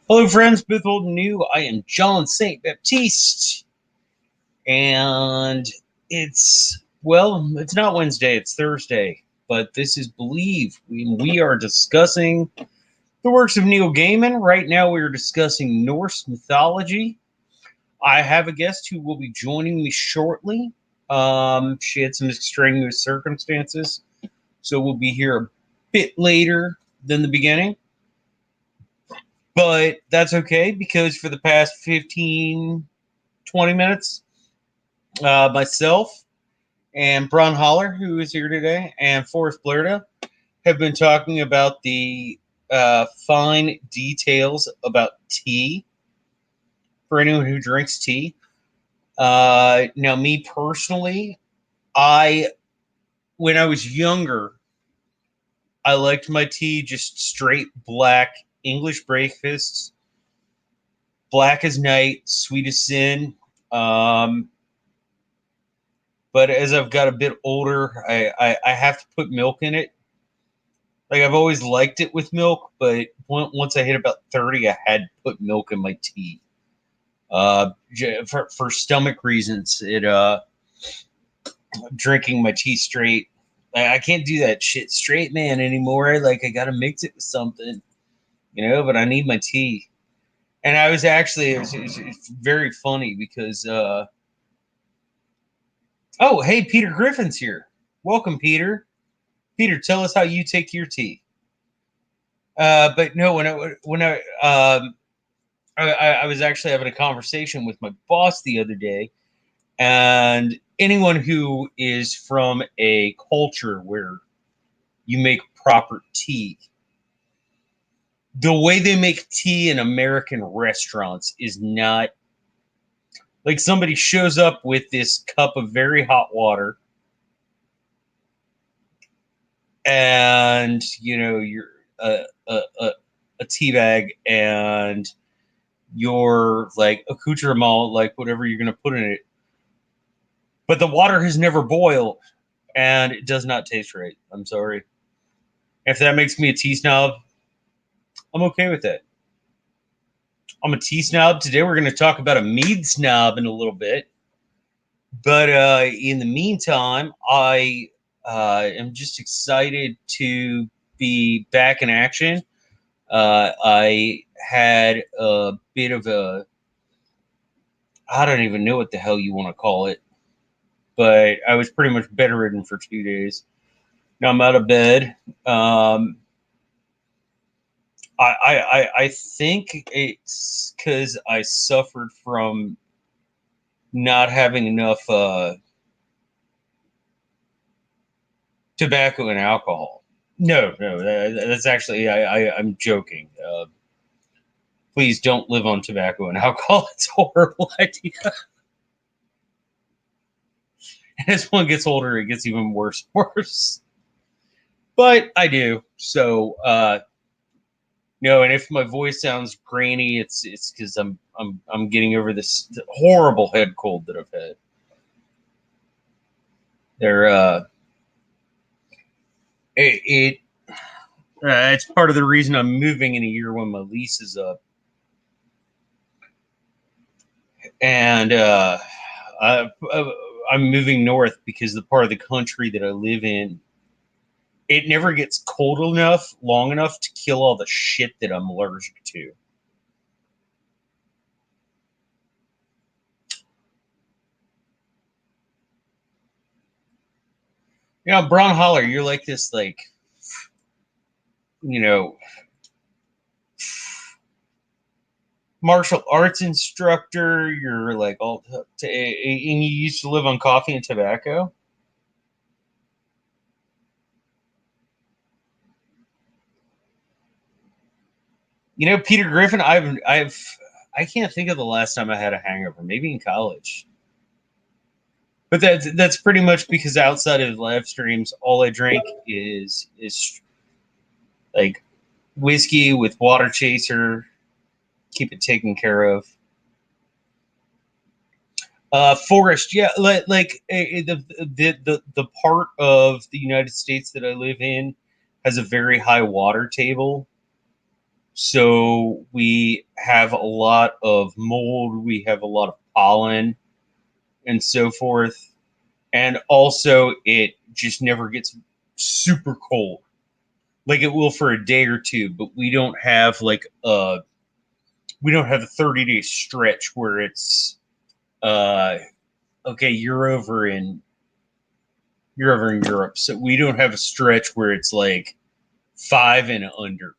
Hello, friends, both old and new. I am John St. Baptiste, and it's not Wednesday, it's Thursday, but this is Believe. We are discussing the works of Neil Gaiman. Right now, we are discussing Norse mythology. I have a guest who will be joining me shortly. She had some extraneous circumstances, so we'll be here a bit later than the beginning. But that's okay because for the past 15, 20 minutes, myself and Bron Holler, who is here today, and Forrest Blerda have been talking about the fine details about tea for anyone who drinks tea. Now, me personally, I when I was younger, I liked my tea just straight black English breakfast, black as night, sweet as sin. Um, but as I've got a bit older, I have to put milk in it. Like I've always liked it with milk, but once I hit about 30, I had to put milk in my tea. For stomach reasons, it drinking my tea straight. I can't do that shit straight, man, anymore. Like I gotta mix it with something, But I need my tea. And I was actually it's very funny because oh, hey, Peter Griffin's here. Welcome, Peter. Peter, tell us how you take your tea. But no, I was actually having a conversation with my boss the other day, and anyone who is from a culture where you make proper tea, the way they make tea in American restaurants is not like somebody shows up with this cup of very hot water, and you're a tea bag and your like accoutrement, like whatever you're going to put in it, but the water has never boiled and it does not taste right. I'm sorry. If that makes me a tea snob, I'm okay with that. I'm a tea snob. Today we're going to talk about a mead snob in a little bit. But in the meantime, I am just excited to be back in action. I had a bit of I don't even know what the hell you want to call it, but I was pretty much bedridden for 2 days. Now I'm out of bed. I think it's because I suffered from not having enough tobacco and alcohol. No, that's actually I'm joking. Please don't live on tobacco and alcohol. It's a horrible idea. And as one gets older, it gets even worse. But I do. So no, and if my voice sounds grainy, it's because I'm getting over this horrible head cold that I've had. There, it it's part of the reason I'm moving in a year when my lease is up, and I, I'm moving north because the part of the country that I live in, it never gets cold enough, long enough to kill all the shit that I'm allergic to. Brown Holler, you're like this, like you know, martial arts instructor. You're like and you used to live on coffee and tobacco. Peter Griffin. I can't think of the last time I had a hangover. Maybe in college. But that's pretty much because outside of live streams, all I drink is like whiskey with water chaser. Keep it taken care of. Forest, yeah, the part of the United States that I live in has a very high water table, So we have a lot of mold, we have a lot of pollen and so forth. And also, it just never gets super cold. Like it will for a day or two, but we don't have a 30-day stretch where it's uh okay, you're over in Europe, so we don't have a stretch where it's like 5 and under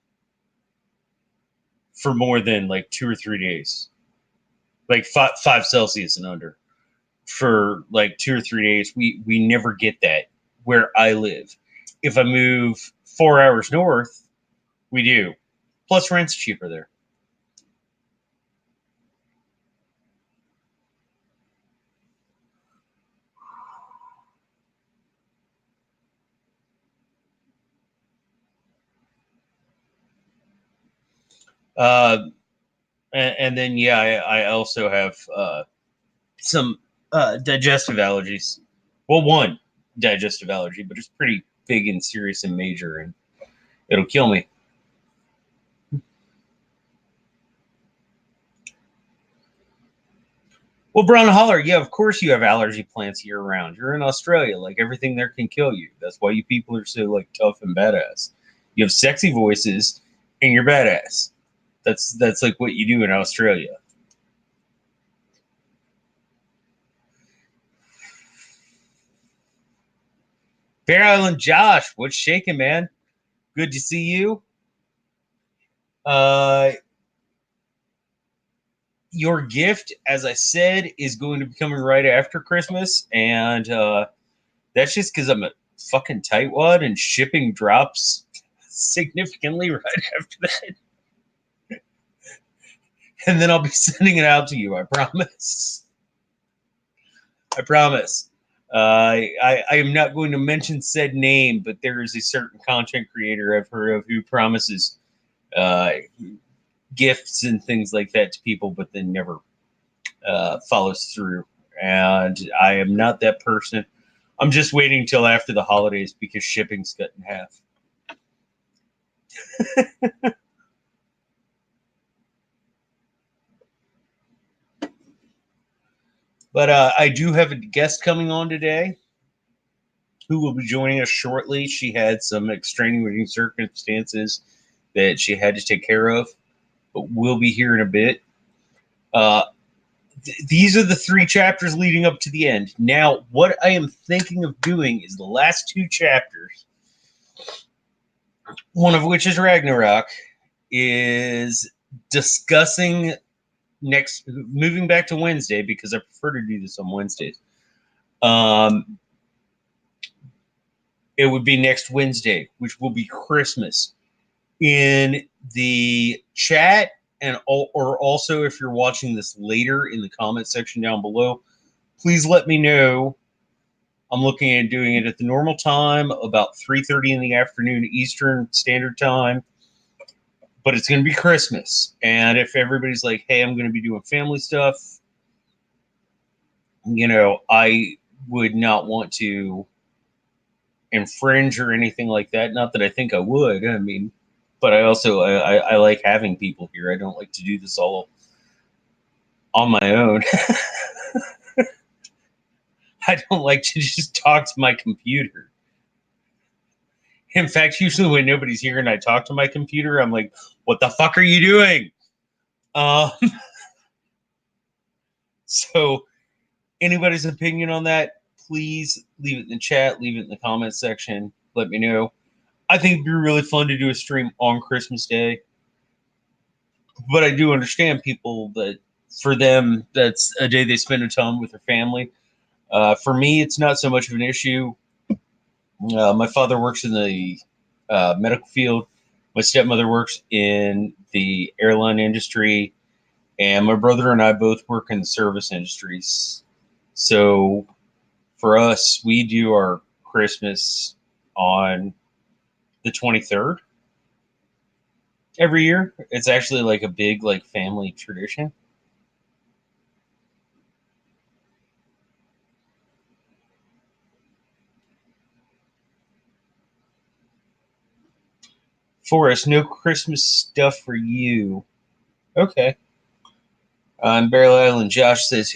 for more than like 2 or 3 days, like five Celsius and under for like 2 or 3 days. We never get that where I live. If I move 4 hours north, we do. Plus, rent's cheaper there. Uh, and then yeah, I also have some digestive allergies. Well, one digestive allergy, but it's pretty big and serious and major, and it'll kill me. Well, Brown Holler, yeah, of course you have allergy plants year round. You're in Australia, like everything there can kill you. That's why you people are so like tough and badass. You have sexy voices, and you're badass. That's like what you do in Australia. Bear Island Josh, what's shaking, man? Good to see you. Uh, your gift, as I said, is going to be coming right after Christmas, and that's just because I'm a fucking tightwad, and shipping drops significantly right after that, and then I'll be sending it out to you. I promise. I promise. I am not going to mention said name, but there is a certain content creator I've heard of who promises uh, gifts and things like that to people, but then never follows through. And I am not that person. I'm just waiting until after the holidays because shipping's cut in half. But I do have a guest coming on today who will be joining us shortly. She had some extenuating circumstances that she had to take care of, but we'll be here in a bit. Uh, these are the 3 chapters leading up to the end. Now, what I am thinking of doing is the last 2 chapters, one of which is Ragnarok, is discussing next, moving back to Wednesday because I prefer to do this on Wednesdays. Um, it would be next Wednesday, which will be Christmas. In the chat, and or also if you're watching this later in the comment section down below, please let me know. I'm looking at doing it at the normal time, about 3:30 in the afternoon Eastern Standard Time. But it's going to be Christmas, and if everybody's like, "Hey, I'm going to be doing family stuff," I would not want to infringe or anything like that. Not that I think I would. I mean, but I like having people here. I don't like to do this all on my own. I don't like to just talk to my computer. In fact, usually when nobody's here and I talk to my computer, I'm like, "What the fuck are you doing?" Um, so anybody's opinion on that, please leave it in the chat, leave it in the comments section. Let me know. I think it'd be really fun to do a stream on Christmas Day, but I do understand people that for them that's a day they spend a ton with their family. For me, it's not so much of an issue. My father works in the medical field. My stepmother works in the airline industry, and my brother and I both work in the service industries. So for us, we do our Christmas on the 23rd every year. It's actually like a big like family tradition. Forrest, no Christmas stuff for you. Okay. On Barrel Island, Josh says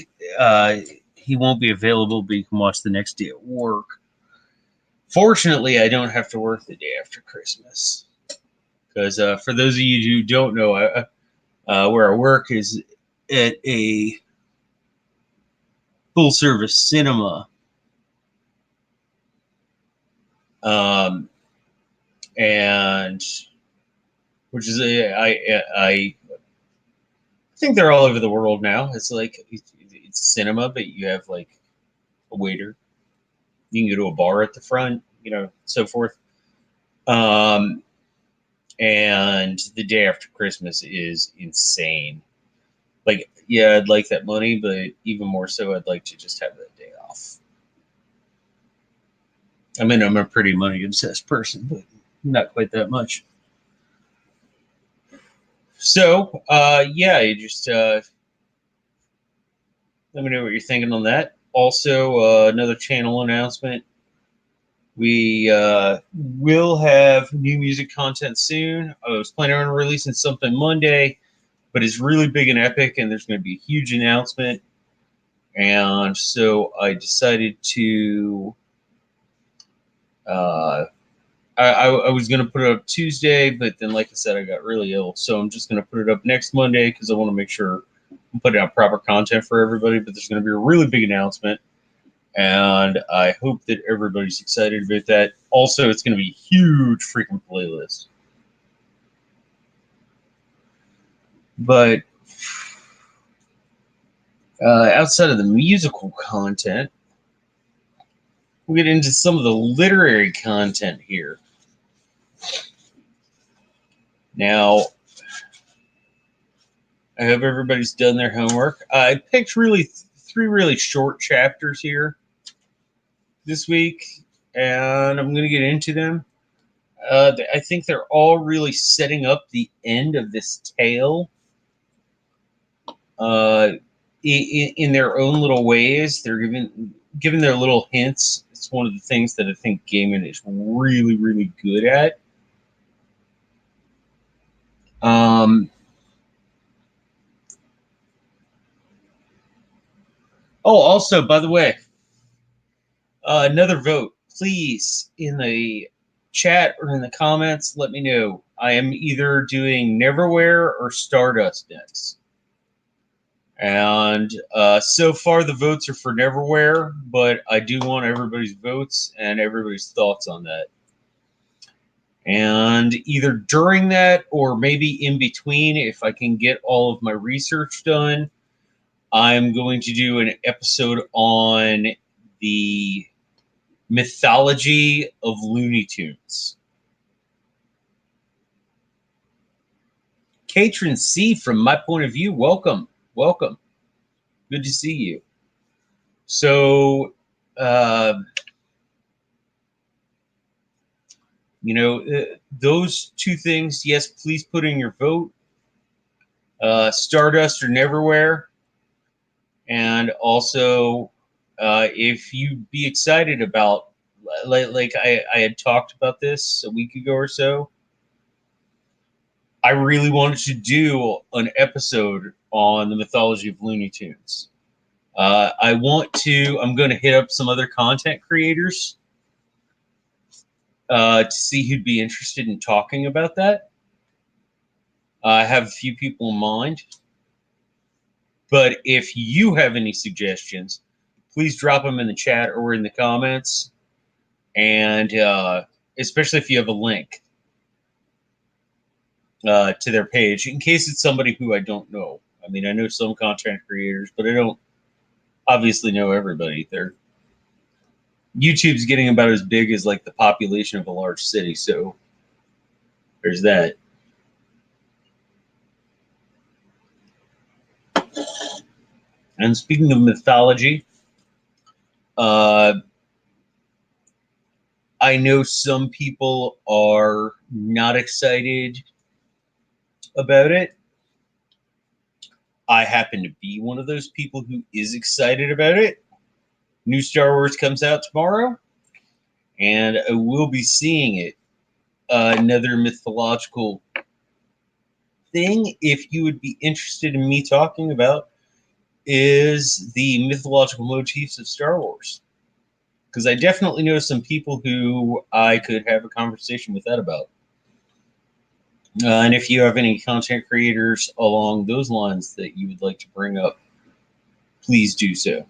he won't be available, but you can watch the next day at work. Fortunately, I don't have to work the day after Christmas. Because for those of you who don't know, where I work is at a full service cinema. And which is I think they're all over the world now. It's like it's cinema, but you have like a waiter. You can go to a bar at the front, so forth. And the day after Christmas is insane. Like, yeah, I'd like that money, but even more so, I'd like to just have that day off. I mean, I'm a pretty money obsessed person, but not quite that much. So, yeah, you just let me know what you're thinking on that. Also, another channel announcement. We will have new music content soon. I was planning on releasing something Monday, but it's really big and epic, and there's going to be a huge announcement. And so I decided to. I was going to put it up Tuesday, but then, like I said, I got really ill. So I'm just going to put it up next Monday because I want to make sure I'm putting out proper content for everybody. But there's going to be a really big announcement, and I hope that everybody's excited about that. Also, it's going to be a huge freaking playlist. But outside of the musical content, we'll get into some of the literary content here. Now, I hope everybody's done their homework. I picked three really short chapters here this week, and I'm going to get into them. I think they're all really setting up the end of this tale in their own little ways. They're giving their little hints. It's one of the things that I think Gaiman is really, really good at. Also, by the way, another vote, please, in the chat or in the comments, let me know. I am either doing Neverwhere or Stardust next. And so far, the votes are for Neverwhere, but I do want everybody's votes and everybody's thoughts on that. And either during that or maybe in between, if I can get all of my research done, I'm going to do an episode on the mythology of Looney Tunes. Katrin C, from my point of view, welcome. Welcome. Good to see you. So, those two things, yes, please put in your vote. Stardust or Neverwhere. And also, if you'd be excited about, like I had talked about this a week ago or so, I really wanted to do an episode on the mythology of Looney Tunes. I'm going to hit up some other content creators to see who'd be interested in talking about that. I have a few people in mind. But if you have any suggestions, please drop them in the chat or in the comments. And especially if you have a link to their page, in case it's somebody who I don't know. I mean, I know some content creators, but I don't obviously know everybody. YouTube's getting about as big as like the population of a large city, so there's that. And speaking of mythology, I know some people are not excited about it. I happen to be one of those people who is excited about it. New Star Wars comes out tomorrow, and I will be seeing it. another mythological thing, if you would be interested in me talking about, is the mythological motifs of Star Wars. Because I definitely know some people who I could have a conversation with that about. And if you have any content creators along those lines that you would like to bring up, please do so.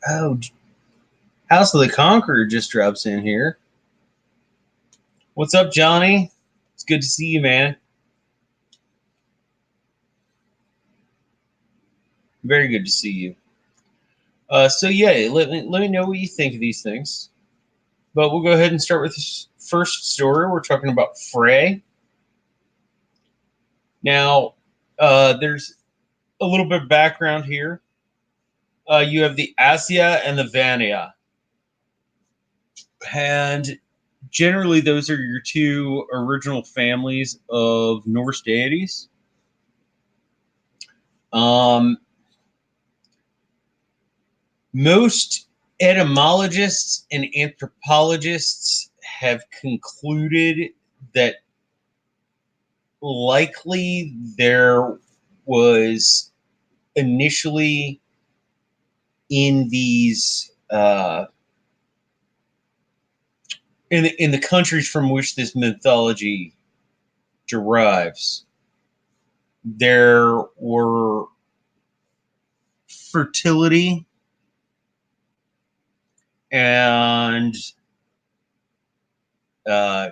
Oh, House of the Conqueror just drops in here. What's up, Johnny? It's good to see you, man. Very good to see you. So yeah, let me know what you think of these things. But we'll go ahead and start with this first story. We're talking about Frey. Now, there's a little bit of background here. You have the Asya and the Vanya, and generally those are your two original families of Norse deities. Um, most etymologists and anthropologists have concluded that likely there was initially in these in the countries from which this mythology derives, there were fertility and uh,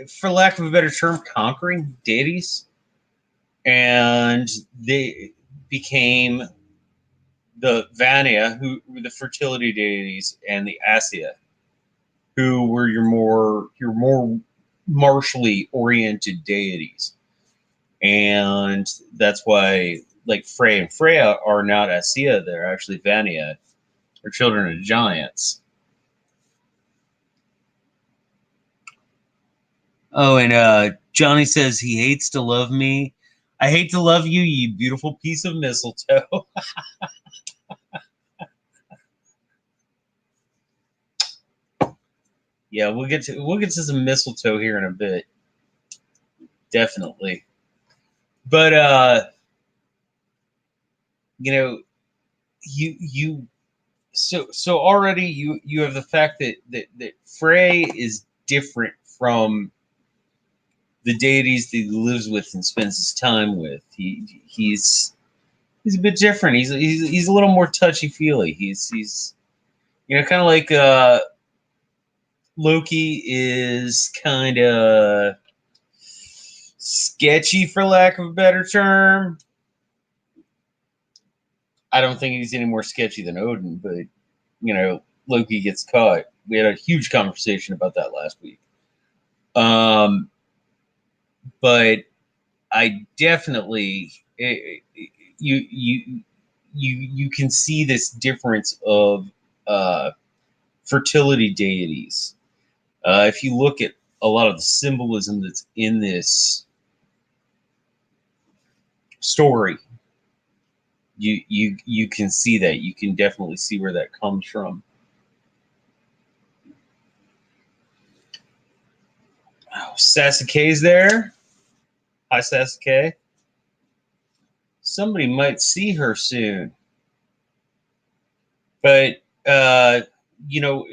for lack of a better term, conquering deities, and they became the Vanya, who were the fertility deities, and the Asya, who were your more martially oriented deities. And that's why, like, Frey and Freya are not Asya, they're actually Vanya. They're children of giants. Oh, and Johnny says he hates to love me. I hate to love you, you beautiful piece of mistletoe. Yeah, we'll get to some mistletoe here in a bit. Definitely. But you know, you so already you have the fact that Frey is different from the deities that he lives with and spends his time with. He's a bit different. He's a little more touchy feely. He's kind of like Loki is kind of sketchy, for lack of a better term. I don't think he's any more sketchy than Odin, but Loki gets caught. We had a huge conversation about that last week. But I definitely you can see this difference of fertility deities. If you look at a lot of the symbolism that's in this story, you can see that. You can definitely see where that comes from. Oh, Sasuke's there. Hi, Sasuke. Somebody might see her soon. But you know,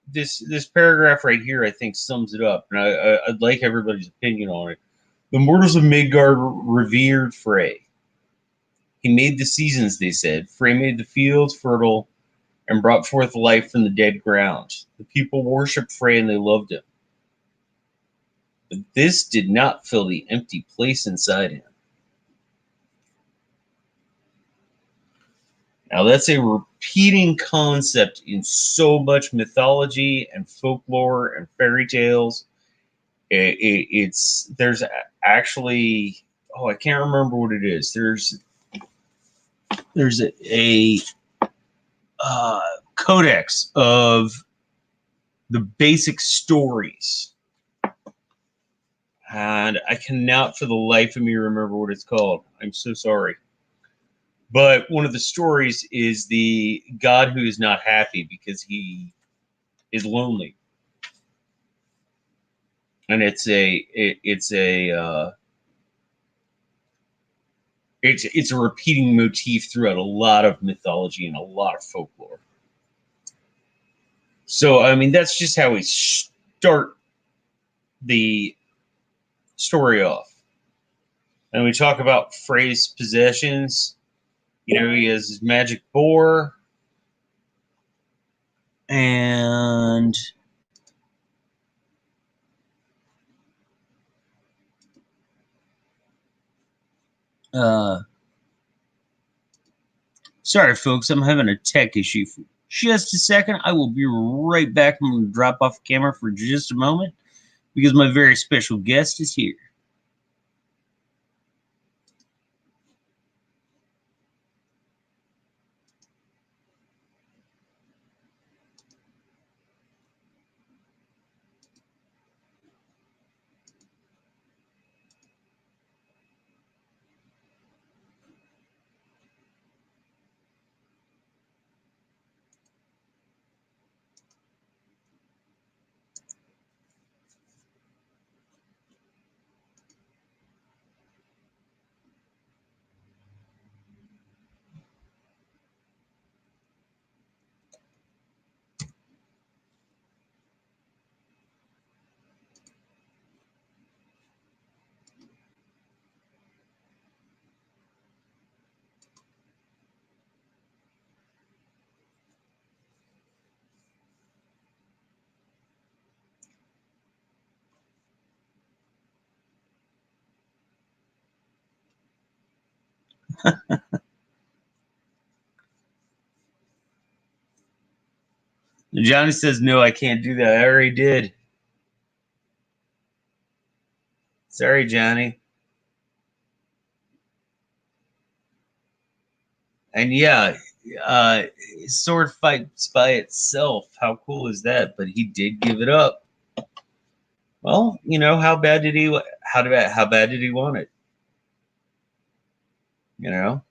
this paragraph right here, I think, sums it up, and I'd like everybody's opinion on it. The mortals of Midgard revered Frey. He made the seasons, they said. Frey made the fields fertile and brought forth life from the dead ground. The people worshipped Frey and they loved him. But this did not fill the empty place inside him. Now, that's a repeating concept in so much mythology and folklore and fairy tales. It's there's actually, oh, I can't remember what it is. There's a codex of the basic stories, and I cannot for the life of me remember what it's called. I'm so sorry. But one of the stories is the god who is not happy because he is lonely, and it's a repeating motif throughout a lot of mythology and a lot of folklore. So I mean, that's just how we start the story off. And we talk about Frey's possessions. You know, he has his magic boar, and sorry, folks, I'm having a tech issue for just a second. I will be right back. I'm going to drop off the camera for just a moment because my very special guest is here. Johnny says, no, I can't do that. I already did. Sorry, Johnny. And yeah, sword fights by itself. How cool is that? But he did give it up. Well, you know, how bad did he want it? You know?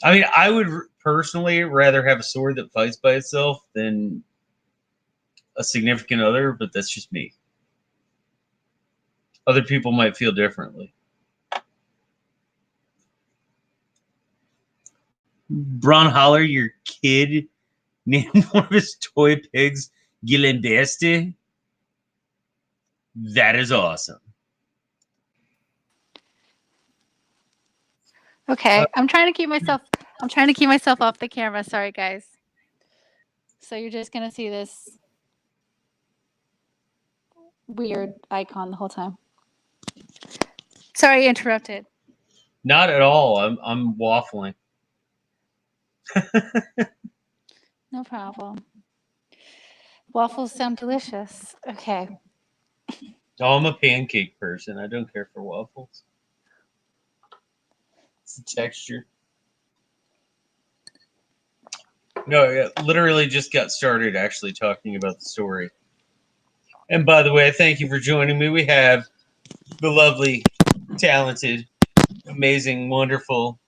I mean, I would personally rather have a sword that fights by itself than a significant other, but that's just me. Other people might feel differently. Bronholler, your kid named one of his toy pigs Gilendeste. That is awesome. Okay, I'm trying to keep myself off the camera. Sorry, guys. So you're just gonna see this weird icon the whole time. Sorry, interrupted. Not at all. I'm waffling. No problem. Waffles sound delicious. Okay. Oh, I'm a pancake person. I don't care for waffles. It's the texture. No, it literally just got started actually talking about the story. And by the way, thank you for joining me. We have the lovely, talented, amazing, wonderful,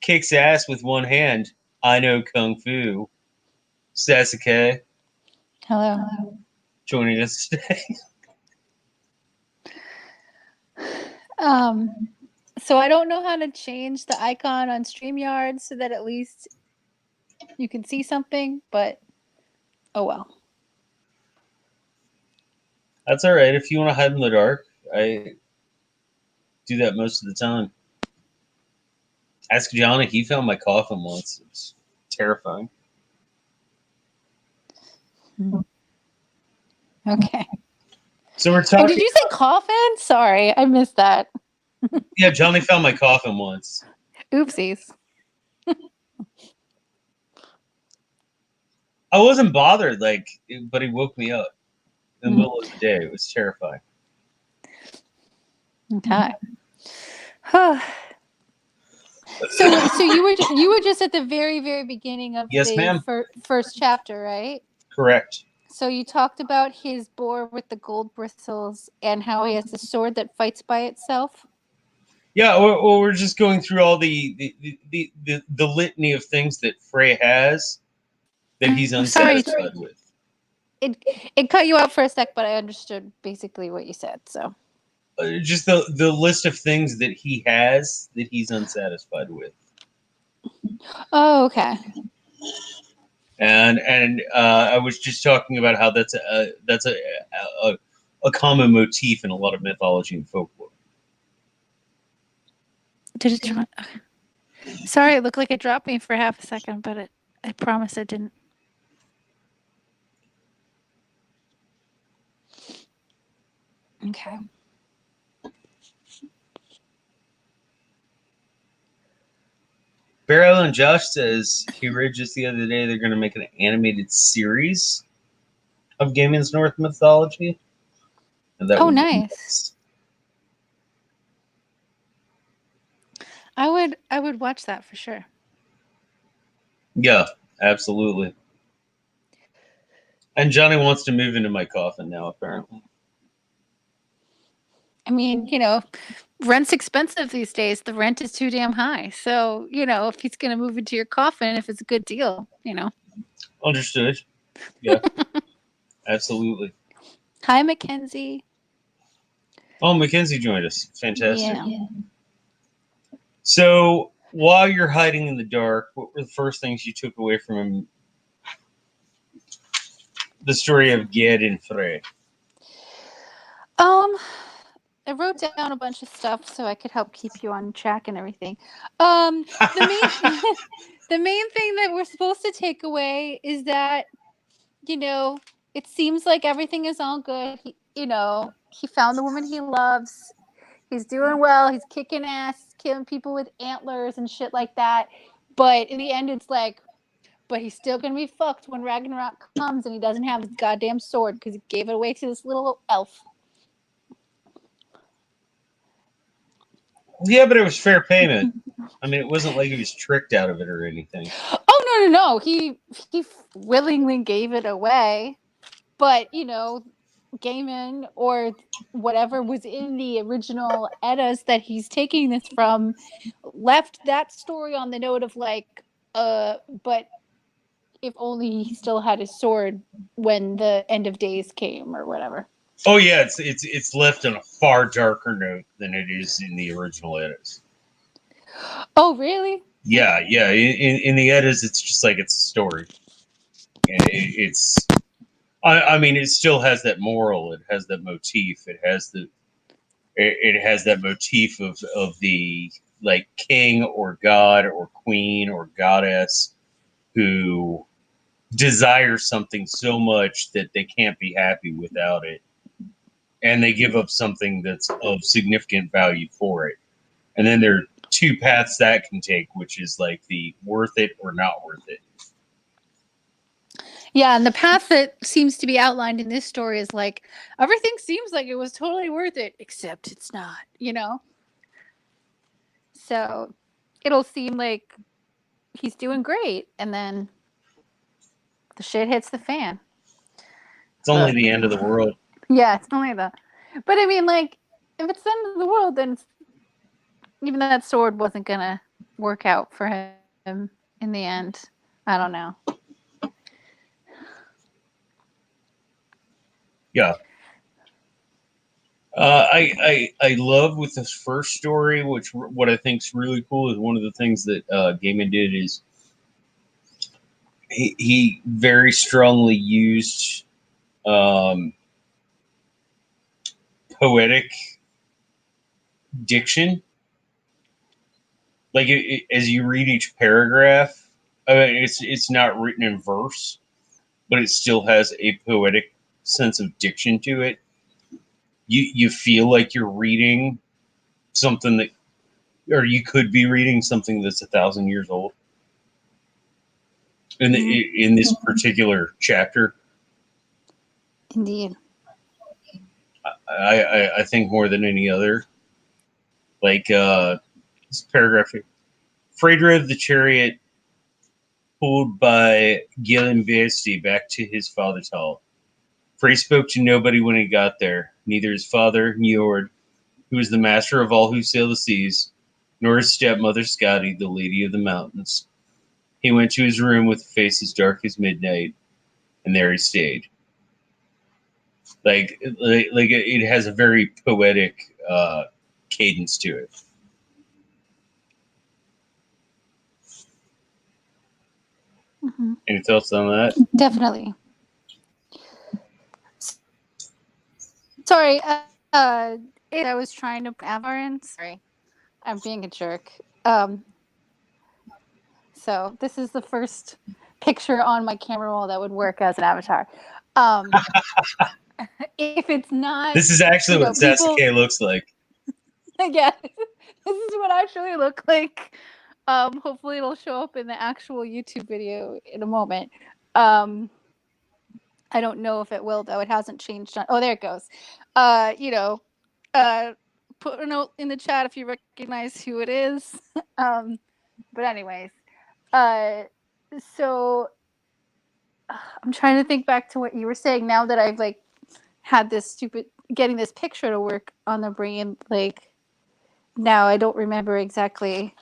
kicks ass with one hand. I know Kung Fu. Sasuke Hello. joining us today. So I don't know how to change the icon on StreamYard so that at least you can see something, but oh well. That's all right. If you want to hide in the dark, I do that most of the time. Ask Johnny. He found my coffin once. It was terrifying. Okay. So we're talking. Oh, did you say coffin? Sorry, I missed that. Yeah, Johnny found my coffin once. Oopsies. I wasn't bothered, but he woke me up in the middle of the day. It was terrifying. Okay. So you were just at the very beginning of Yes, the ma'am. First chapter, right? Correct. So you talked about his boar with the gold bristles and how he has a sword that fights by itself. Yeah, or we're just going through all the litany of things that Frey has that he's Sorry, unsatisfied with. it it cut you out for a sec, but I understood basically what you said. So, Just the list of things that he has that he's unsatisfied with. oh, okay. And I was just talking about how that's a common motif in a lot of mythology and folklore. Did it try? Sorry, it looked like it dropped me for half a second, but I promise it didn't. Okay. Barrow and Josh says he read just the other day they're going to make an animated series of Gaiman's Norse mythology, and that Oh, would be nice. nice. I would watch that for sure. Yeah, absolutely. And Johnny wants to move into my coffin now, apparently. I mean, rent's expensive these days. The rent is too damn high. So, if he's going to move into your coffin, if it's a good deal. Understood. Yeah, absolutely. Hi, Mackenzie. Oh, Mackenzie joined us. Fantastic. Yeah. So, while you're hiding in the dark, what were the first things you took away from the story of Gerd and Frey? Um, I wrote down a bunch of stuff so I could help keep you on track and everything. The main the main thing that we're supposed to take away is that, you know, it seems like everything is all good. He found the woman he loves. He's doing well. He's kicking ass, killing people with antlers and shit like that. But in the end, it's like, but he's still gonna be fucked when Ragnarok comes and he doesn't have his goddamn sword because he gave it away to this little elf. Yeah, but it was fair payment. I mean, it wasn't like he was tricked out of it or anything. Oh no. He willingly gave it away, but Gaiman or whatever was in the original Eddas that he's taking this from left that story on the note of like, but if only he still had his sword when the end of days came or whatever. Oh yeah, it's left on a far darker note than it is in the original edits. Oh really? Yeah, yeah. In the edits, it's just like it's a story. It's. I mean, it still has that moral. It has that motif. It has that motif of the like king or god or queen or goddess who desire something so much that they can't be happy without it, and they give up something that's of significant value for it. And then there are two paths that can take, which is like the worth it or not worth it. Yeah, and the path that seems to be outlined in this story is like everything seems like it was totally worth it, except it's not. So it'll seem like he's doing great, and then the shit hits the fan. It's only the end of the world. Yeah, it's only the. But I mean, like, if it's the end of the world, then even that sword wasn't gonna work out for him in the end. I don't know. Yeah. I love with this first story, which what I think is really cool is one of the things that Gaiman did is he very strongly used um, poetic diction. Like as you read each paragraph, I mean, it's not written in verse, but it still has a poetic sense of diction to it. You feel like you're reading something that, or you could be reading something that's 1,000 years old. In this particular chapter, Indeed. I think more than any other, like this paragraph here. Frey drove the chariot pulled by Gillenvesti back to his father's hall. Frey spoke to nobody when he got there, neither his father, Njord, who is the master of all who sail the seas, nor his stepmother Scotty, the lady of the mountains. He went to his room with a face as dark as midnight, and there he stayed. Like it has a very poetic cadence to it. Mm-hmm. Any thoughts on that? Definitely. Sorry, I was trying to put Avatar in. Sorry, I'm being a jerk. So this is the first picture on my camera roll that would work as an avatar. Um, if it's not, This is actually what people, Sasuke looks like. yeah, this is what I actually look like. Hopefully it'll show up in the actual YouTube video in a moment. I don't know if it will though. It hasn't changed. Oh, there it goes. You know, put a note in the chat if you recognize who it is. But anyways, uh, so I'm trying to think back to what you were saying now that I've like had this stupid getting this picture to work on the brain. Like now I don't remember exactly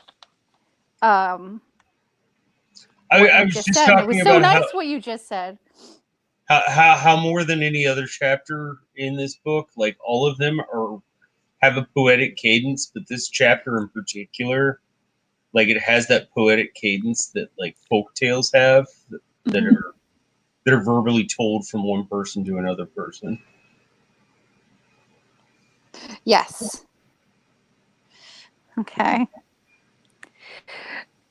what I you was just just said. And it was talking so about nice what you just said. how more than any other chapter in this book, like all of them have a poetic cadence, but this chapter in particular, like it has that poetic cadence that like folk tales have that Mm-hmm. are verbally told from one person to another person. Yes. Okay.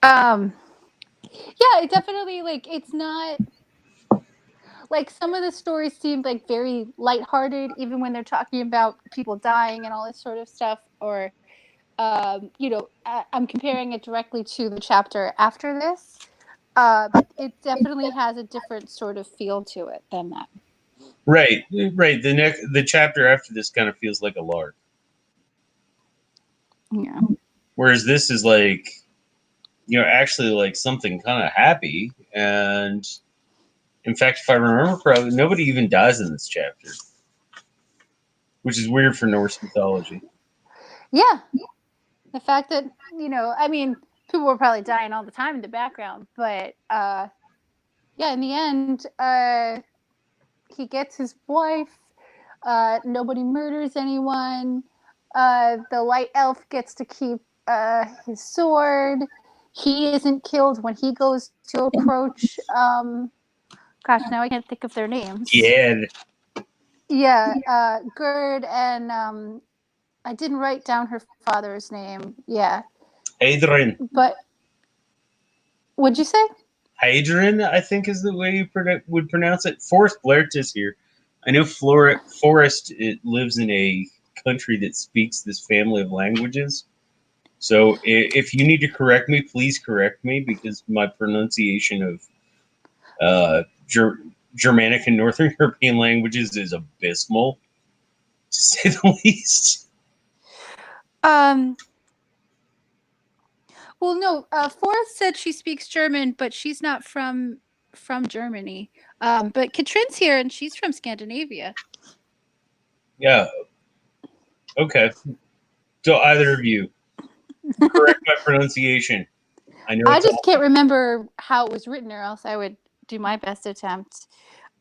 Um yeah, it definitely like it's not like some of the stories seem like very lighthearted even when they're talking about people dying and all this sort of stuff or I'm comparing it directly to the chapter after this. It definitely has a different sort of feel to it than that. Right, right. The chapter after this kind of feels like a lark, Yeah. whereas this is like actually like something kind of happy. And in fact, if I remember correctly, nobody even dies in this chapter, which is weird for Norse mythology. Yeah. The fact that, I mean, people were probably dying all the time in the background, but yeah, in the end, he gets his wife. Nobody murders anyone. The light elf gets to keep his sword. He isn't killed when he goes to approach. Gosh, now I can't think of their names. Yeah, Yeah, Gerd and I didn't write down her father's name. Yeah, Hadrian. but what'd you say? Hadrian, I think is the way you would pronounce it. Forrest Blair's is here. I know Forrest it lives in a country that speaks this family of languages. So if you need to correct me, please correct me because my pronunciation of Germanic and Northern European languages is abysmal, to say the least. Um, well, no. Forrest said she speaks German, but she's not from Germany. But Katrin's here, and she's from Scandinavia. Yeah. Okay. So either of you correct my pronunciation. I know I it's just all. can't remember how it was written, or else I would do my best attempt.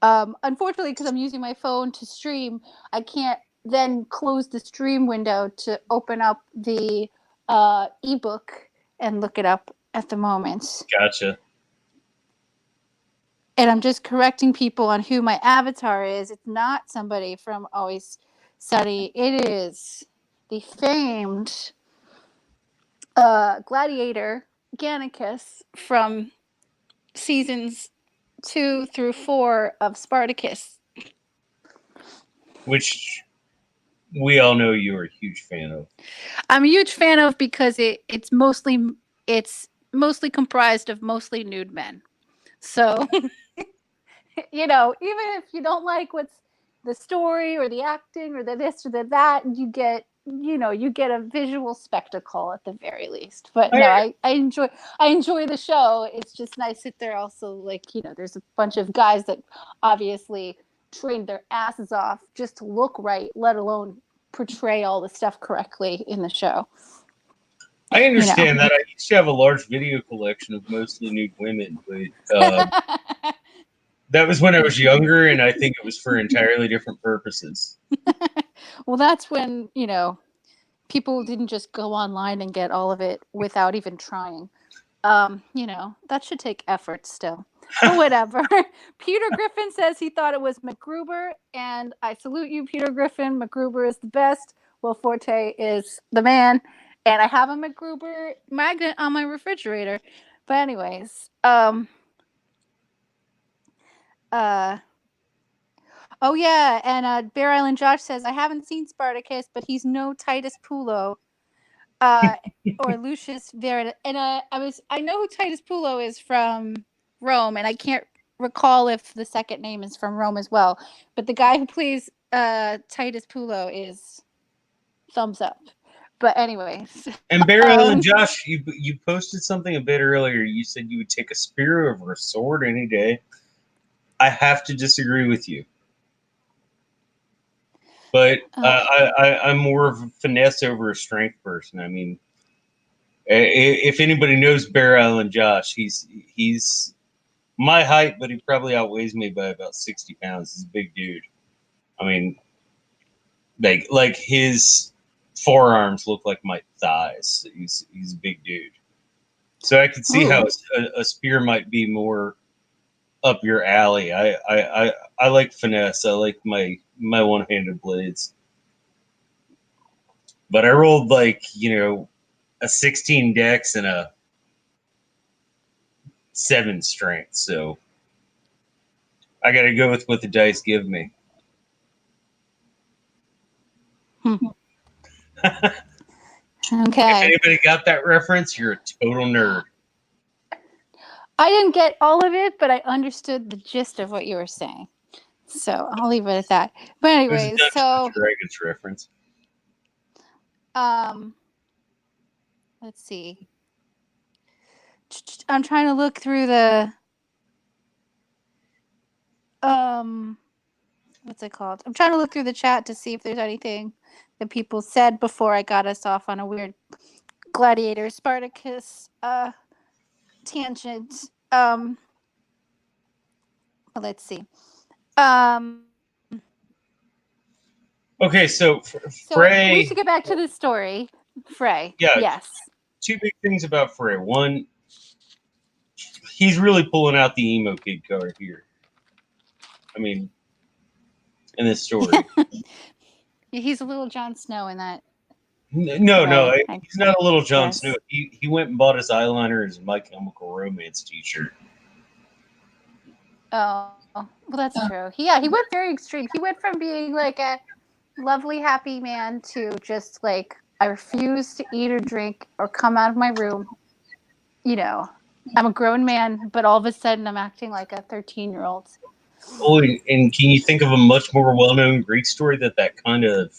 Unfortunately, because I'm using my phone to stream, I can't then close the stream window to open up the ebook and look it up at the moment. Gotcha. And I'm just correcting people on who my avatar is. It's not somebody from Always Sunny. It is the famed gladiator Gannicus from seasons 2 through 4 of Spartacus. Which we all know you are a huge fan of. I'm a huge fan of because it's mostly comprised of mostly nude men. So even if you don't like what's the story or the acting or the this or the that, you get a visual spectacle at the very least. But no, I enjoy the show. It's just nice that they're also like, there's a bunch of guys that obviously trained their asses off just to look right, let alone portray all the stuff correctly in the show. I understand that. I used to have a large video collection of mostly nude women, but that was when I was younger, and I think it was for entirely different purposes. Well, that's when, people didn't just go online and get all of it without even trying. That should take effort still. But whatever. Peter Griffin says he thought it was MacGruber, and I salute you, Peter Griffin. MacGruber is the best. Will Forte is the man. And I have a MacGruber magnet on my refrigerator. But anyways, oh yeah, and Bear Island Josh says I haven't seen Spartacus, but he's no Titus Pulo, or Lucius Verita. And I know who Titus Pulo is from Rome, and I can't recall if the second name is from Rome as well. But the guy who plays Titus Pulo is thumbs up. But anyways, And Bear Island Josh, you posted something a bit earlier. You said you would take a spear over a sword any day. I have to disagree with you. But I'm more of a finesse over a strength person. I mean, if anybody knows Bear Island Josh, he's my height, but he probably outweighs me by about 60 pounds. He's a big dude. I mean, like his forearms look like my thighs. He's a big dude. So I could see how a spear might be more up your alley. I like finesse. I like my one-handed blades. But I rolled a 16 dex and a 7 strength, so I got to go with what the dice give me. Okay. If anybody got that reference, you're a total nerd. I didn't get all of it, but I understood the gist of what you were saying. So I'll leave it at that. But anyways, so Dragons reference. Let's see. I'm trying to look through the what's it called? I'm trying to look through the chat to see if there's anything that people said before I got us off on a weird Gladiator Spartacus tangent. Let's see. Okay, so Frey. We should get back to the story. Frey. Yeah. Yes. 2 big things about Frey. One, he's really pulling out the emo kid card here. I mean, in this story. He's a little Jon Snow in that. No, he's not a little Jon Snow. He went and bought his eyeliner and his My Chemical Romance t-shirt. Oh, well, that's true. He went very extreme. He went from being like a lovely, happy man to just like, I refuse to eat or drink or come out of my room. I'm a grown man, but all of a sudden I'm acting like a 13-year-old. Oh, and can you think of a much more well-known Greek story that kind of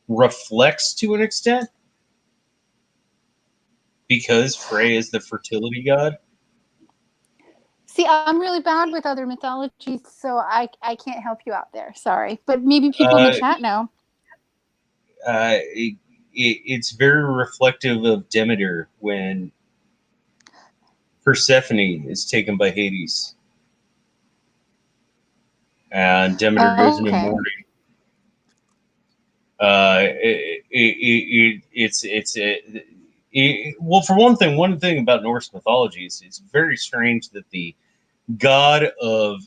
reflects to an extent? Because Frey is the fertility god? See, I'm really bad with other mythologies, so I can't help you out there. Sorry. But maybe people in the chat know. It's very reflective of Demeter when Persephone is taken by Hades. And Demeter goes into mourning. Well, for one thing about Norse mythology is it's very strange that the god of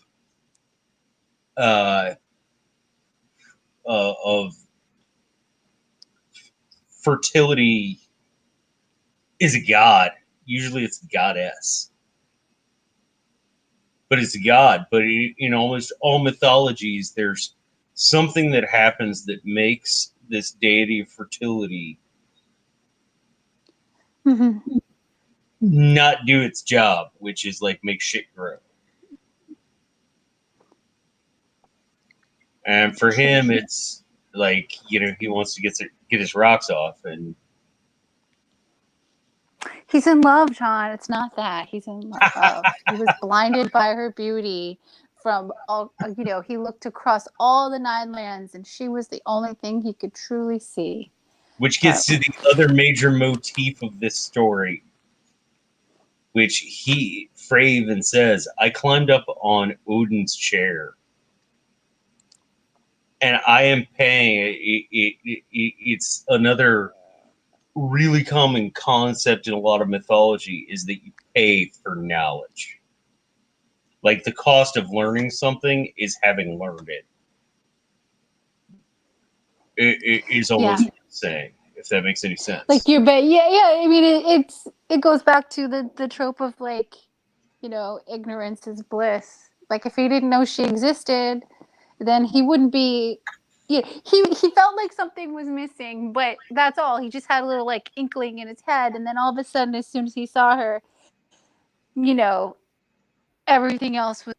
fertility is a god. Usually it's the goddess, but it's a god. But in almost all mythologies, there's something that happens that makes this deity of fertility not do its job, which is like make shit grow. And for him, it's like, he wants to get his rocks off, and he's in love, John. It's not that he's in love. He was blinded by her beauty from all, he looked across all the 9 lands, and she was the only thing he could truly see. Which But gets to the other major motif of this story, which Frey even says, I climbed up on Odin's chair. And I am paying, it's another really common concept in a lot of mythology is that you pay for knowledge. Like the cost of learning something is having learned it. It is yeah, almost insane, if that makes any sense. like you're, but yeah. I mean, it goes back to the trope of like, ignorance is bliss. Like if he didn't know she existed, then he wouldn't be. Yeah, he felt like something was missing, but that's all. He just had a little like inkling in his head, and then all of a sudden, as soon as he saw her, you know, everything else was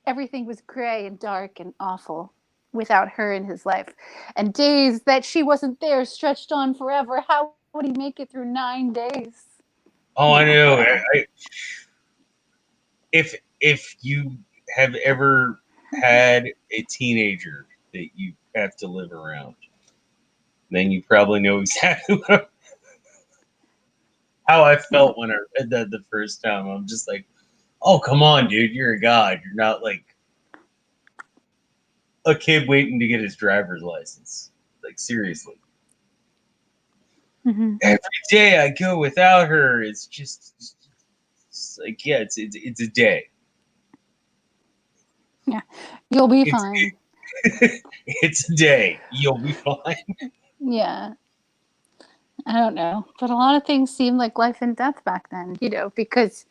everything was gray and dark and awful without her in his life. And days that she wasn't there stretched on forever. How would he make it through 9 days? Oh, I know. Whatever. If you have ever had a teenager that you have to live around, then you probably know exactly how I Yeah. felt when I read that the first time. I'm just like, oh, come on, dude, you're a god. You're not like a kid waiting to get his driver's license. Like seriously, Mm-hmm. every day I go without her. It's just it's like yeah, it's a day. Yeah. You'll be It's fine. it's a day. You'll be fine. Yeah. I don't know. But a lot of things seemed like life and death back then, because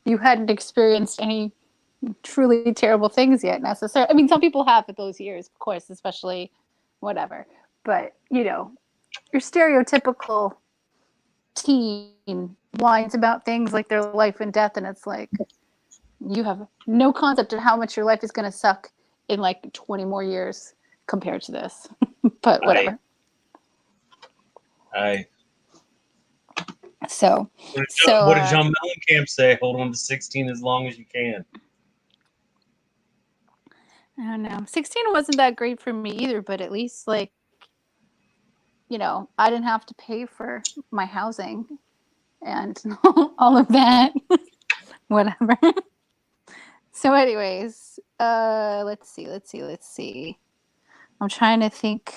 you hadn't experienced any truly terrible things yet necessarily. I mean, some people have at those years, of course, especially whatever. But, your stereotypical teen whines about things like their life and death, and it's like you have no concept of how much your life is going to suck in like 20 more years compared to this. But I whatever. I So, what did John Mellencamp say? Hold on to 16 as long as you can. I don't know. 16 wasn't that great for me either, but at least like, I didn't have to pay for my housing and all of that. Whatever. So anyways, let's see. I'm trying to think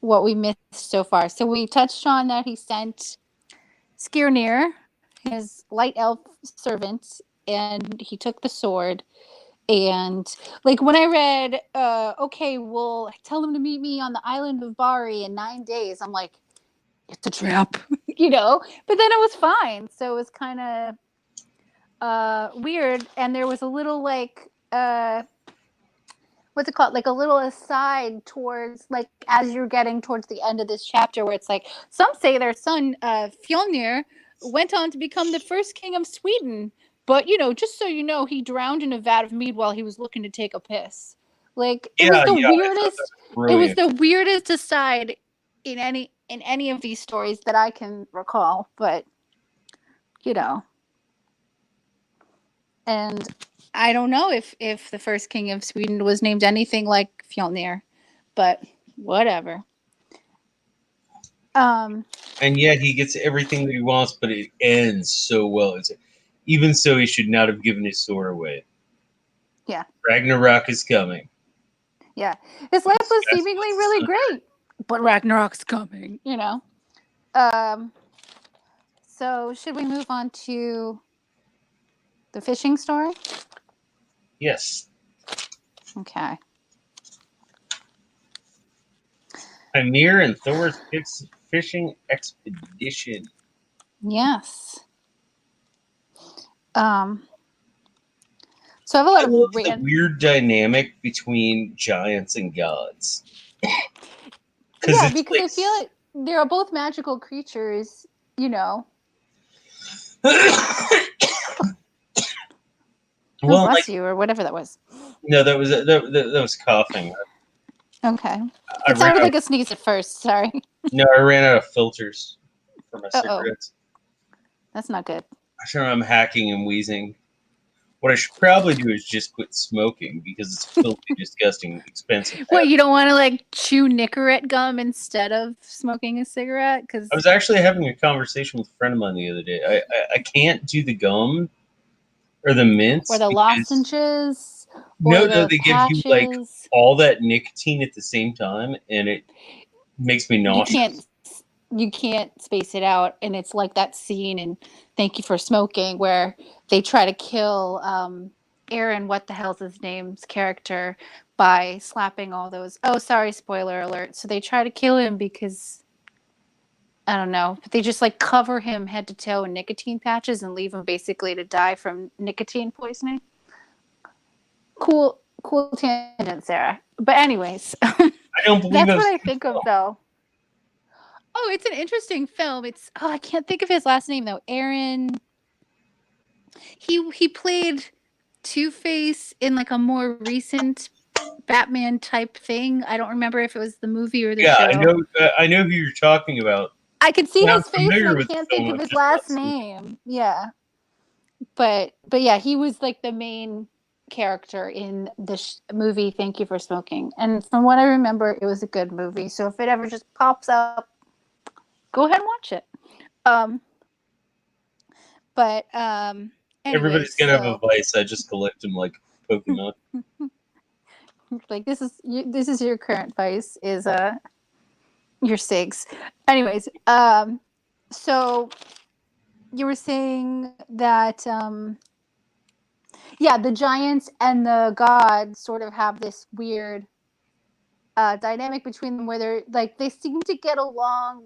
what we missed so far. So we touched on that he sent Skirnir, his light elf servant, and he took the sword. And like when I read, okay, well, tell him to meet me on the island of Bari in 9 days, I'm like, it's a trap, But then it was fine. So it was kind of weird. And there was a little like what's it called? Like a little aside towards like as you're getting towards the end of this chapter where it's like some say their son Fjolnir went on to become the first king of Sweden. But just so you know, he drowned in a vat of mead while he was looking to take a piss. Like it was Yeah, the yeah, I thought that weirdest. was It was brilliant. the weirdest aside in any of these stories that I can recall. But you know, and I don't know if the first king of Sweden was named anything like Fjolnir, but whatever. Um, And yet he gets everything that he wants, but it ends so well. Even so, he should not have given his sword away. yeah, Ragnarok is coming. yeah. His life was That's seemingly really great, but Ragnarok's coming. Um, so should we move on to the fishing story? yes. Okay. Hymir and Thor's fishing expedition. Yes. Um, so I have a I lot love of the weird dynamic between giants and gods. Because yeah, it's because I feel like they're both magical creatures, you know. like. Oh, Well, like bless you, or whatever that was. no, that was coughing. Okay. I It ran sounded out. like a sneeze at first. Sorry. No, I ran out of filters for my Uh oh. cigarettes. That's not good. I'm sure I'm hacking and wheezing. What I should probably do is just quit smoking because it's filthy, disgusting, expensive What, habit. you don't want to like chew Nicorette gum instead of smoking a cigarette? I Because was actually having a conversation with a friend of mine the other day. I can't do the gum or the or mints the because lozenges or no, the they give you like patches. all that nicotine at the same time, and it makes me You nauseous. can't you can't space it out, and it's like that scene in Thank You for Smoking where they try to kill Aaron, what the hell's his name's character, by slapping all those, oh sorry, spoiler alert, so they try to kill him because I don't know, but they just like cover him head to toe in nicotine patches and leave him basically to die from nicotine poisoning. Cool tangent, Sarah, but anyways. I don't believe That's I've what I seen think of though. Oh, it's an interesting film. It's, oh, I can't think of his last name though. Aaron. He played Two Face in like a more recent Batman type thing. I don't remember if it was the movie or the Yeah, show. I know who you're talking about, I could see and I'm his face and familiar I with the can't think film. of I've his just not last seen it. name. Yeah. But yeah, he was like the main character in the movie Thank You for Smoking. And from what I remember, it was a good movie. So if it ever just pops up, go ahead and watch it. Um but anyways, Everybody's gonna have a so vice. I just collect them like Pokemon. like this is your current vice is your cigs. Anyways, so you were saying that yeah, the giants and the gods sort of have this weird dynamic between them where they're like they seem to get along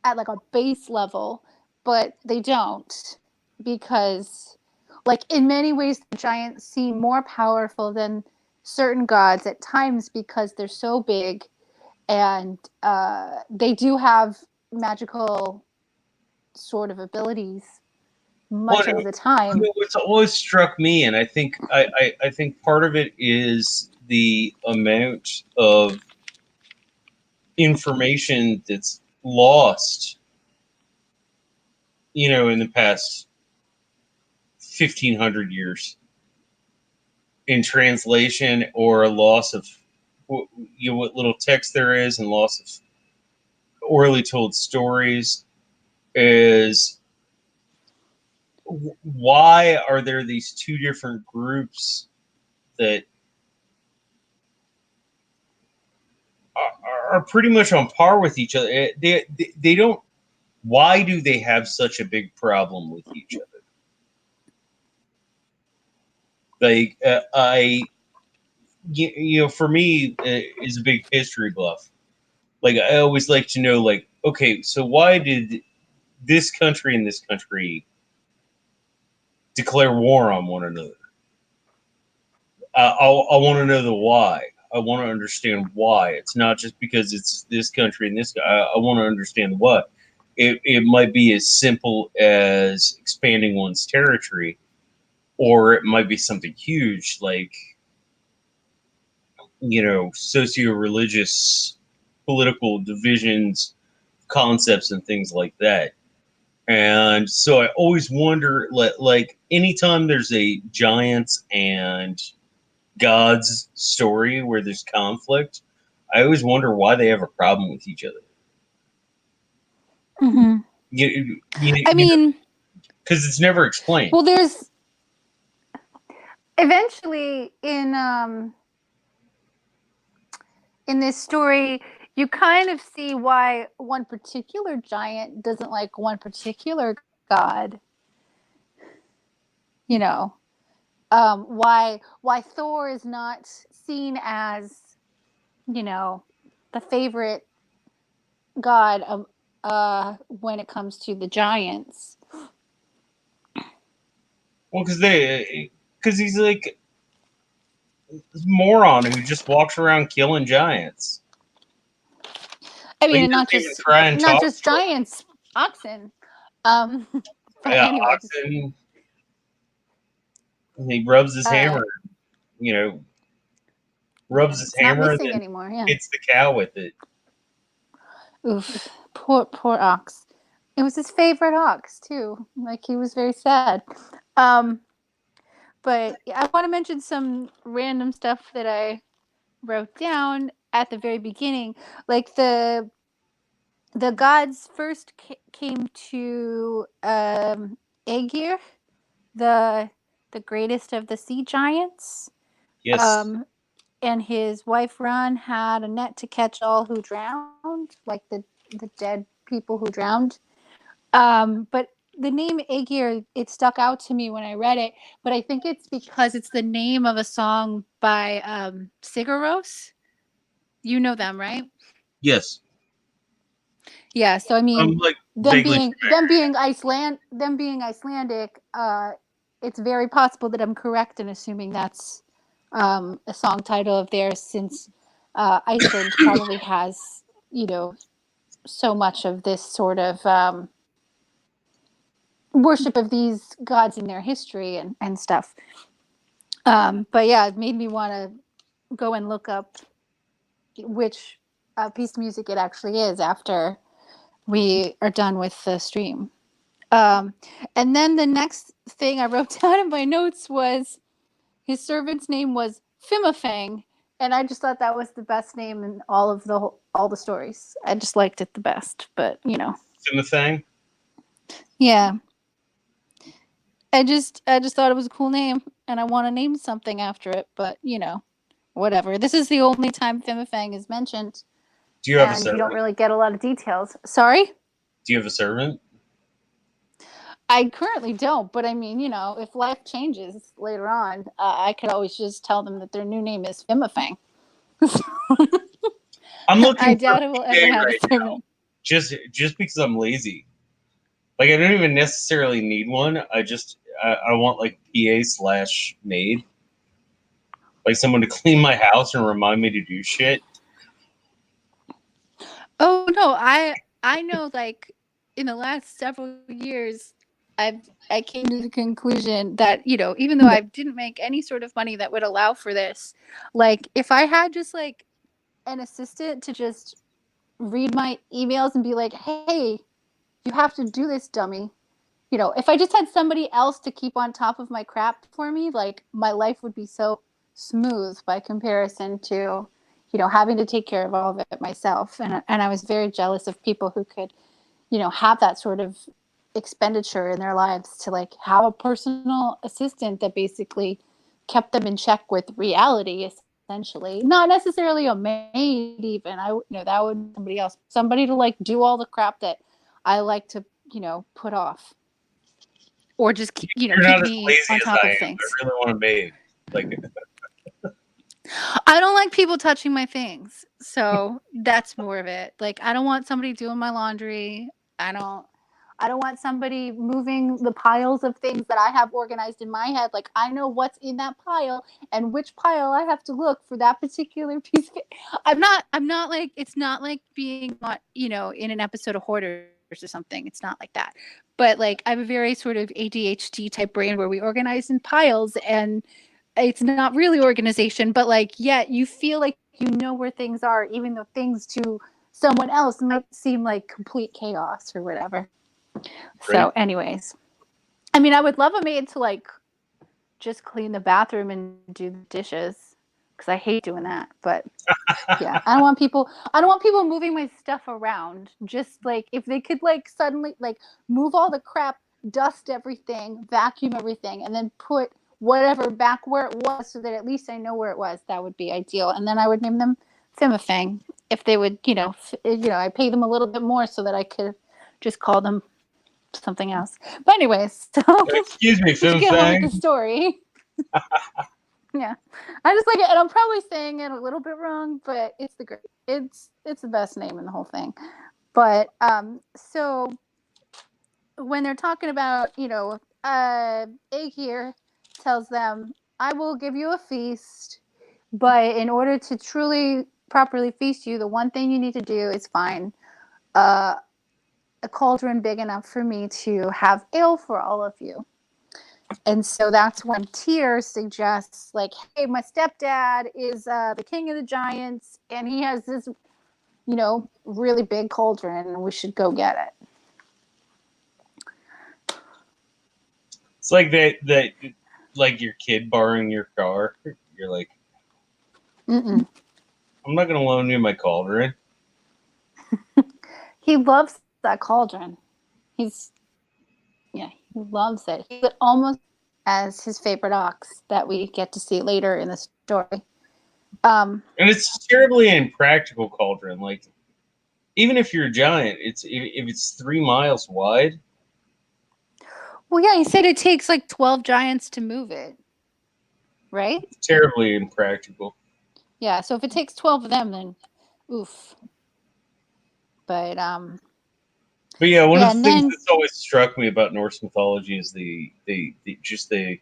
at like a base level, but they don't, because like in many ways the giants seem more powerful than certain gods at times because they're so big, and they do have magical sort of abilities Well, much of the time. what's always struck me, and I think part of it is the amount of information that's lost, in the past 1,500 years in translation, or a loss of what little text there is, and loss of orally told stories. Is why are there these two different groups that are pretty much on par with each other? They don't. Why do they have such a big problem with each other? Like for me, is a big history buff. Like I always like to know, like, okay, so why did this country and this country declare war on one another? I want to know the why. I want to understand why. It's not just because it's this country and this guy. I want to understand what. It might be as simple as expanding one's territory, or it might be something huge like, socio-religious, political divisions, concepts, and things like that. And so I always wonder, like anytime there's a giants and gods story where there's conflict, I always wonder why they have a problem with each other. Mm-hmm. You, I mean, because it's never explained. well, there's eventually in this story, you kind of see why one particular giant doesn't like one particular god. You know, why Thor is not seen as, you know, the favorite god of when it comes to the giants. Well, because he's like this moron who just walks around killing giants. I Like mean, he and doesn't even try and not talk just to him. giants, oxen. Um, but Yeah, anyways, oxen. He rubs his uh, hammer, you know, rubs yeah, his it's not hammer and missing then anymore. Yeah. hits the cow with it. Oof, poor ox. It was his favorite ox too. Like he was very sad. Um, But I want to mention some random stuff that I wrote down at the very beginning. Like the gods first came to Aegir, the the greatest of the sea giants. Yes. Um, and his wife Ran had a net to catch all who drowned, like the dead people who drowned. But the name Aegir, it stuck out to me when I read it, but I think it's because it's the name of a song by Sigur Rós. You know them, right? Yes. Yeah, so I I'm mean, like vaguely them being Icelandic, it's very possible that I'm correct in assuming that's a song title of theirs, since Iceland probably has, you know, so much of this sort of worship of these gods in their history and stuff. But yeah, it made me want to go and look up which piece of music it actually is after we are done with the stream. Um, and then the next thing I wrote down in my notes was his servant's name was Fimafang, and I just thought that was the best name in all the stories. I just liked it the best, but you know, in the thing. yeah. I just thought it was a cool name, and I want to name something after it. But you know, whatever. This is the only time Fimafang is mentioned, Do you have a and you don't servant? really get a lot of details. Sorry. Do you have a servant? I currently don't, but I mean, you know, if life changes later on, I could always just tell them that their new name is Fimafang. I'm I looking for a doubt it will ever PA have a right now, servant. just because I'm lazy. Like I don't even necessarily need one. I want like PA slash maid, like someone to clean my house and remind me to do shit. Oh no, I know. Like in the last several years, I came to the conclusion that, you know, even though I didn't make any sort of money that would allow for this, like if I had just like an assistant to just read my emails and be like, "Hey, you have to do this, dummy." You know, if I just had somebody else to keep on top of my crap for me, like my life would be so smooth by comparison to, you know, having to take care of all of it myself. And I was very jealous of people who could, you know, have that sort of expenditure in their lives to like have a personal assistant that basically kept them in check with reality, essentially. Not necessarily a maid even. You know, that would be somebody else. Somebody to like do all the crap that I like to, you know, put off, or just you know, You're keep not as me lazy on as top I of am. things. I really want a maid. Like I don't like people touching my things, so that's more of it. Like I don't want somebody doing my laundry. I don't i don't want somebody moving the piles of things that I have organized in my head. Like I know what's in that pile and which pile I have to look for that particular piece of it. I'm not like, it's not like being not, you know, in an episode of Hoarders or something. It's not like that. But like I have a very sort of ADHD type brain where we organize in piles, and it's not really organization, but like, yeah, you feel like you know where things are, even though things to someone else might seem like complete chaos or whatever. So, great. anyways, I mean, I would love a maid to like just clean the bathroom and do the dishes because I hate doing that. But yeah, I don't want people moving my stuff around. Just like if they could like suddenly like move all the crap, dust everything, vacuum everything, and then put whatever back where it was so that at least I know where it was, that would be ideal. And then I would name them Fimafang if they would, you know, I pay them a little bit more so that I could just call them something else. But anyways, so Excuse me, let's Fim get on with Fang. the story. Yeah, I just like it, and I'm probably saying it a little bit wrong, but it's the best name in the whole thing. But so when they're talking about, you know, Aegir tells them, "I will give you a feast, but in order to truly properly feast you, the one thing you need to do is find uh, a cauldron big enough for me to have ale for all of you." And so that's when Tyr suggests, like, "Hey, my stepdad is the king of the giants, and he has this, you know, really big cauldron, and we should go get it." It's like that. like your kid borrowing your car. You're like, Mm-mm. I'm not gonna loan you my cauldron. He loves that cauldron. He's yeah, he loves it. He would almost as his favorite ox that we get to see later in the story. Um, And it's terribly impractical cauldron. Like, even if you're a giant, if it's 3 miles wide, well, yeah, he said it takes like 12 giants to move it, right? it's terribly impractical. Yeah, so if it takes 12 of them, then oof. But But yeah, one of yeah, the and things then that's always struck me about Norse mythology is the just the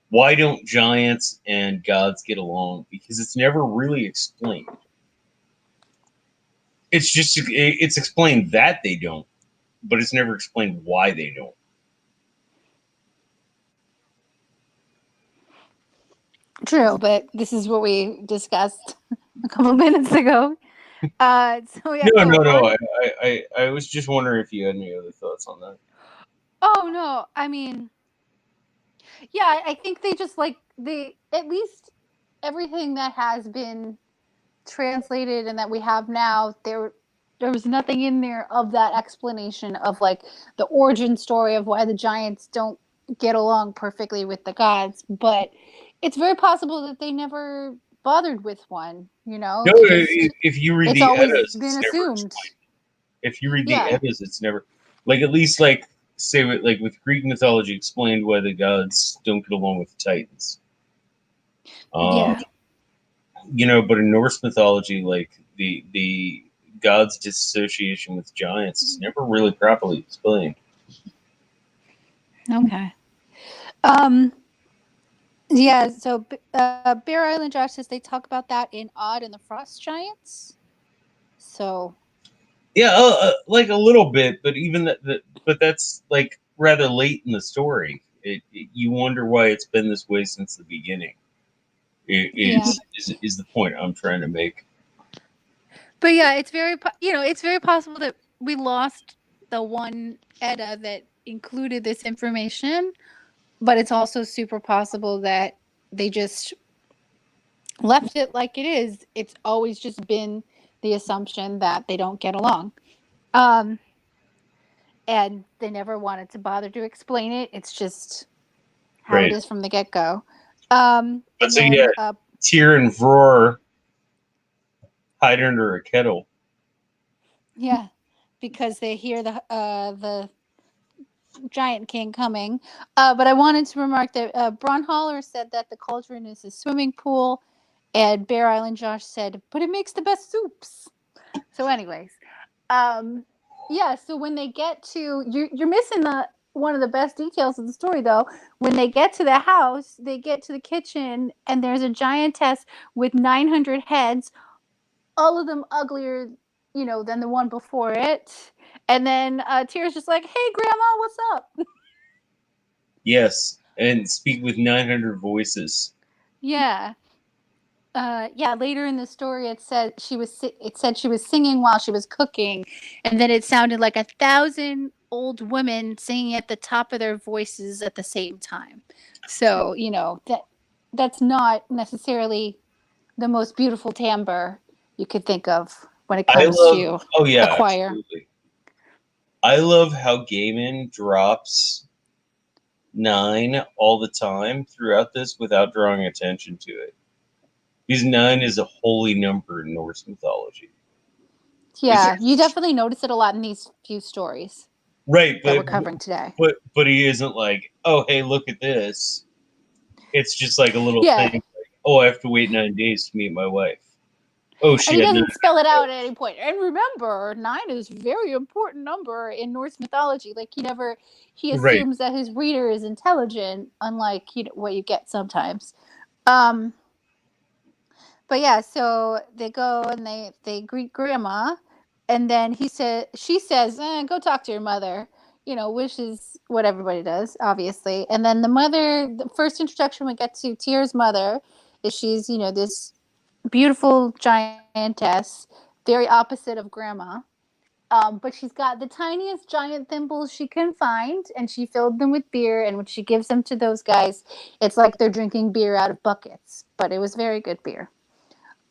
why don't giants and gods get along? Because it's never really explained. It's just it's explained that they don't, but it's never explained why they don't. true, but this is what we discussed a couple minutes ago. So yeah, No, so no, no. on. I was just wondering if you had any other thoughts on that. Oh no, I mean, yeah, I think they just like they at least everything that has been translated and that we have now, there was nothing in there of that explanation of like the origin story of why the giants don't get along perfectly with the gods, but it's very possible that they never bothered with one, No, it's just if you read it's the always Eddas, been it's never assumed. explained. If you read the Yeah. Eddas, it's never like at least like say like with Greek mythology explained why the gods don't get along with the Titans. Um, Yeah. but in Norse mythology, like the gods' disassociation with giants is never really properly explained. Okay. um yeah, so Bear Island Josh says they talk about that in Odd and the Frost Giants. So Yeah, like a little bit, but even but that's like rather late in the story. You wonder why it's been this way since the beginning. It yeah. is the point I'm trying to make. But yeah, it's very possible that we lost the one Edda that included this information, but it's also super possible that they just left it like it is. It's always just been the assumption that they don't get along. Um, and they never wanted to bother to explain it. It's just how it Right. is from the get go. But And so yeah, then, Tyr and Vror hide under a kettle. yeah, because they hear the giant king coming. But I wanted to remark that Bronhaller said that the cauldron is a swimming pool, and Bear Island Josh said, but it makes the best soups. So, anyways, um, yeah. So when they get to you're missing the one of the best details of the story though. When they get to the house, they get to the kitchen, and there's a giantess with 900 heads, all of them uglier, than the one before it. And then Tira's just like, "Hey, Grandma, what's up?" Yes, and speak with 900 voices. Yeah. Yeah, later in the story it said she was singing while she was cooking, and then it sounded like 1,000 old women singing at the top of their voices at the same time. So, that's not necessarily the most beautiful timbre you could think of when it I comes love. to Oh a yeah, choir. absolutely. I love how Gaiman drops nine all the time throughout this without drawing attention to it. Because nine is a holy number in Norse mythology. It's Yeah, you definitely notice it a lot in these few stories right, that we're covering today. but he isn't like, oh hey, look at this. It's just like a little thing. Yeah, Like, oh, I have to wait 9 days to meet my wife. Oh and he shit, no. doesn't spell it out at any point. And remember, nine is a very important number in Norse mythology. Like he Right. assumes that his reader is intelligent, unlike what you get sometimes. Um, but yeah, so they go and they greet Grandma, and then she says, "Go talk to your mother." Which is what everybody does, obviously. And then the first introduction we get to Tyr's mother is she's this beautiful giantess, very opposite of Grandma. But she's got the tiniest giant thimbles she can find, and she filled them with beer. And when she gives them to those guys, it's like they're drinking beer out of buckets. But it was very good beer.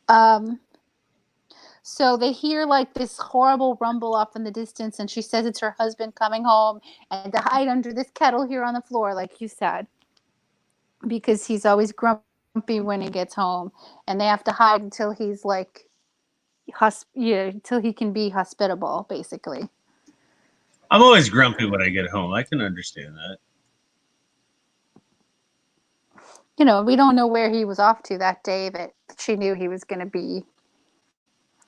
Um, so they hear like this horrible rumble off in the distance, and she says it's her husband coming home and to hide under this kettle here on the floor, like you said, because he's always grumpy when he gets home, and they have to hide until he's like, until he can be hospitable, basically. I'm always grumpy when I get home. I can understand that. We don't know where he was off to that day that she knew he was going to be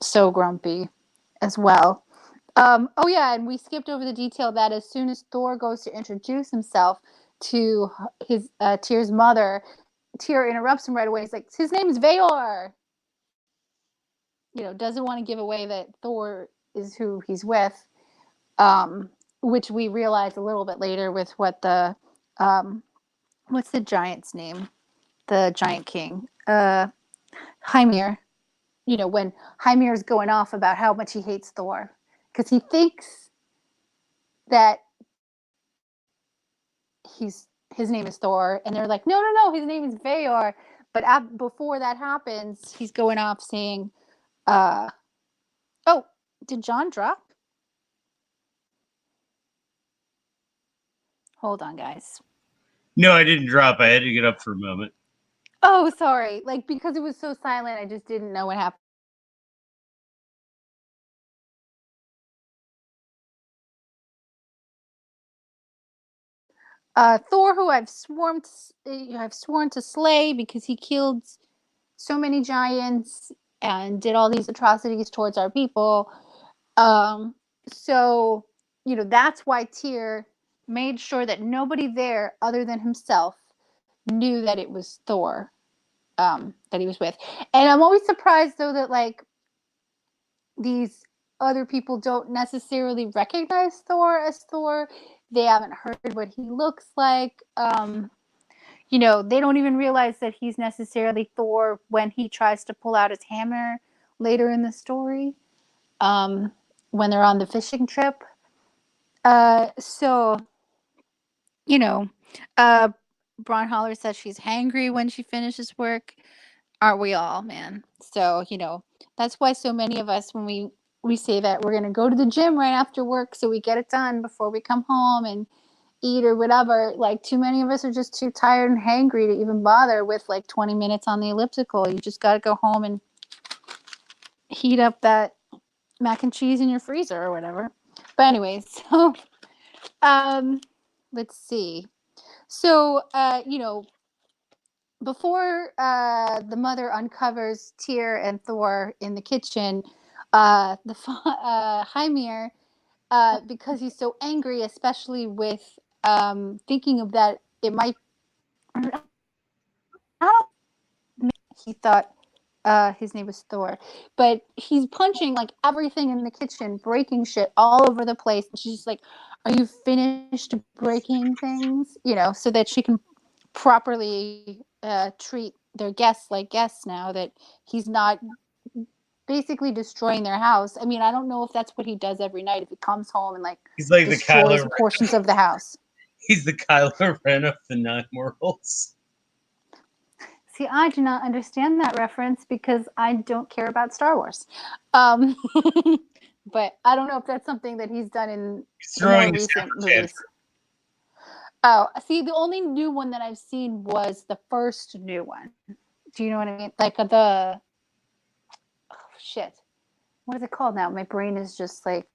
so grumpy as well. Oh yeah, and we skipped over the detail that as soon as Thor goes to introduce himself to his Tyr's mother, Tyr interrupts him right away. He's like, "His name is Veor." Doesn't want to give away that Thor is who he's with, which we realize a little bit later with what um, what's the giant's name? The giant king, Hymir. When Hymir's going off about how much he hates Thor because he thinks that his name is Thor, and they're like, no, his name is Veor. But before that happens, he's going off saying, uh, "Oh, did John drop? Hold on, guys. No, I didn't drop. I had to get up for a moment. Oh, sorry. Like because it was so silent, I just didn't know what happened." Thor, who I've sworn to slay because he killed so many giants and did all these atrocities towards our people. Um, so that's why Tyr made sure that nobody there other than himself knew that it was Thor that he was with. And I'm always surprised though that like these other people don't necessarily recognize Thor as Thor. They haven't heard what he looks like. They don't even realize that he's necessarily Thor when he tries to pull out his hammer later in the story, um, when they're on the fishing trip. So, you know, uh, Braunhaler says she's hangry when she finishes work. Aren't we all, man? So, that's why so many of us, when we say that we're going to go to the gym right after work so we get it done before we come home and eat or whatever, like too many of us are just too tired and hangry to even bother with like 20 minutes on the elliptical. You just got to go home and heat up that mac and cheese in your freezer or whatever. But anyways, so um let's see. So before the mother uncovers Tyr and Thor in the kitchen, Hymir, because he's so angry, especially with thinking of that, it might. He thought his name was Thor, but he's punching like everything in the kitchen, breaking shit all over the place. And she's just like, "Are you finished breaking things?" So that she can properly treat their guests like guests now that he's not basically destroying their house. I mean, I don't know if that's what he does every night if he comes home and like He's like the destroys Kylo. portions of the house. He's the Kylo Ren of the Nine Worlds. See, I do not understand that reference because I don't care about Star Wars. Um, but I don't know if that's something that he's done in He's the more throwing his recent temper movies. tantrum. Oh, see, the only new one that I've seen was the first new one. Do you know what I mean? Like shit. What is it called now? My brain is just like,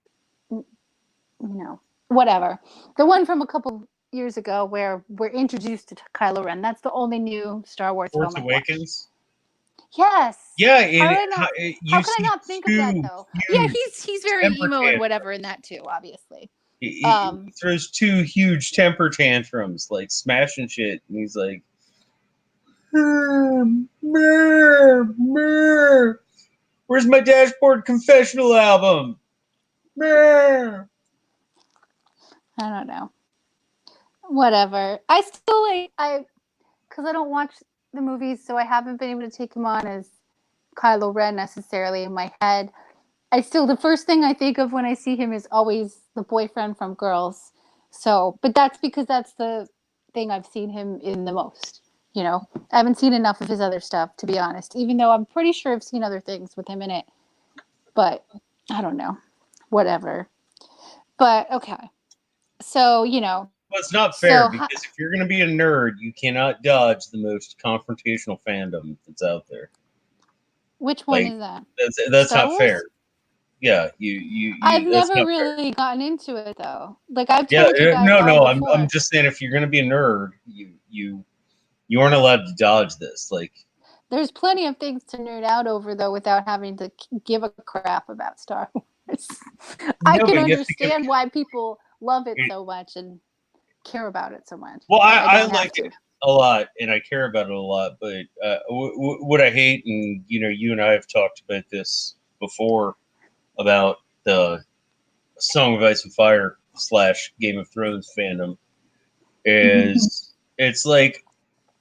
whatever. The one from a couple years ago where we're introduced to Kylo Ren. That's the only new Star Wars Force film I've watched. Awakens. Yes. Yeah, How and did I not? you How could I see not think of that two though? Yeah, huge he's very temper emo and tantrums. whatever in that too, obviously. He throws two huge temper tantrums, like smashing shit, and he's like, "Where's my dashboard confessional album?" I don't know. Whatever. I still like because I don't watch the movies, so I haven't been able to take him on as Kylo Ren necessarily in my head. I still, the first thing I think of when I see him is always the boyfriend from Girls. So, but that's because that's the thing I've seen him in the most. You know, I haven't seen enough of his other stuff, to be honest, even though I'm pretty sure I've seen other things with him in it. But I don't know. Whatever. But okay. So, Well, it's not so fair because if you're going to be a nerd, you cannot dodge the most confrontational fandom that's out there. which one Like is that? that's Star not fair. Wars? Yeah, I've that's never not fair. really gotten into it though. Like I've Yeah, told you guys no, all no. I'm before. just saying if you're going to be a nerd, you aren't allowed to dodge this. Like There's plenty of things to nerd out over though without having to give a crap about Star Wars. I no, can but you have to give. understand why people love it It, so much and care about it so much, well, but I I don't have like to. it a lot and I care about it a lot. But what I hate, and you and I have talked about this before about the Song of Ice and Fire / Game of Thrones fandom is it's like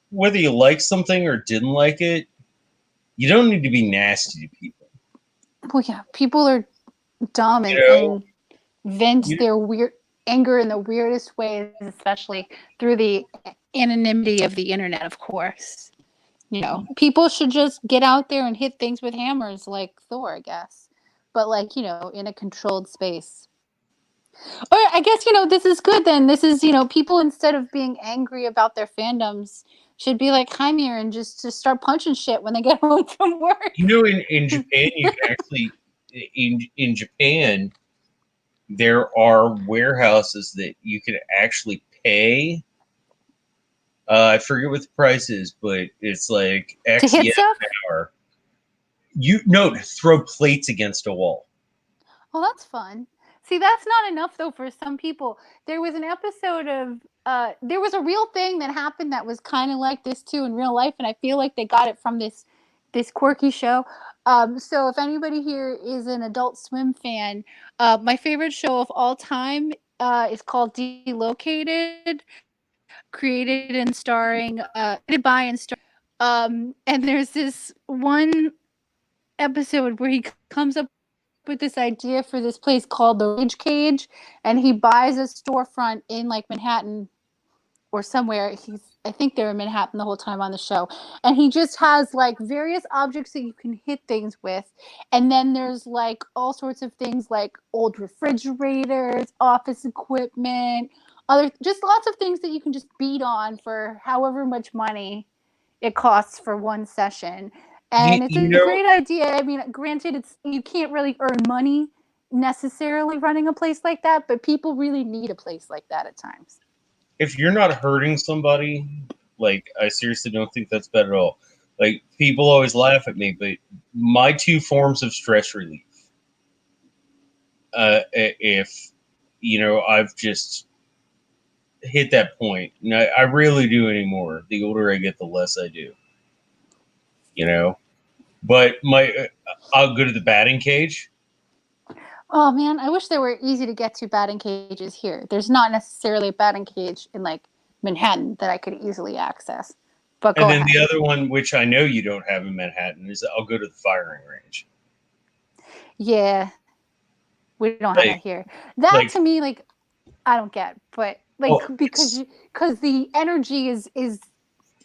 whether you like something or didn't like it, you don't need to be nasty to people. Well, yeah, people are dumb You know, and vent you, their weird anger in the weirdest ways, especially through the anonymity of the internet, of course. People should just get out there and hit things with hammers like Thor, I guess. But like, in a controlled space. Or I guess, this is good then. This is, people instead of being angry about their fandoms should be like Heimir and just start punching shit when they get home from work. in Japan, you can actually in Japan there are warehouses that you can actually pay. I forget what the price is, but it's like To X hit yen stuff? an hour. You no to throw plates against a wall. Oh, that's fun. See, that's not enough though for some people. There was an episode of there was a real thing that happened that was kind of like this too in real life, and I feel like they got it from this quirky show. So if anybody here is an Adult Swim fan, my favorite show of all time is called Delocated, created and starring created by and starring and there's this one episode where he comes up with this idea for this place called the Rage Cage, and he buys a storefront in like Manhattan or somewhere. I think they're in Manhattan the whole time on the show. And he just has like various objects that you can hit things with. And then there's like all sorts of things like old refrigerators, office equipment, other just lots of things that you can just beat on for however much money it costs for one session. And it's a You great know, idea. I mean, granted, it's you can't really earn money necessarily running a place like that, but people really need a place like that at times. if you're not hurting somebody, like I seriously don't think that's bad at all. Like people always laugh at me, but my two forms of stress relief, if I've just hit that point, and I rarely do anymore. The older I get, the less I do. You know, but I'll go to the batting cage, Oh man, I wish there were easy to get to batting cages here. There's not necessarily a batting cage in like Manhattan that I could easily access. But and go then the ahead. other one, which I know you don't have in Manhattan, is I'll go to the firing range. Yeah, we don't have that Like, here. That like, to me, like, I don't get, but like oh, because the energy is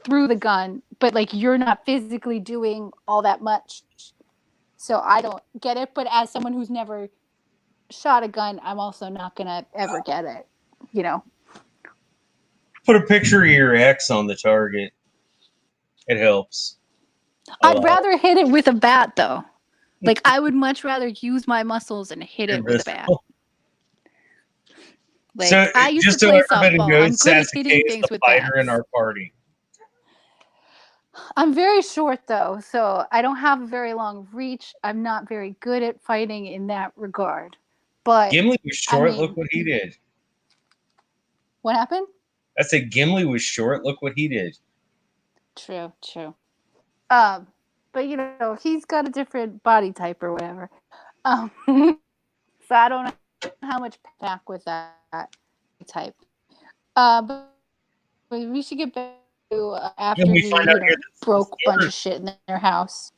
through the gun, but like you're not physically doing all that much. So I don't get it. But as someone who's never shot a gun, I'm also not gonna ever get it. You know. put a picture of your ex on the target. It helps a I'd lot. rather hit it with a bat though. Like I would much rather use my muscles and hit it with a bat. Invisible. So Like I used to just so play everybody softball. I'm knows, good at Sasuke hitting is the things with fighter in bats. our party. I'm very short though, so I don't have a very long reach. I'm not very good at fighting in that regard. But Gimli was I short. Look mean, what he did. what happened? I said Gimli was short. Look what he did. True, true. Um, but he's got a different body type or whatever. So I don't know how much back with that type. But we should get back to after Then we he, find out here that broke a bunch Thor, of shit in their house.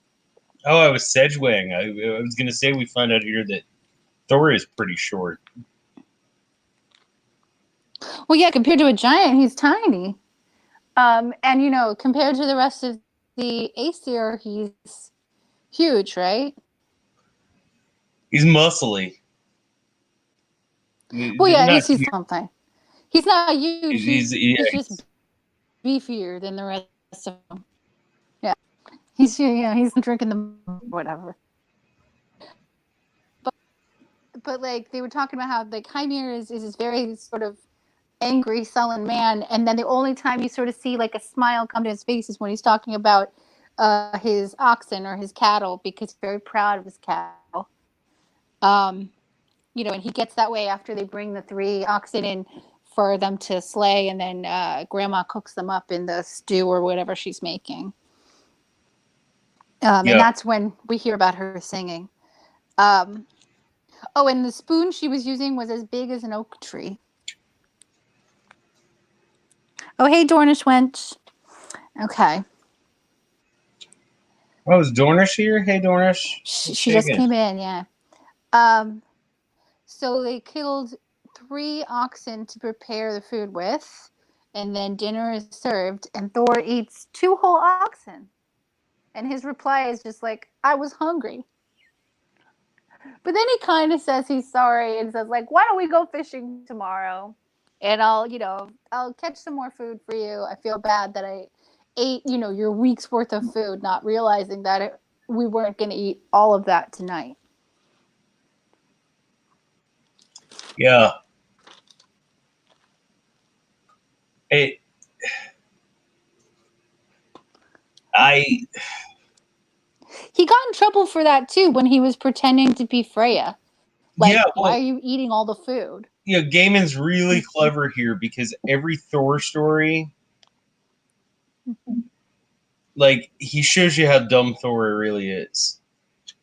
Oh, I was segueing. I was going to say we find out here that Thor is pretty short. Well, yeah, compared to a giant, he's tiny. And compared to the rest of the Aesir, he's huge, right? He's muscly. Well, yeah, at Not least he's huge. something. He's not huge. Yeah, He's just beefier than the rest of them. Yeah, he's drinking the whatever. But like they were talking about how like Hymir is this very sort of angry, sullen man, and then the only time you sort of see like a smile come to his face is when he's talking about his oxen or his cattle because he's very proud of his cattle. Um, and he gets that way after they bring the 3 oxen in for them to slay, and then Grandma cooks them up in the stew or whatever she's making. And yeah, that's when we hear about her singing. Um, oh, and the spoon she was using was as big as an oak tree. Oh, hey, Dornish wench. Okay. oh, is Dornish here? Hey, Dornish. What's She just shaking? came in, yeah. Um, so they killed 3 oxen to prepare the food with, and then dinner is served, and Thor eats 2 whole oxen. And his reply is just like, I was hungry. But then he kind of says he's sorry and says, like, why don't we go fishing tomorrow? And I'll catch some more food for you. I feel bad that I ate, your week's worth of food, not realizing that we weren't going to eat all of that tonight. Yeah. Hey, I He got in trouble for that too when he was pretending to be Freya. yeah. Like, why Well, are you eating all the food? Gaiman's really clever here because every Thor story, like, he shows you how dumb Thor really is,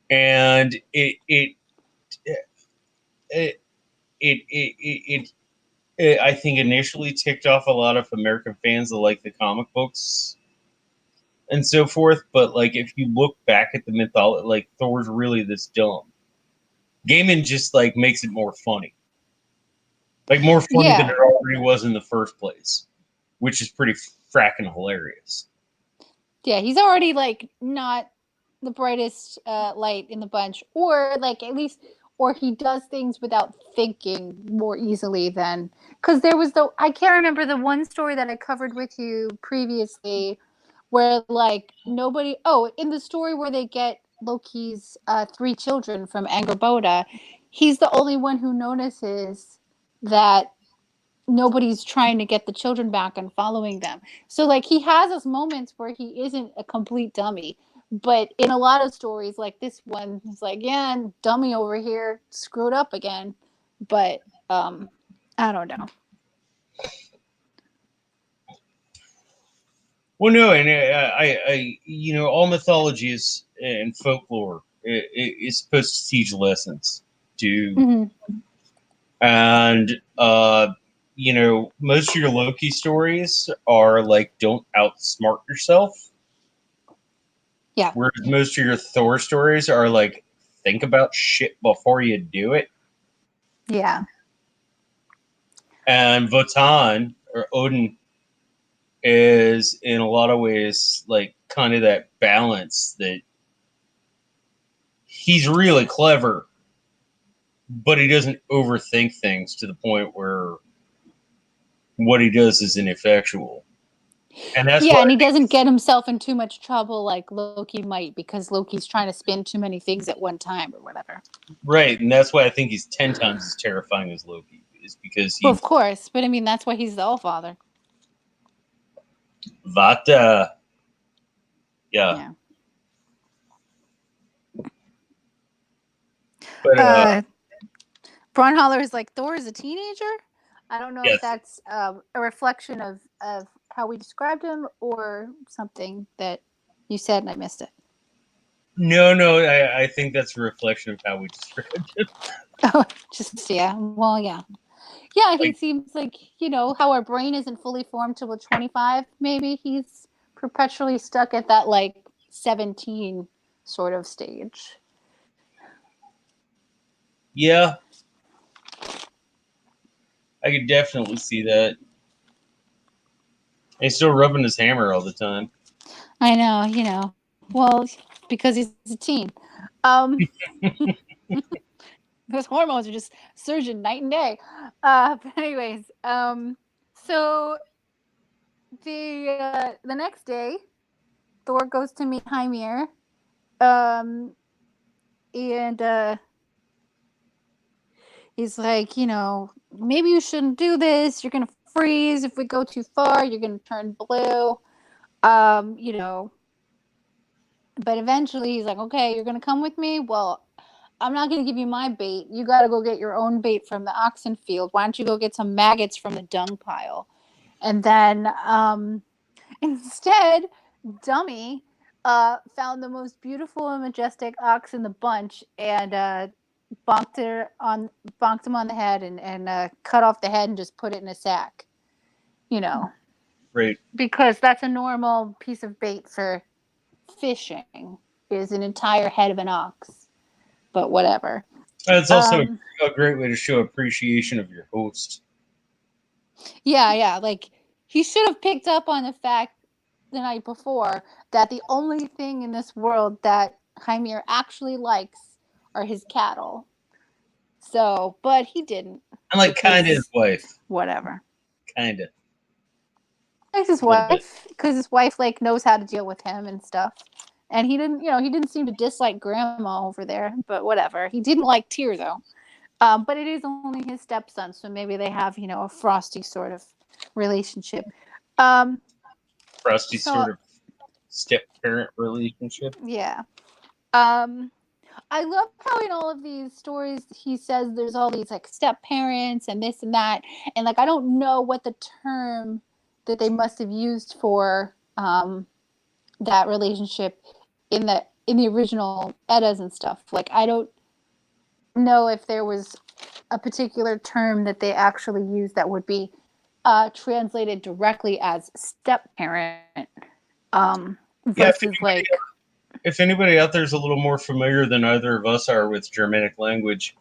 and it it, it, it, I think initially ticked off a lot of American fans that like the comic books and so forth. But like, if you look back at the mythology, like Thor's really this dumb. Gaiman just like makes it more funny, like more funny than it Yeah. already was in the first place, which is pretty fracking hilarious. Yeah, he's already like not the brightest light in the bunch, or like at least, or he does things without thinking more easily than because there was the I can't remember the one story that I covered with you previously where like nobody in the story where they get Loki's 3 children from Angerboda, he's the only one who notices that nobody's trying to get the children back and following them. So like he has those moments where he isn't a complete dummy. But in a lot of stories like this one, he's like, yeah, dummy over here, screwed up again. But I don't know. Well, no, and all mythology is and folklore is supposed to teach lessons to, Mm-hmm. and most of your Loki stories are like don't outsmart yourself, Yeah. whereas most of your Thor stories are like think about shit before you do it. Yeah. And Votan or Odin is in a lot of ways like kind of that balance that he's really clever, but he doesn't overthink things to the point where what he does is ineffectual. And that's Yeah, why and I he think doesn't it's get himself in too much trouble like Loki might because Loki's trying to spin too many things at one time or whatever. right, and that's why I think he's 10 times as terrifying as Loki is because Well, of he course, but I mean that's why he's the All Father. Vata, yeah, Yeah. but Braunhaler is like Thor is a teenager. I don't know if yes, that's a reflection of how we described him or something that you said and I missed it. no, I think that's a reflection of how we described it. Oh, just yeah. Well, yeah. Yeah, he Like, seems like, how our brain isn't fully formed till we're 25, maybe he's perpetually stuck at that like 17 sort of stage. Yeah, I could definitely see that. He's still rubbing his hammer all the time. I know, well, because he's a teen. Um, those hormones are just surging night and day. But anyways, so the next day, Thor goes to meet Hymir, um, and he's like, maybe you shouldn't do this. You're gonna freeze if we go too far. You're gonna turn blue. Um, you know, but eventually he's like, okay, you're gonna come with me. Well, I'm not gonna give you my bait. You got to go get your own bait from the oxen field. Why don't you go get some maggots from the dung pile? And then instead, Dummy found the most beautiful and majestic ox in the bunch and bonked her on bonked him on the head and cut off the head and just put it in a sack. You know, Right. because that's a normal piece of bait for fishing is an entire head of an ox. But whatever. It's also Um, a great way to show appreciation of your host. yeah. Like he should have picked up on the fact the night before that the only thing in this world that Hymir actually likes are his cattle. So, but he didn't And like kind of his because wife. whatever. Kind of. Likes his A little bit. wife because his wife like knows how to deal with him and stuff. And he didn't seem to dislike Grandma over there, but whatever. He didn't like Tyr though. But it is only his stepson, so maybe they have a frosty sort of relationship. Um, Frosty so sort of step parent relationship. yeah. Um, I love how in all of these stories he says there's all these like step parents and this and that, and like I don't know what the term that they must have used for that relationship in the original Eddas and stuff. Like I don't know if there was a particular term that they actually used that would be translated directly as step parent Yeah, versus like if anybody out there is a little more familiar than either of us are with Germanic language,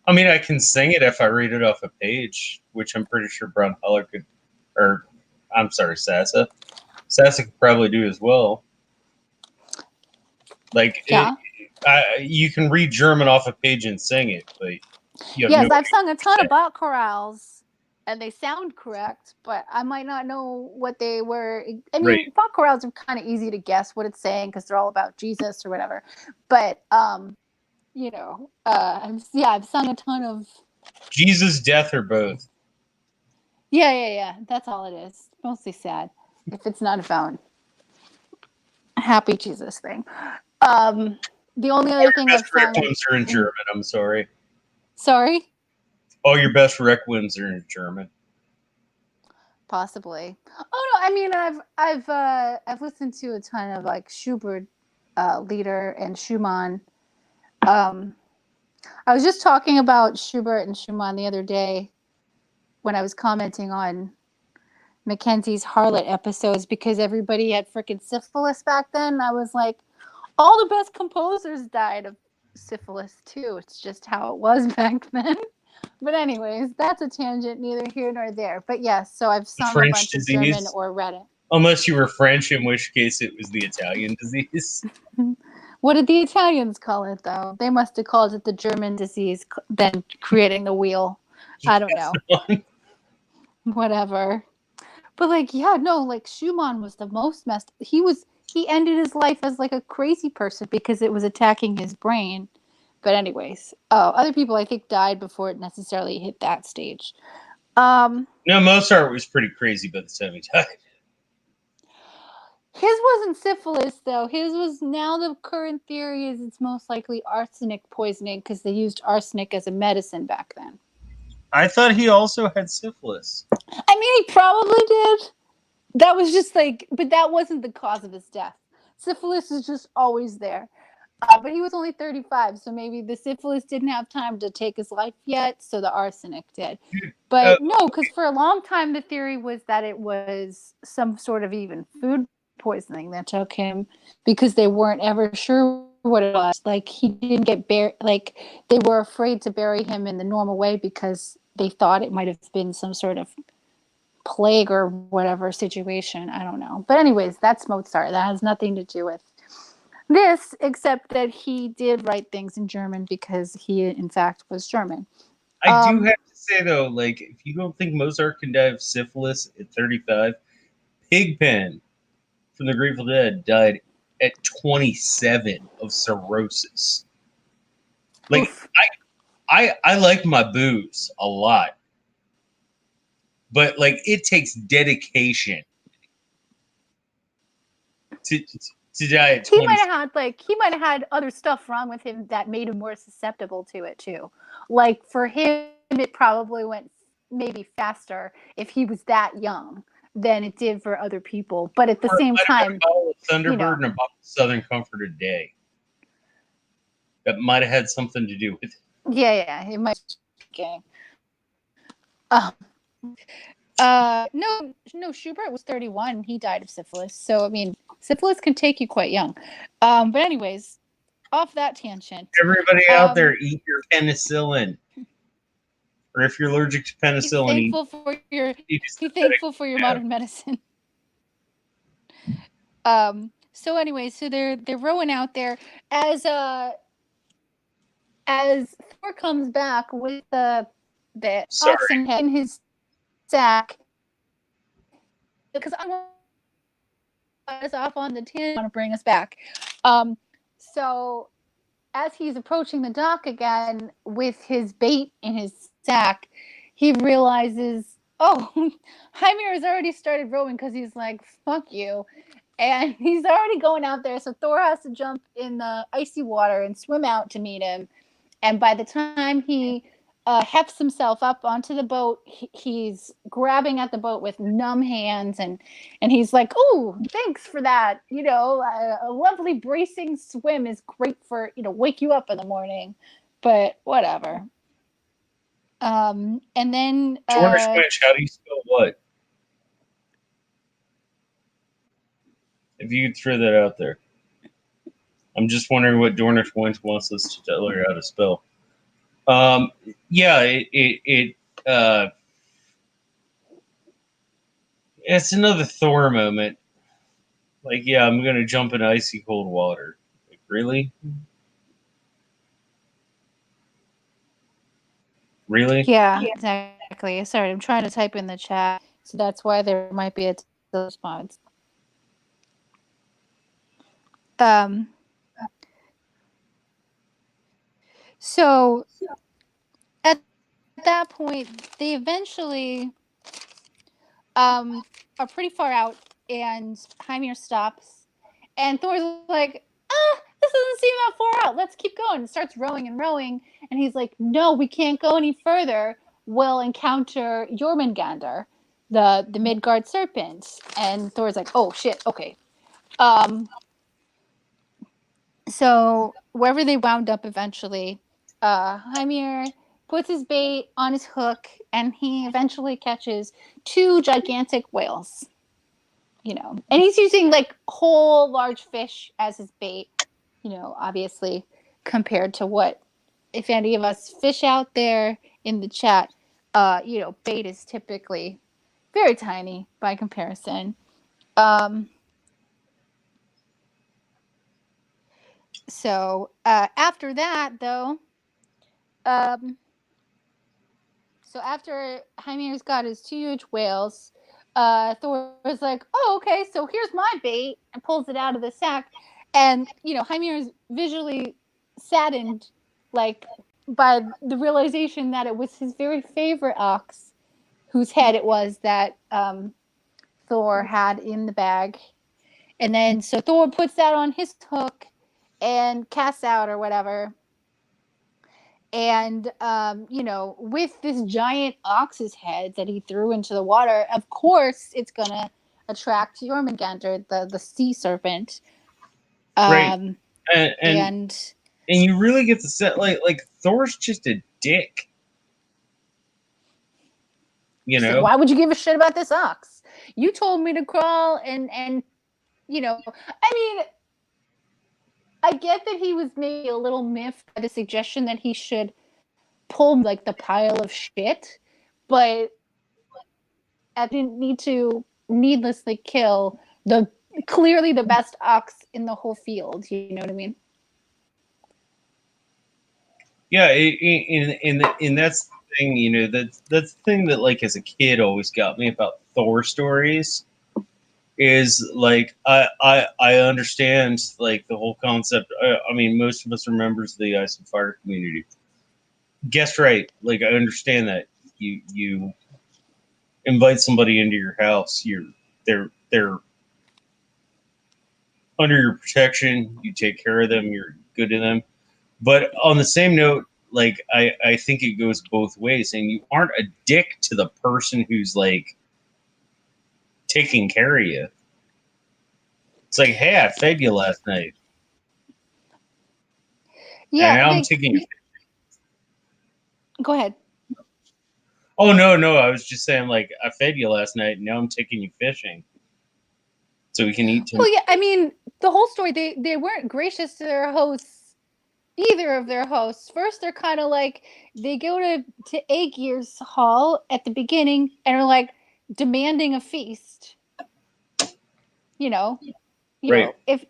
I mean, I can sing it if I read it off a page, which I'm pretty sure Brown Holler could, or I'm sorry, Sassa. Sassa could probably do as well. Like, yeah. you can read German off a page and sing it, but you have no Yes, idea I've sung a what you're ton of saying. bot chorales and they sound correct, but I might not know what they were. I Right. mean, bot chorales are kind of easy to guess what it's saying because they're all about Jesus or whatever. But I've sung a ton of. Jesus, death, or both. Yeah. That's all it is. Mostly sad. If it's not about happy Jesus thing. Um, the only All other your thing best I've sung. requiems are in German. I'm sorry. Sorry. All your best requiems are in German. Possibly. Oh no, I mean I've listened to a ton of like Schubert, Lieder and Schumann. Um, I was just talking about Schubert and Schumann the other day when I was commenting on Mackenzie's Harlot episodes because everybody had freaking syphilis back then. I was like, all the best composers died of syphilis too. It's just how it was back then. But anyways, that's a tangent, neither here nor there. But yes, so I've The sung a French bunch of German disease. or read it. Unless you were French, in which case it was the Italian disease. What did the Italians call it, though? They must have called it the German disease, then creating the wheel. I don't know. Whatever. But like, yeah, no, like Schumann was the most messed. He ended his life as like a crazy person because it was attacking his brain. But anyways, other people I think died before it necessarily hit that stage. Um, No, Mozart was pretty crazy by the time he died. His wasn't syphilis though. His was now the current theory is it's most likely arsenic poisoning because they used arsenic as a medicine back then. I thought he also had syphilis. I mean, he probably did. That was just like, but that wasn't the cause of his death. Syphilis is just always there. But he was only 35, so maybe the syphilis didn't have time to take his life yet, so the arsenic did. Uh, But no, because for a long time the theory was that it was some sort of even food poisoning that took him because they weren't ever sure what it was. Like he didn't get buried. Like they were afraid to bury him in the normal way because they thought it might have been some sort of plague or whatever situation. I don't know. But anyways, that's Mozart. That has nothing to do with this, except that he did write things in German because he, in fact, was German. I do have to say though, like if you don't think Mozart can die of syphilis at 35, Pigpen from the Grateful Dead died at 27 of cirrhosis. Like Oof. I like my booze a lot, but like it takes dedication to to die at He 20. might have had other stuff wrong with him that made him more susceptible to it too. Like for him, it probably went maybe faster if he was that young than it did for other people. But at the Or it same might have been time, a bottle of you Thunderbird know, and a bottle of Southern Comfort a day. That might have had something to do with it. yeah, it might. Okay. No, Schubert was 31. He died of syphilis. So I mean, syphilis can take you quite young. But anyways, off that tangent. Everybody out there, eat your penicillin. Or if you're allergic to Be penicillin, thankful for your eat be synthetic. thankful for your Yeah. modern medicine. So anyway, so they're rowing out there as Thor comes back with the Sorry. oxen head in his sack because I want us off on the tangent. I want to bring us back. So as he's approaching the dock again with his bait in his sack, he realizes, oh, Hymir has already started rowing because he's like, fuck you. And he's already going out there. So Thor has to jump in the icy water and swim out to meet him. And by the time he hefts himself up onto the boat, he's grabbing at the boat with numb hands, and he's like, "Oh, thanks for that. You know, a lovely bracing swim is great for wake you up in the morning, but whatever." And then Dornish Winch, how do you spell what? If you could throw that out there. I'm just wondering what Dornish Winch wants us to tell her how to spell. Yeah, it's another Thor moment. Like, yeah, I'm gonna jump in icy cold water. Like, really? Really? yeah, exactly. Sorry, I'm trying to type in the chat, so that's why there might be a response. Um, so at that point, they eventually are pretty far out, and Hymir stops, and Thor's like, this doesn't seem that far out. Let's keep going. And starts rowing and rowing, and he's like, no, we can't go any further. We'll encounter Jormungandr, the Midgard serpent. And Thor's like, oh shit, okay. So wherever they wound up eventually, Hymir puts his bait on his hook, and he eventually catches two gigantic whales. And he's using like whole large fish as his bait. Obviously, compared to what, if any of us fish out there in the chat, bait is typically very tiny by comparison. So after that, though, so after Hymir's got his two huge whales, Thor is like, "Oh, okay. So here's my bait," and pulls it out of the sack. And Hymir is visually saddened, like by the realization that it was his very favorite ox, whose head it was that Thor had in the bag. And then so Thor puts that on his hook and casts out or whatever. And with this giant ox's head that he threw into the water, of course it's gonna attract Jormungandr, the sea serpent. Right. And, And you really get the set like Thor's just a dick. Like, why would you give a shit about this ox? You told me to crawl and I mean, I get that he was maybe a little miffed by the suggestion that he should pull like the pile of shit, but I didn't need to needlessly kill the clearly the best ox in the whole field. You know what I mean? Yeah, and that's the thing, that's the thing that like as a kid always got me about Thor stories is like I understand like the whole concept. I mean, most of us remembers the Ice and Fire community. Guess right. Like I understand that you invite somebody into your house, they're under your protection. You take care of them. You're good to them. But on the same note, like I think it goes both ways, and you aren't a dick to the person who's like taking care of you. It's like, hey, I fed you last night, and Yeah, now I'm like taking you. go ahead. Oh no, I was just saying like I fed you last night, and now I'm taking you fishing, so we can eat Well, tonight. yeah, I mean, the whole story they weren't gracious to their hosts, either of their hosts. First, they're kind of like they go to Aegir's hall at the beginning and are like demanding a feast. You know, Right. if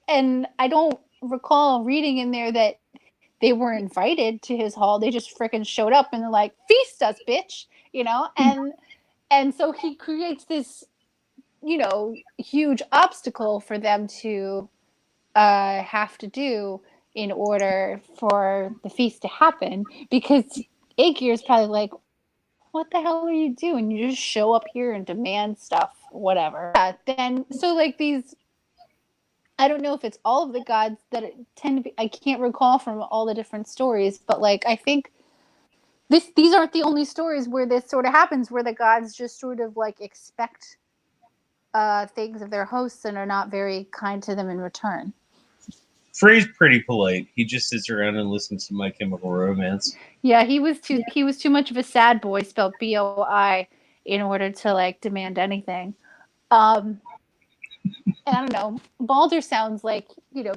and I don't recall reading in there that they were invited to his hall. They just freaking showed up and they're like, "Feast us, bitch!" And so he creates this huge obstacle for them to have to do in order for the feast to happen because Aegir is probably like, what the hell are you doing? You just show up here and demand stuff, whatever. Yeah, then so like these, I don't know if it's all of the gods that tend to be. I can't recall from all the different stories, but like I think these aren't the only stories where this sort of happens, where the gods just sort of like expect things of their hosts and are not very kind to them in return. Frey's pretty polite. He just sits around and listens to My Chemical Romance. Yeah, he was too much of a sad boy, spelled BOI, in order to like demand anything. Um, and I don't know. Balder sounds like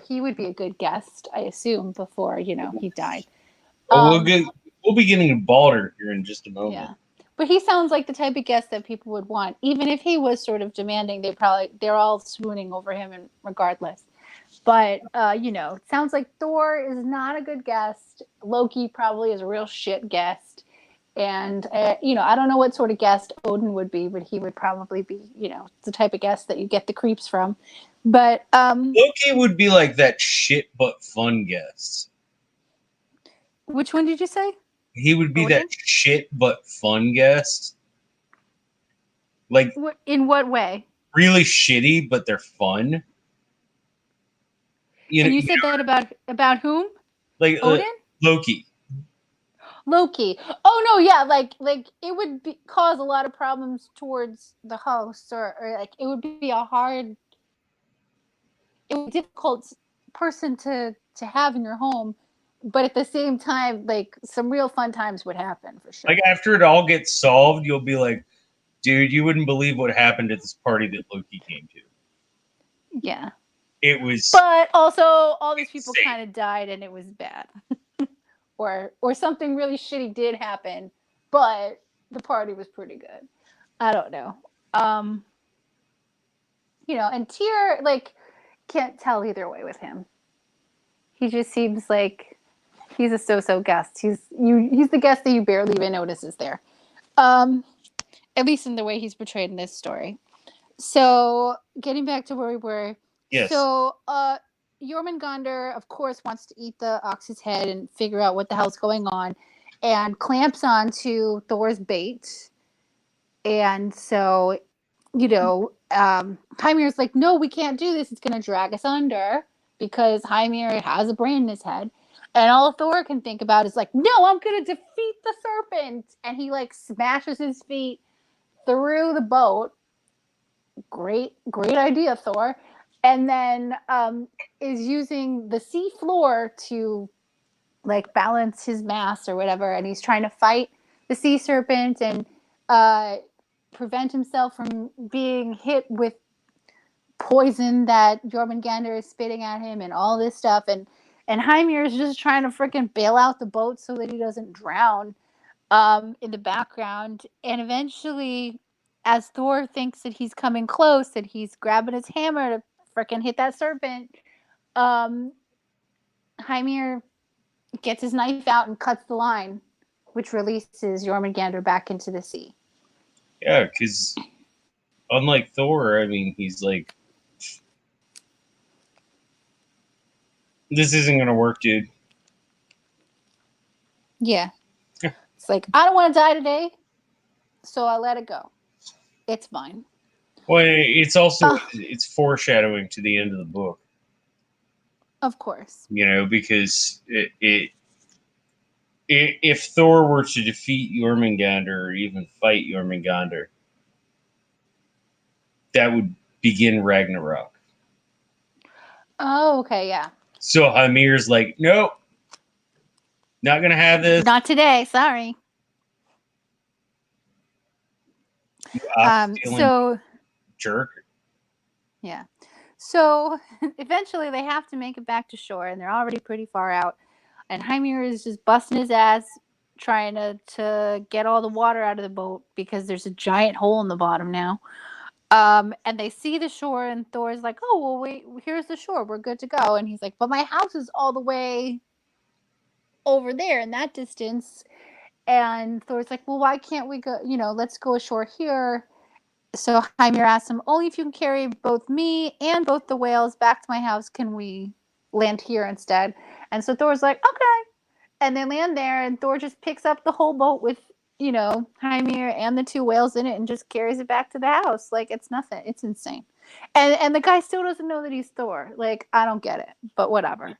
he would be a good guest. I assume before he died. Oh, Um, we'll be getting to Balder here in just a moment. yeah, but he sounds like the type of guest that people would want. Even if he was sort of demanding, they're all swooning over him, and regardless. But it sounds like Thor is not a good guest. Loki probably is a real shit guest. And I don't know what sort of guest Odin would be, but he would probably be, the type of guest that you get the creeps from. But Loki would be like that shit but fun guest. which one did you say? He would be that Odin? shit but fun guest. Like In what way? really shitty, but they're fun. And you You said that about whom? like Odin? Loki. Loki. Oh no, yeah, like it would cause a lot of problems towards the hosts, or like it would be it would be a difficult person to have in your home, but at the same time, like some real fun times would happen for Like sure. after it all gets solved, you'll be like, dude, you wouldn't believe what happened at this party that Loki came to. Yeah. It was But also all these people insane. kind of died and it was bad. Or something really shitty did happen, but the party was pretty good. I don't know. Um and Tyr like can't tell either way with him. He just seems like he's a so-so guest. He's the guest that you barely even notice is there. Um at least in the way he's portrayed in this story. So, getting back to where we were, Yes. so Jormungandr, of course, wants to eat the ox's head and figure out what the hell's going on, and clamps onto Thor's bait. And so, Hymir's like, "No, we can't do this. It's going to drag us under," because Hymir has a brain in his head. And all Thor can think about is like, "No, I'm going to defeat the serpent," and he like smashes his feet through the boat. Great idea, Thor. And then is using the sea floor to like balance his mass or whatever, and he's trying to fight the sea serpent and uh, prevent himself from being hit with poison that Jormungandr is spitting at him and all this stuff. And Hymir is just trying to freaking bail out the boat so that he doesn't drown in the background. And eventually, as Thor thinks that he's coming close, that he's grabbing his hammer to freaking hit that serpent, um, Hymir gets his knife out and cuts the line, which releases Jormungandr back into the sea. Yeah, because unlike Thor, I mean, he's like, this isn't gonna work, dude. Yeah. It's like, I don't want to die today, so I let it go. It's fine. Well, it's also Oh, it's foreshadowing to the end of the book, of course. because if Thor were to defeat Jormungandr or even fight Jormungandr, that would begin Ragnarok. Oh, okay, yeah. So Hymir's like, nope, not gonna have this. Not today, sorry. You off-stealing So, jerk. yeah. So, eventually they have to make it back to shore, and they're already pretty far out. And Hymir is just busting his ass trying to get all the water out of the boat because there's a giant hole in the bottom now. And they see the shore, and Thor's like, "Oh, well, wait, here's the shore. We're good to go." And he's like, "But my house is all the way over there in that distance." And Thor's like, "Well, why can't we go? Let's go ashore here." So Hymir asks him, "Only if you can carry both me and both the whales back to my house can we land here instead." And so Thor's like, "Okay." And they land there, and Thor just picks up the whole boat with, Hymir and the two whales in it and just carries it back to the house. Like, it's nothing. It's insane. And the guy still doesn't know that he's Thor. Like, I don't get it, but whatever.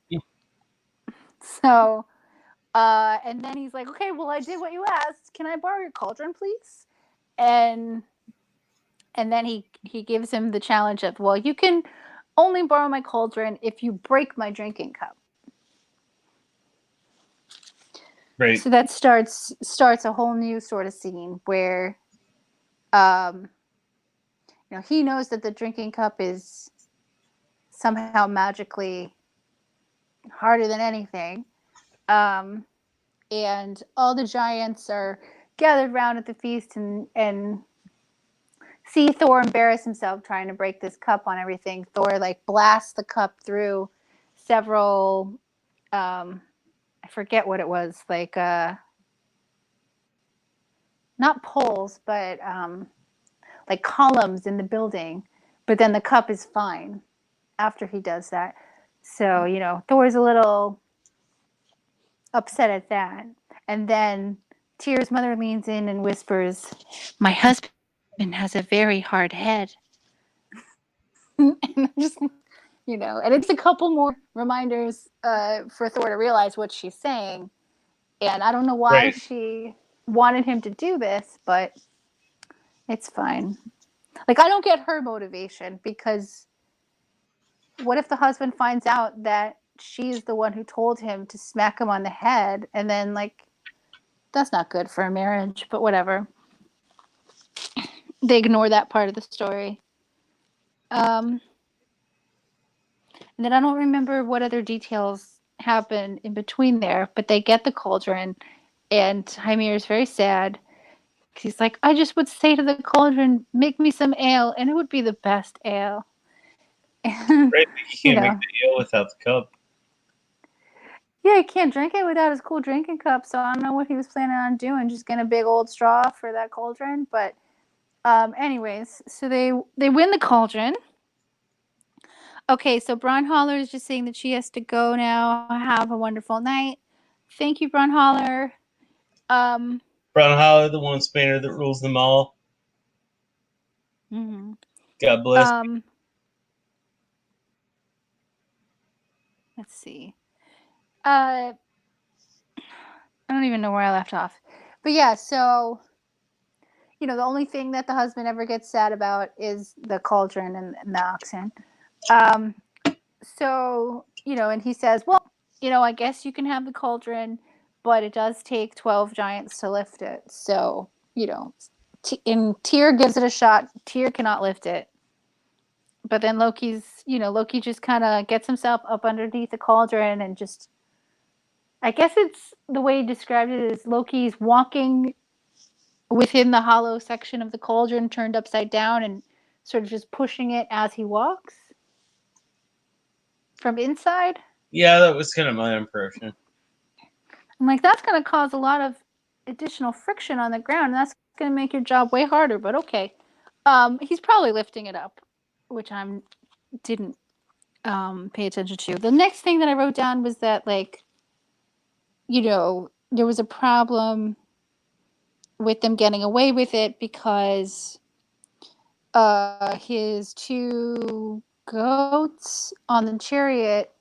So, and then he's like, "Okay, well, I did what you asked. Can I borrow your cauldron, please?" And then he gives him the challenge of, "Well, you can only borrow my cauldron if you break my drinking cup." Right. So that starts a whole new sort of scene where um he knows that the drinking cup is somehow magically harder than anything. um and all the giants are gathered round at the feast and see Thor embarrass himself trying to break this cup on everything. Thor like blasts the cup through several I forget what it was, like not poles, but like columns in the building, but then the cup is fine after he does that. So, Thor's a little upset at that. And then Tyr's mother leans in and whispers, "My husband has a very hard head." And and it's a couple more reminders for Thor to realize what she's saying. And I don't know why Right. she wanted him to do this, but it's fine. Like, I don't get her motivation because what if the husband finds out that she's the one who told him to smack him on the head, and then, like, that's not good for a marriage, but whatever. They ignore that part of the story. Um, and then I don't remember what other details happen in between there, but they get the cauldron, and Hymir is very sad. He's like, "I just would say to the cauldron, make me some ale, and it would be the best ale." And, Right. But you you can't make know, the ale without the cup. yeah, he can't drink it without his cool drinking cup, so I don't know what he was planning on doing, just getting a big old straw for that cauldron. But anyways, so they win the cauldron. Okay, so Bronholler is just saying that she has to go now. Have a wonderful night. Thank you, Bronholler. Um, Brown Hollow, the one spanner that rules them all. mhm. God bless. um, let's see. I don't even know where I left off, but yeah. So the only thing that the husband ever gets sad about is the cauldron and the oxen. Um, so and he says, "Well, I guess you can have the cauldron, but it does take 12 giants to lift it." So and Tyr gives it a shot. Tyr cannot lift it, But then Loki just kind of gets himself up underneath the cauldron and just, I guess it's the way he described it is Loki's walking within the hollow section of the cauldron turned upside down and sort of just pushing it as he walks from inside. Yeah, that was kind of my impression. I'm like, that's going to cause a lot of additional friction on the ground, and that's going to make your job way harder, but okay. He's probably lifting it up, which I didn't pay attention to. The next thing that I wrote down was that, like, there was a problem with them getting away with it because his two goats on the chariot,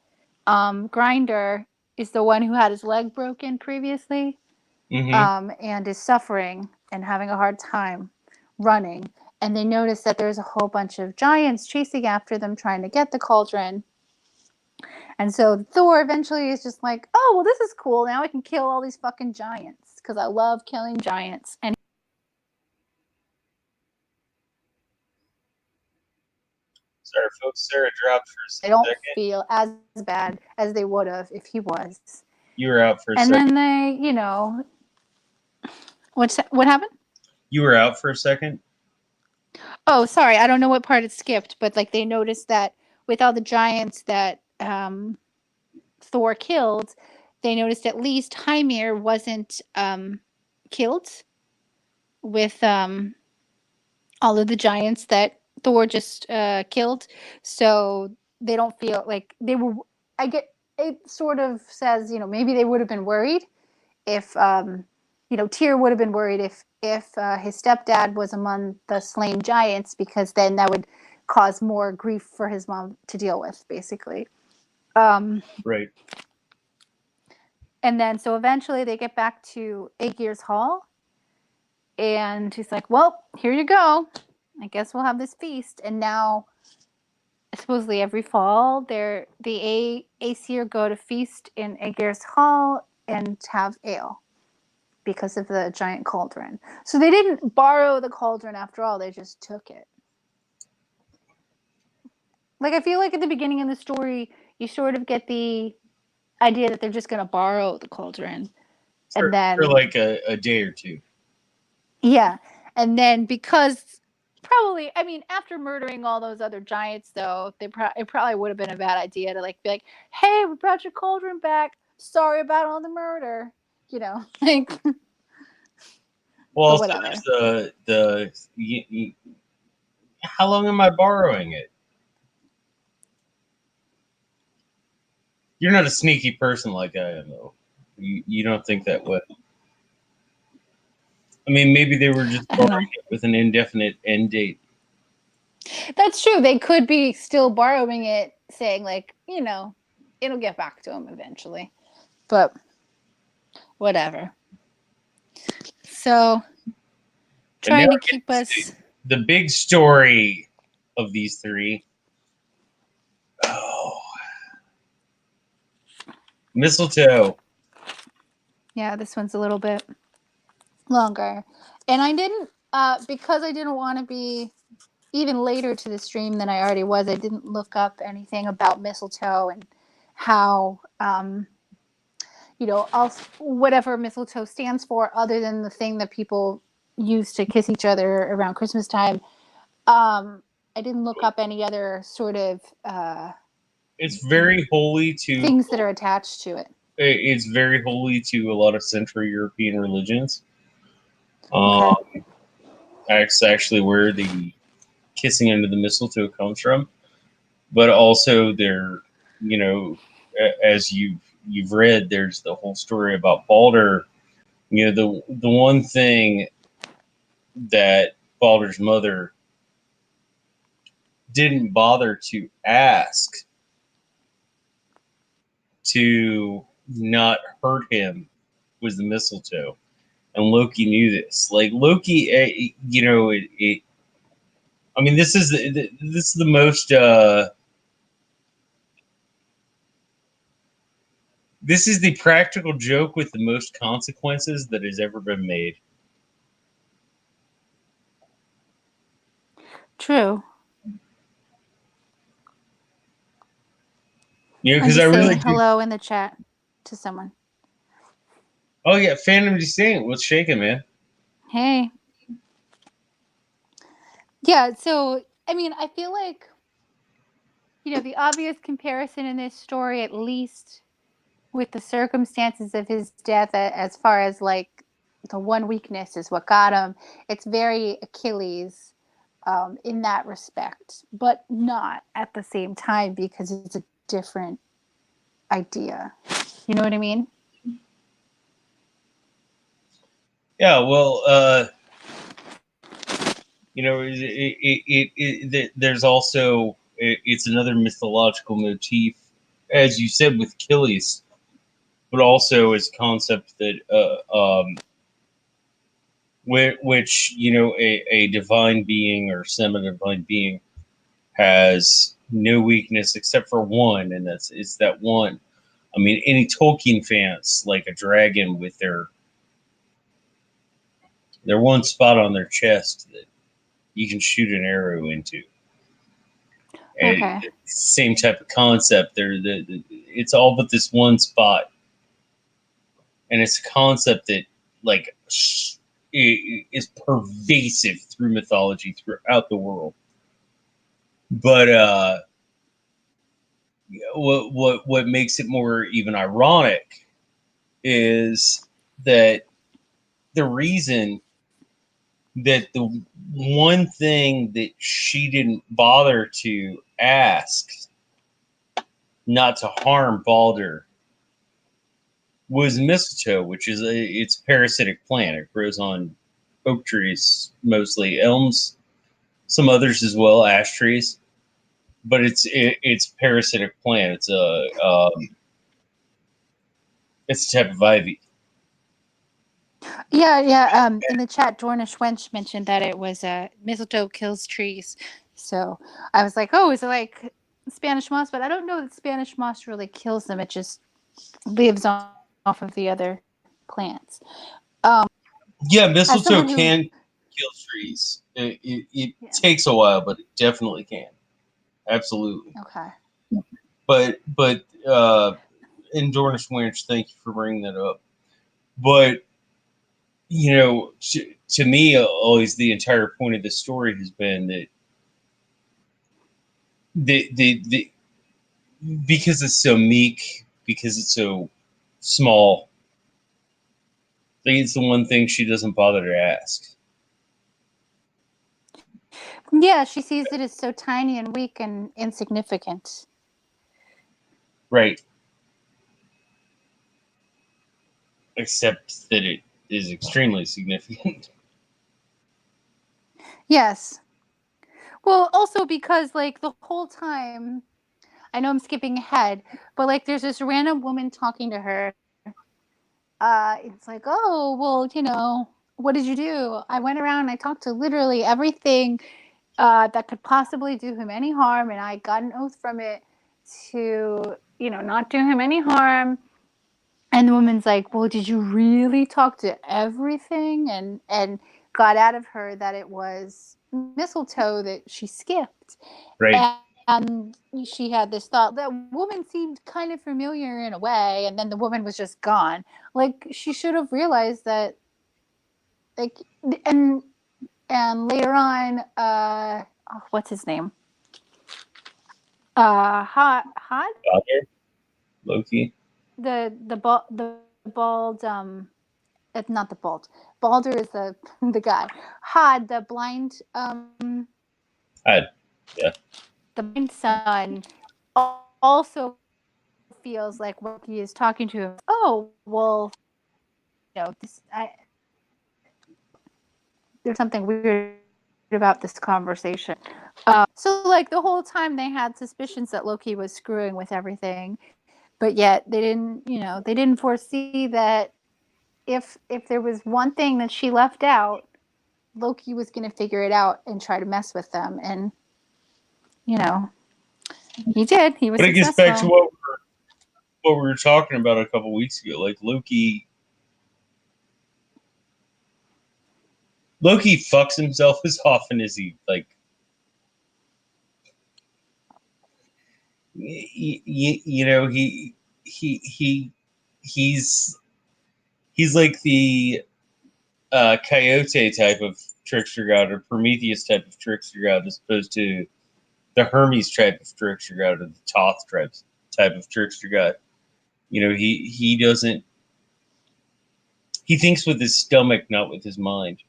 Grinder is the one who had his leg broken previously, and is suffering and having a hard time running. And they notice that there's a whole bunch of giants chasing after them, trying to get the cauldron. And so Thor eventually is just like, oh, well, this is cool. Now I can kill all these fucking giants because I love killing giants. And Sorry, folks. Sarah dropped for a they don't second. feel as bad as they would have if he was. You were out for a And second. then they, what happened? You were out for a second. Oh, sorry. I don't know what part it skipped, but like they noticed that with all the giants that Thor killed, they noticed at least Hymir wasn't killed with all of the giants that Thor just killed. So they don't feel like they were. I get it. Sort of says maybe they would have been worried if Tyr would have been worried if his stepdad was among the slain giants, because then that would cause more grief for his mom to deal with, basically. Right. And then so eventually they get back to Aegir's Hall, and he's like, "Well, here you go. I guess we'll have this feast." And now, supposedly every fall, the Aesir go to feast in Aegir's Hall and have ale because of the giant cauldron. So they didn't borrow the cauldron after all; they just took it. Like, I feel like at the beginning of the story, you sort of get the idea that they're just going to borrow the cauldron, and For then like a day or two. yeah, and then because probably, I mean, after murdering all those other giants, though, it probably would have been a bad idea to like be like, "Hey, we brought your cauldron back. Sorry about all the murder," like. Well, But also whatever. there's how long am I borrowing it? You're not a sneaky person like I am, though. You don't think that way. I mean, maybe they were just I don't know. borrowing it with an indefinite end date. That's true. They could be still borrowing it, saying like, it'll get back to them eventually. But whatever. So And now trying to we're keep getting us. to the big story of these three. Oh, mistletoe. Yeah, this one's a little bit longer, and I didn't because I didn't want to be even later to the stream than I already was. I didn't look up anything about mistletoe and how whatever mistletoe stands for, other than the thing that people use to kiss each other around Christmas time. I didn't look up any other sort of It's very holy to. things that are attached to it. It's very holy to a lot of Central European religions. Okay. That's actually where the kissing under the mistletoe comes from. But also, as you've read, there's the whole story about Balder. The one thing that Balder's mother didn't bother to ask to not hurt him was the mistletoe, and Loki knew this. Like Loki, I mean, this is the most. This is the practical joke with the most consequences that has ever been made. True. You know, I'm because I just really saying do. hello in the chat to someone. Oh yeah, Phantom Distinct. What's shaking, man? Hey. Yeah, so I mean, I feel like, the obvious comparison in this story, at least with the circumstances of his death, as far as like the one weakness is what got him, it's very Achilles in that respect, but not at the same time because it's a different idea. You know what I mean? Yeah, well, there's also it's another mythological motif, as you said with Achilles, but also as a concept that which a divine being or semi-divine being has no weakness except for one, and it's that one. I mean, any Tolkien fans like a dragon with their one spot on their chest that you can shoot an arrow into. And Okay. same type of concept. It's all but this one spot, and it's a concept that like is pervasive through mythology throughout the world. But what makes it more even ironic is that the reason that the one thing that she didn't bother to ask not to harm Balder was mistletoe, which is it's a parasitic plant. It grows on oak trees, mostly elms, some others as well, ash trees. But it's a parasitic plant. It's a type of ivy. Yeah, yeah. In the chat, Dornish Wench mentioned that it was mistletoe kills trees. So I was like, oh, is it like Spanish moss? But I don't know that Spanish moss really kills them. It just lives off of the other plants. Um, Yeah, as mistletoe someone who, can kill trees. It yeah, takes a while, but it definitely can. Absolutely. okay. But in Dornish Winch, thank you for bringing that up. But to me, always the entire point of the story has been that the because it's so meek, because it's so small. I think it's the one thing she doesn't bother to ask. Yeah, she sees it as so tiny and weak and insignificant. Right. Except that it is extremely significant. Yes. Well, also because like the whole time, I know I'm skipping ahead, but like there's this random woman talking to her. It's like, oh, well, what did you do? I went around and I talked to literally everything that could possibly do him any harm, and I got an oath from it to, not do him any harm. And the woman's like, well, did you really talk to everything? And got out of her that it was mistletoe that she skipped. Right. And she had this thought that woman seemed kind of familiar in a way, and then the woman was just gone. Like she should have realized that, like, and later on, what's his name? Hod, Father, Loki. the bald, not the bald. Balder is the the guy. Hod, the blind, I, yeah. the blind son, also feels like Loki is talking to him. Oh well, this there's something weird about this conversation. So like the whole time they had suspicions that Loki was screwing with everything, but yet they didn't foresee that if there was one thing that she left out, Loki was going to figure it out and try to mess with them, and you know he did. He was But it gets back to successful. what we were talking about a couple weeks ago. Like Loki fucks himself as often as he like You know, he he he's he's like the Coyote type of trickster god, or Prometheus type of trickster god, as opposed to the Hermes type of trickster god, or the Thoth type of trickster god. You know, he doesn't. He thinks with his stomach, not with his mind.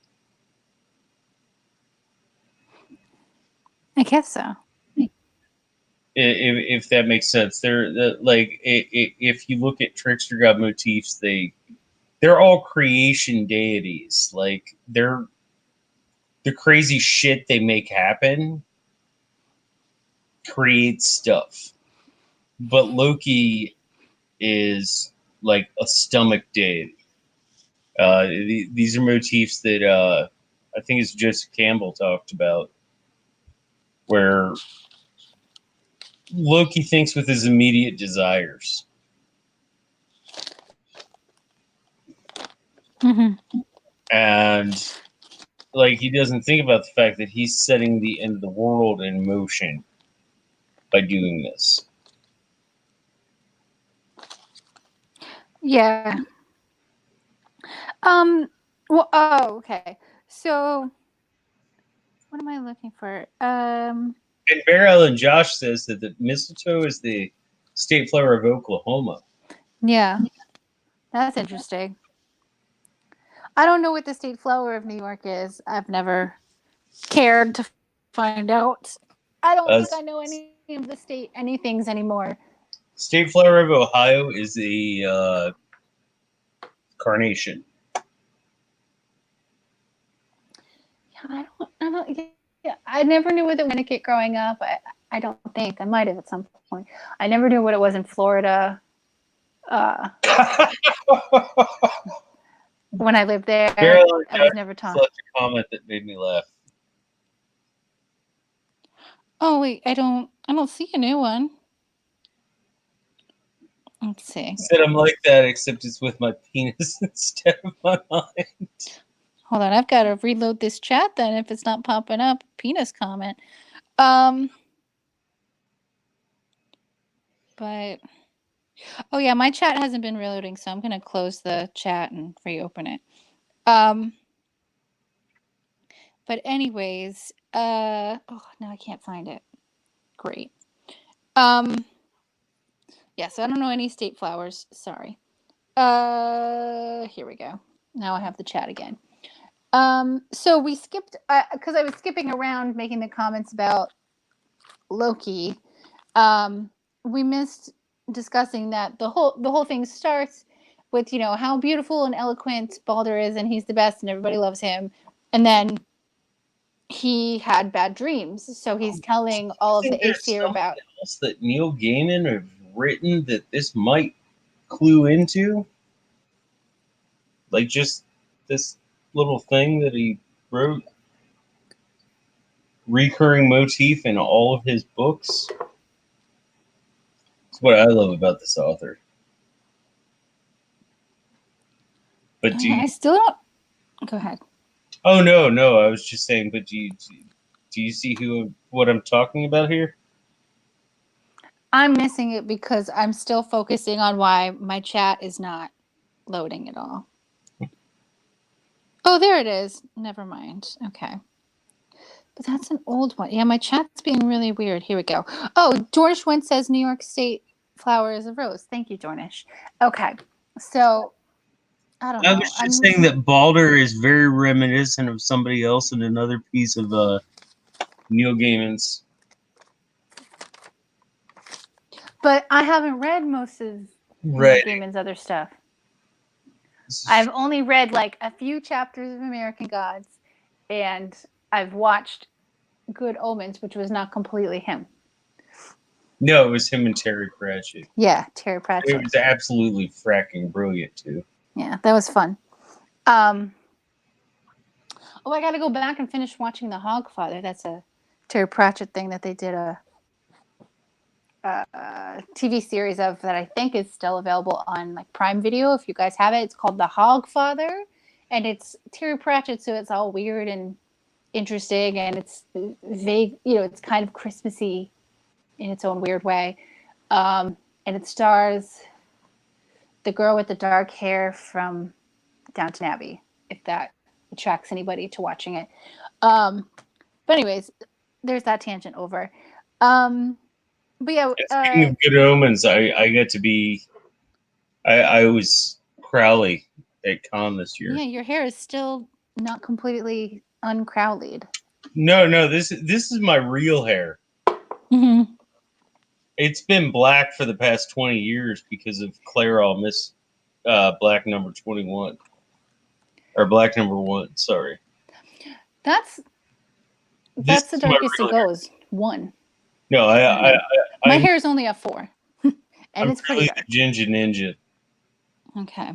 I guess so. If that makes sense, like if you look at trickster god motifs, they're all creation deities. Like they're the crazy shit they make happen creates stuff. But Loki is like a stomach deity. These are motifs that I think it's Joseph Campbell talked about, where Loki thinks with his immediate desires. Mm-hmm. And like he doesn't think about the fact that he's setting the end of the world in motion by doing this. Yeah. Well, oh, okay. So, what am I looking for? And Bear Allen Josh says that the mistletoe is the state flower of Oklahoma. Yeah, that's interesting. I don't know what the state flower of New York is. I've never cared to find out. I don't Uh, think I know any of the state anythings anymore. State flower of Ohio is a carnation. Yeah, yeah, I never knew what it was in Connecticut growing up. I don't think I might have at some point. I never knew what it was in Florida. Uh, when I lived there, Barely I was never taught. left a comment that made me laugh. Oh wait, I don't see a new one. Let's see. Said I'm like that, except it's with my penis instead of my mind. Hold on, I've got to reload this chat then if it's not popping up. Penis comment. Um, but oh yeah, my chat hasn't been reloading, so I'm gonna close the chat and reopen it. Um, but anyways, oh no, I can't find it. Great. Um, yeah, so I don't know any state flowers. Sorry. Here we go. Now I have the chat again. So we skipped because I was skipping around making the comments about Loki. Um, we missed discussing that the whole thing starts with how beautiful and eloquent Balder is, and he's the best, and everybody loves him. And then he had bad dreams, so he's telling Do you all of think the there's Aesir something about. else that Neil Gaiman have written that this might clue into? Like just this little thing that he wrote, recurring motif in all of his books. It's what I love about this author. But do you? I still don't. Go ahead. Oh no! I was just saying. But do you see what I'm talking about here? I'm missing it because I'm still focusing on why my chat is not loading at all. Oh, there it is. Never mind. Okay. But that's an old one. Yeah, my chat's being really weird. Here we go. Oh, Dornish Went says New York State flower is a rose. Thank you, Dornish. Okay. So, I don't I know. was just saying that Balder is very reminiscent of somebody else in another piece of Neil Gaiman's. But I haven't read most of Neil Right. Gaiman's other stuff. I've only read like a few chapters of American Gods, and I've watched Good Omens, which was not completely him. No, it was him and Terry Pratchett. Yeah, Terry It Pratchett. was absolutely fracking brilliant too. Yeah, that was fun. Oh, I got to go back and finish watching The Hogfather. That's a Terry Pratchett thing that they did a TV series of that I think is still available on like Prime Video. If you guys have it, it's called The Hogfather, and it's Terry Pratchett, so it's all weird and interesting, and it's vague. It's kind of Christmassy in its own weird way. And it stars the girl with the dark hair from Downton Abbey, if that attracts anybody to watching it. Um, but anyways, there's that tangent over. Um, but yeah, Speaking of good omens, I get to be. I was Crowley at con this year. yeah, your hair is still not completely uncrowleyed. No, this is my real hair. Mm-hmm. It's been black for the past 20 years because of Clairol Miss Black number 21 or Black number 1. Sorry, That's this the is my darkest it real hair. goes. 1. No, My I'm hair is only a 4, and I'm it's pretty really dark. the Ginger Ninja. Okay.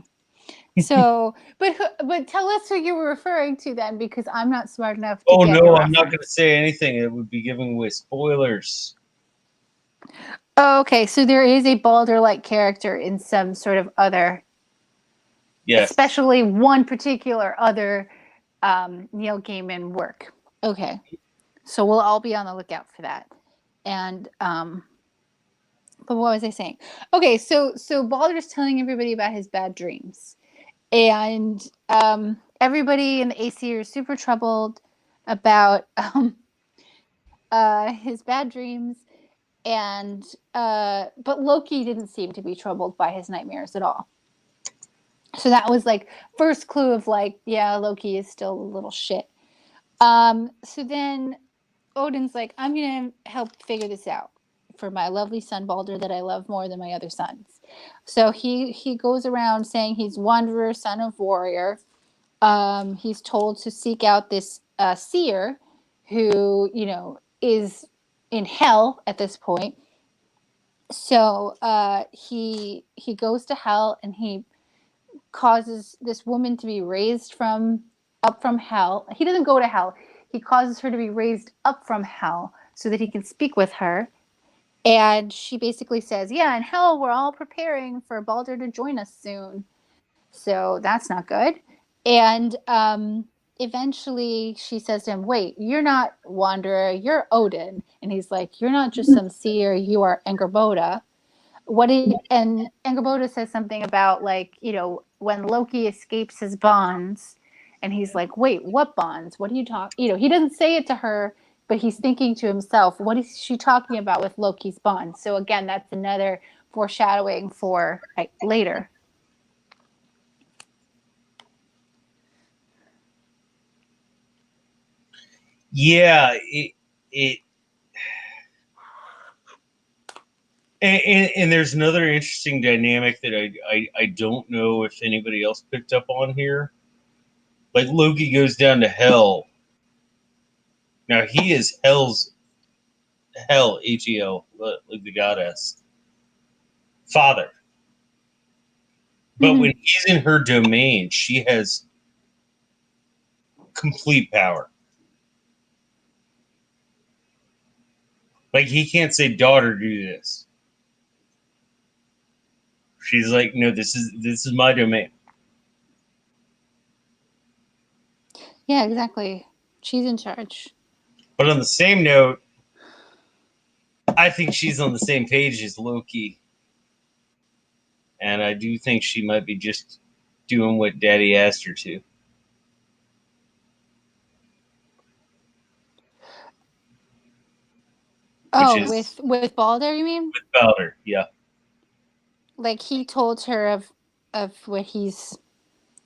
So, but tell us who you were referring to then, because I'm not smart enough to Oh get your no, I'm not going to reference. say anything. It would be giving away spoilers. Oh, okay. So there is a Balder-like character in some sort of other, Yes. especially one particular other Neil Gaiman work. Okay. So we'll all be on the lookout for that. And but what was I saying? Okay, so Balder's telling everybody about his bad dreams. And everybody in the AC are super troubled about his bad dreams. And but Loki didn't seem to be troubled by his nightmares at all. So that was like first clue of like, yeah, Loki is still a little shit. So then Odin's like, I'm gonna help figure this out for my lovely son Balder that I love more than my other sons. So he goes around saying he's wanderer, son of warrior. He's told to seek out this seer who, is in hell at this point. So he goes to hell and he causes this woman to be raised from up from hell. He doesn't go to hell. He causes her to be raised up from hell so that he can speak with her. And she basically says, "Yeah, in hell we're all preparing for Balder to join us soon." So that's not good. And eventually she says to him, "Wait, you're not Wanderer, you're Odin." And he's like, "You're not just some seer, you are Angerboda." And Angerboda says something about like, when Loki escapes his bonds, and he's like, "Wait, what bonds? What are you talking?" He doesn't say it to her, but he's thinking to himself, "What is she talking about with Loki's bonds?" So again, that's another foreshadowing for later. Yeah, it and there's another interesting dynamic that I don't know if anybody else picked up on here. Like Loki goes down to hell. Now he is hell, Hel, like the goddess father. But Mm-hmm. when he's in her domain, she has complete power. Like he can't say, "Daughter, do this." She's like, "No, this is my domain." Yeah, exactly. She's in charge. But on the same note, I think she's on the same page as Loki, and I do think she might be just doing what Daddy asked her to. Which Oh, is with Balder, you mean? with Balder. Yeah. Like he told her of what he's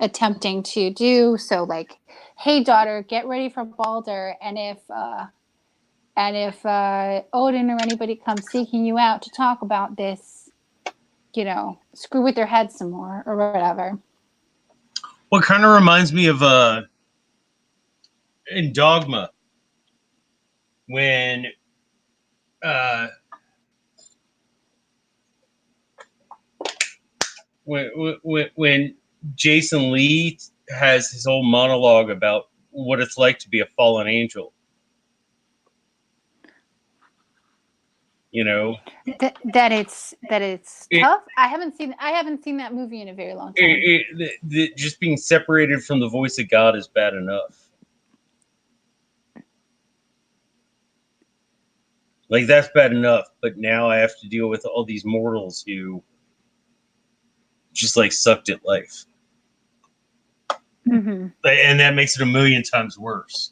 attempting to do. So like, "Hey daughter, get ready for Balder, and if Odin or anybody comes seeking you out to talk about this, screw with their head some more or whatever." What kind of reminds me of in Dogma when uh when Jason Lee has his whole monologue about what it's like to be a fallen angel. You know, That it's it, tough. I haven't seen that movie in a very long time. just being separated from the voice of God is bad enough. Like, that's bad enough, but now I have to deal with all these mortals who just, like, sucked at life. Mm-hmm. And that makes it a million times worse.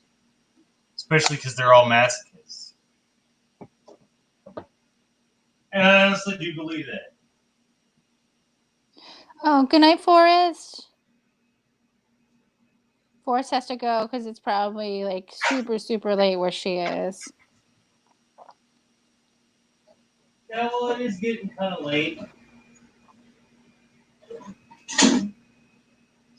Especially because they're all masochists. And I honestly do believe that. Oh, good night, Forrest. Forrest has to go because it's probably like super, super late where she is. Yeah, well, it is getting kind of late. So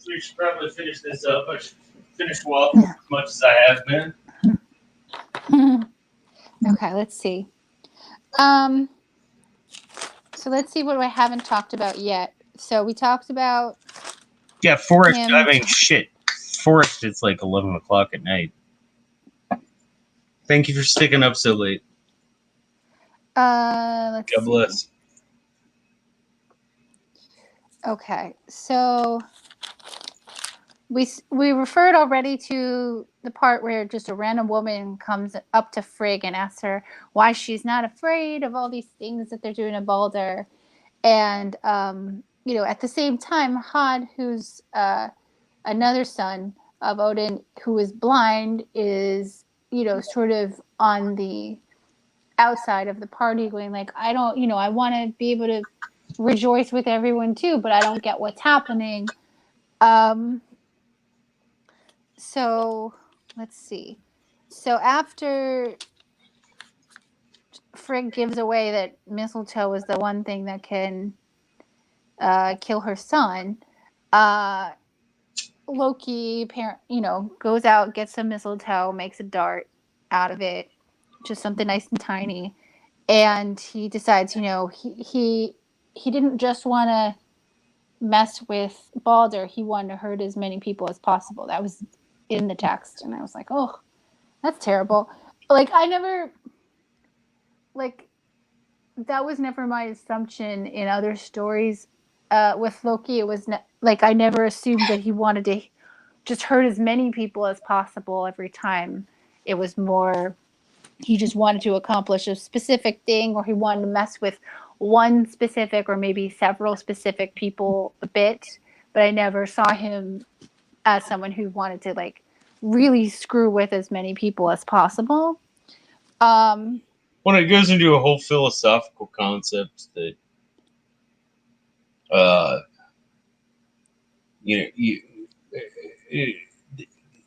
we should probably finish this up. I should finish walking as much as I have been. Okay, let's see. Um, so let's see what I haven't talked about yet. So we talked about Yeah, Forest. him. I mean, shit. Forest, it's like 11 o'clock at night. Thank you for sticking up so late. Let's God see. bless. Okay, so we referred already to the part where just a random woman comes up to Frigg and asks her why she's not afraid of all these things that they're doing to Balder. And at the same time, Hod, who's another son of Odin who is blind, is sort of on the outside of the party, going like, I don't, I want to be able to rejoice with everyone too, but I don't get what's happening. Um, so let's see. So after Frigg gives away that mistletoe is the one thing that can kill her son, uh, Loki, goes out, gets some mistletoe, makes a dart out of it, just something nice and tiny, and he decides, he didn't just want to mess with Balder; he wanted to hurt as many people as possible. That was in the text, and I was like, oh, that's terrible. Like I never, like that was never my assumption in other stories. With Loki, it was like I never assumed that he wanted to just hurt as many people as possible every time. It was more he just wanted to accomplish a specific thing, or he wanted to mess with one specific or maybe several specific people a bit. But I never saw him as someone who wanted to like really screw with as many people as possible. Um, When it goes into a whole philosophical concept that, uh, you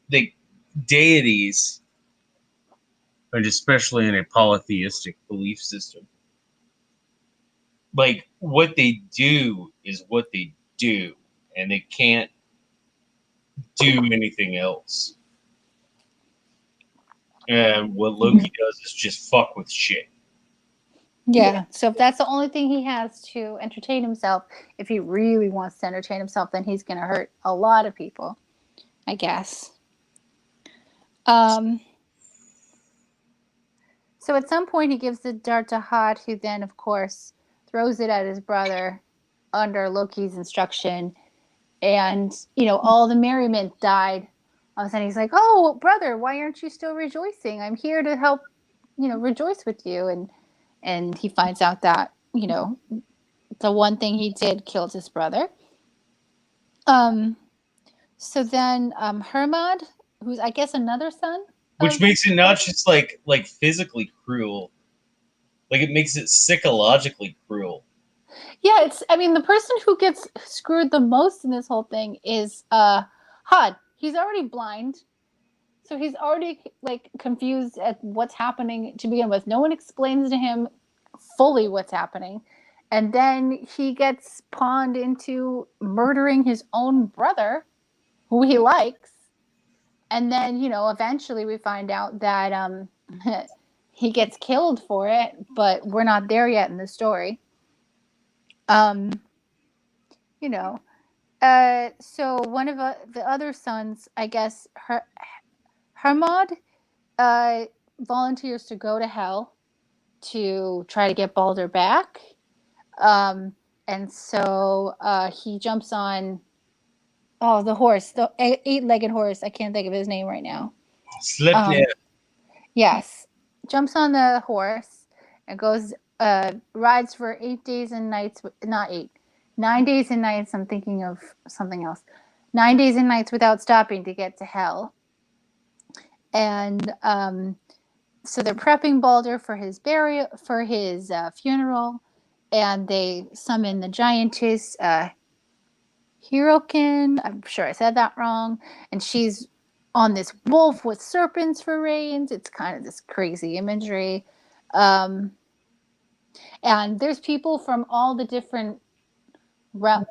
the deities, and especially in a polytheistic belief system, like what they do is what they do, and they can't do anything else. And what Loki does is just fuck with shit. yeah. So if that's the only thing he has to entertain himself, if he really wants to entertain himself, then he's going to hurt a lot of people, I guess. Um, So at some point, he gives the dart to Hod, who then, of course, throws it at his brother under Loki's instruction. And, all the merriment died. All of a sudden, he's like, oh, brother, why aren't you still rejoicing? I'm here to help, rejoice with you. And he finds out that, the one thing he did killed his brother. Um, so then Hermod, who's, I guess, another son Which of makes it not Balder. just like physically cruel, like it makes it psychologically cruel. Yeah, I mean the person who gets screwed the most in this whole thing is Hod. He's already blind. So he's already like confused at what's happening to begin with. No one explains to him fully what's happening. And then he gets pawned into murdering his own brother, who he likes. And then, eventually we find out that he gets killed for it, but we're not there yet in the story. Um, you know, so one of the other sons, I guess, Hermod, uh, volunteers to go to hell to try to get Balder back. Um, and so he jumps on, the horse, the eight-legged horse. I can't think of his name right now. Sleipnir. Um, yes, jumps on the horse and goes rides for 8 days and nights. Not eight, 9 days and nights. I'm thinking of something else. 9 days and nights without stopping to get to hell. And so they're prepping Balder for his burial, for his funeral, and they summon the giantess Hirokin. I'm sure I said that wrong. And she's on this wolf with serpents for reins. It's kind of this crazy imagery. Um, and there's people from all the different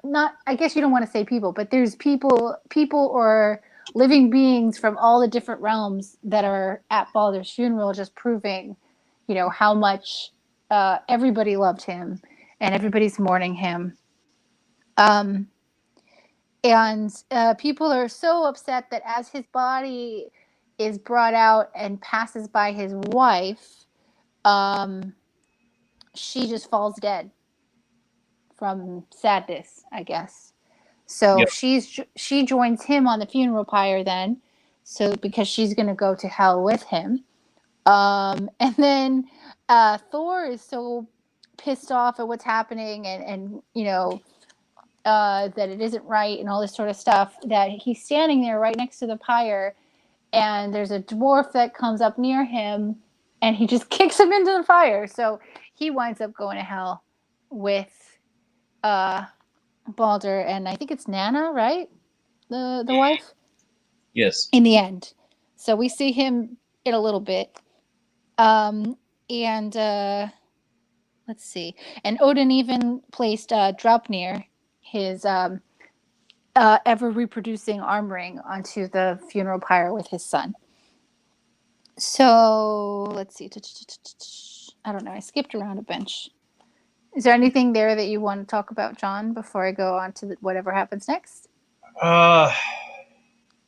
not, I guess you don't want to say people, but there's people or living beings from all the different realms that are at Baldur's funeral, just proving, how much everybody loved him and everybody's mourning him. Um, and people are so upset that as his body is brought out and passes by his wife, um, she just falls dead from sadness, I guess. So Yep. she joins him on the funeral pyre then, so because she's going to go to hell with him. And then Thor is so pissed off at what's happening and that it isn't right and all this sort of stuff that he's standing there right next to the pyre, and there's a dwarf that comes up near him and he just kicks him into the fire. So he winds up going to hell with Balder, and I think it's Nana, right? The wife Yes. in the end. So we see him in a little bit. And let's see. And Odin even placed Draupnir, his ever reproducing arm ring, onto the funeral pyre with his son. So let's see. I don't know. I skipped around a bunch. Is there anything there that you want to talk about, John, before I go on to whatever happens next?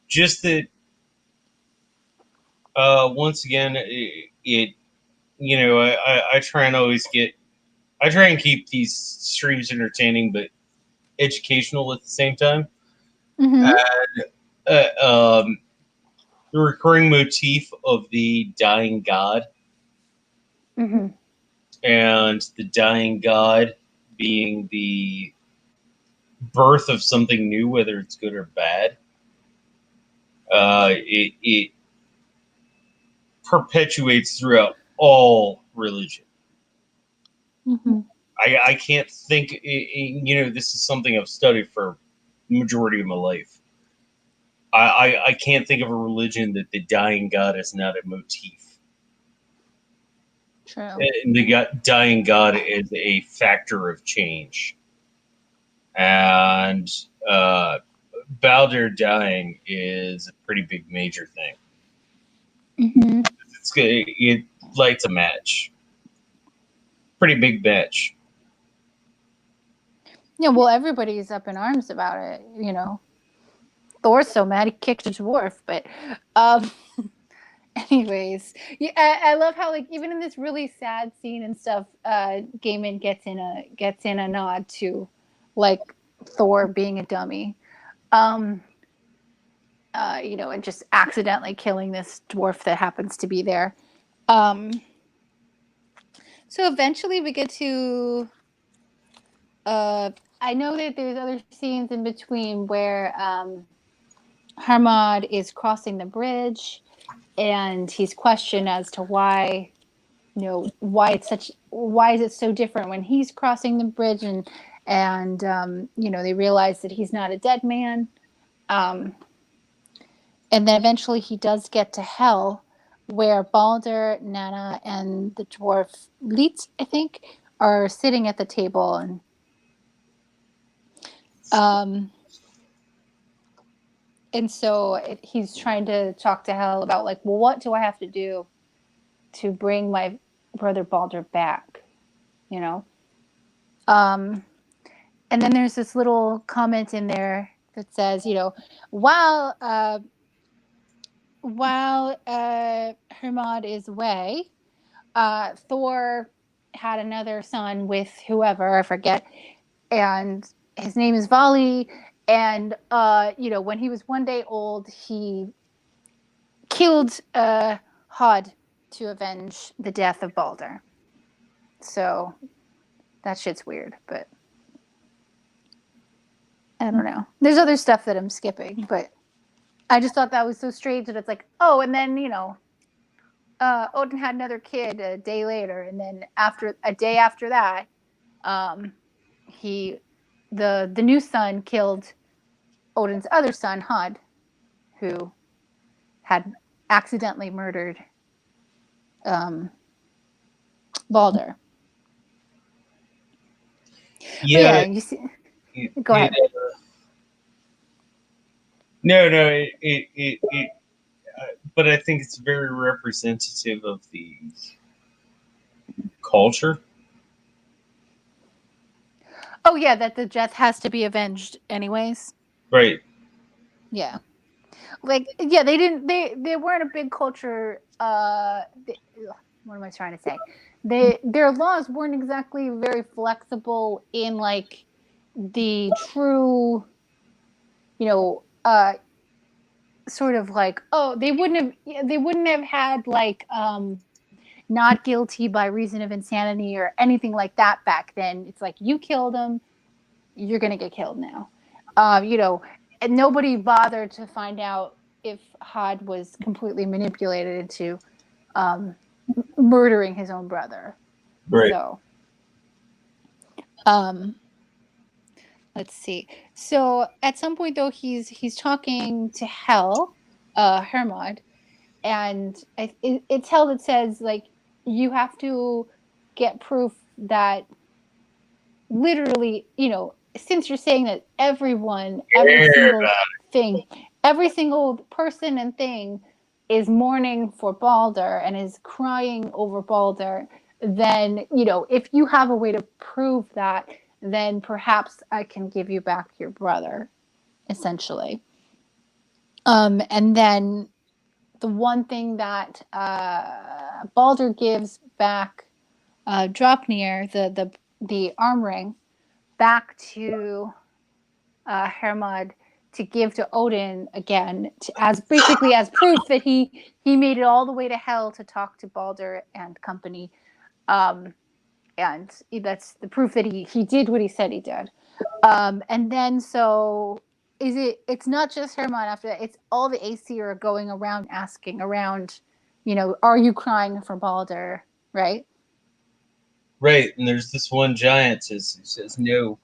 Just that. Once again, I try and always I try and keep these streams entertaining but educational at the same time. Mm-hmm. Um, the recurring motif of the dying god, Mm-hmm. and the dying god being the birth of something new, whether it's good or bad. It perpetuates throughout all religion. Mm-hmm. I can't think, this is something I've studied for the majority of my life. I can't think of a religion that the dying god is not a motif. True. And the dying god is a factor of change. And Baldur dying is a pretty big major thing. Mm-hmm. It lights a match. Pretty big match. Yeah, well, everybody's up in arms about it. Thor's so mad he kicked a dwarf, but um, anyways, yeah, I love how, like, even in this really sad scene and stuff, Gaiman gets in a nod to, like, Thor being a dummy, um, and just accidentally killing this dwarf that happens to be there. Um, so eventually we get to. I know that there's other scenes in between where Hermod is crossing the bridge, and he's questioned as to why is it so different when he's crossing the bridge, and they realize that he's not a dead man, um, and then eventually he does get to hell, where Balder, Nana, and the dwarf Leet, I think, are sitting at the table, and um, so he's trying to talk to hell about, like, well, what do I have to do to bring my brother Balder back, you know? Um, and then there's this little comment in there that says, while Hermod is away, Thor had another son with whoever, I forget, and his name is Vali. And when he was one day old, he killed Hod to avenge the death of Balder. So that shit's weird, but I don't know. There's other stuff that I'm skipping, but I just thought that was so strange that it's like, oh, and then Odin had another kid a day later, and then after a day after that, um, he the new son killed Odin's other son, Hod, who had accidentally murdered um, Balder. But Yeah, yeah, you see. Go it ahead. no, no, but I think it's very representative of the culture. Oh yeah, that the death has to be avenged anyways. Right, Yeah, like yeah, they didn't. They weren't a big culture. What am I trying to say? Their laws weren't exactly very flexible in like the true, you know, sort of like, oh, they wouldn't have had like not guilty by reason of insanity or anything like that back then. It's like you killed him, you're gonna get killed now. You know, and nobody bothered to find out if Hod was completely manipulated into um, murdering his own brother. right. So, um, let's see. So at some point though, he's talking to Hel, Hermod, and it's Hel that says like you have to get proof that literally, since you're saying that everyone, every single Everybody. thing, every single person and thing is mourning for Balder and is crying over Balder, then, if you have a way to prove that, then perhaps I can give you back your brother, essentially. And then the one thing that Balder gives back Draupnir, the arm ring, back to Hermod to give to Odin again, as basically as proof that he made it all the way to hell to talk to Balder and company, um, and that's the proof that he did what he said he did. And then so it's not just Hermod after that; it's all the Aesir are going around asking around, are you crying for Balder? Right? Right, and there's this one giant who says no.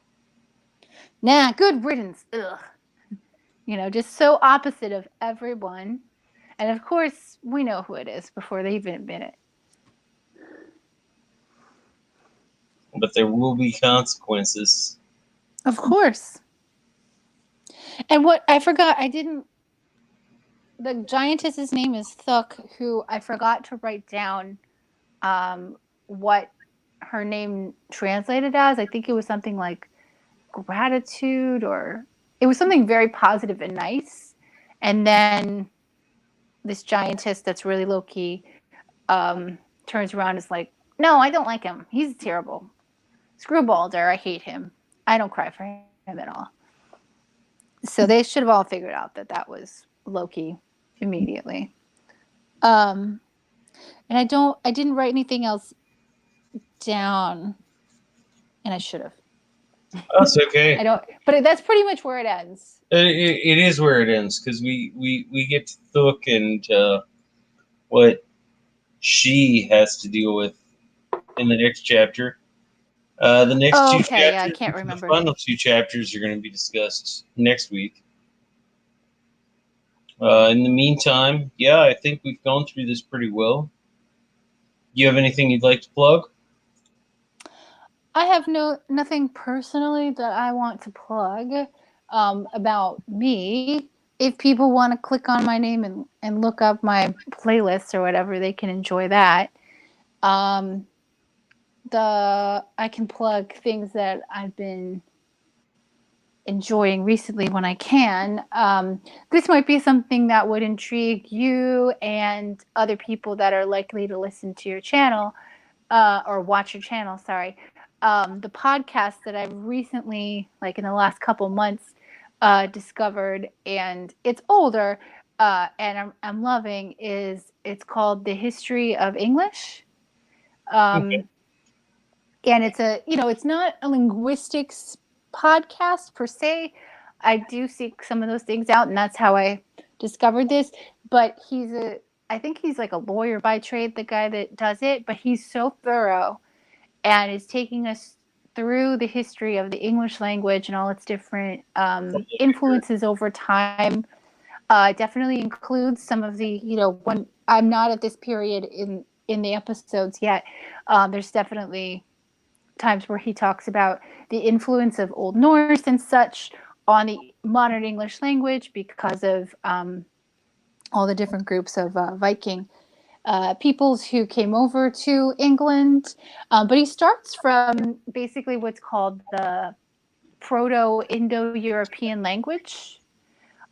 Nah, good riddance. Ugh. Just so opposite of everyone. And of course, we know who it is before they even admit it. But there will be consequences. Of course. And what I forgot, I didn't. The giantess's name is Thuk, who I forgot to write down what her name translated as. I think it was something like gratitude, or it was something very positive and nice. And then this giantess that's really low key turns around and is like, no, I don't like him. He's terrible. Screw Balder. I hate him. I don't cry for him at all. So they should have all figured out that that was Loki immediately. Um, and I didn't write anything else down, and I should have. That's okay. I don't, but that's pretty much where it ends. It is where it ends because we get to look and what she has to deal with in the next chapter. The next Oh, two okay. Yeah, I chapters, can't the remember. final two chapters, are going to be discussed next week. In the meantime, yeah, I think we've gone through this pretty well. You have anything you'd like to plug? I have nothing personally that I want to plug about me. If people want to click on my name and look up my playlist or whatever, they can enjoy that. Um, I can plug things that I've been enjoying recently when I can. This might be something that would intrigue you and other people that are likely to listen to your channel or watch your channel. Sorry. The podcast that I've recently, like in the last couple months, discovered, and it's older, and I'm loving, is it's called The History of English. Okay. Um, and it's it's not a linguistics podcast per se. I do seek some of those things out, and that's how I discovered this. But I think he's like a lawyer by trade, the guy that does it, but he's so thorough and is taking us through the history of the English language and all its different influences over time. Definitely includes some of the, when I'm not at this period in the episodes yet. There's definitely times where he talks about the influence of Old Norse and such on the modern English language because of all the different groups of Viking peoples who came over to England. But he starts from basically what's called the Proto Indo European language.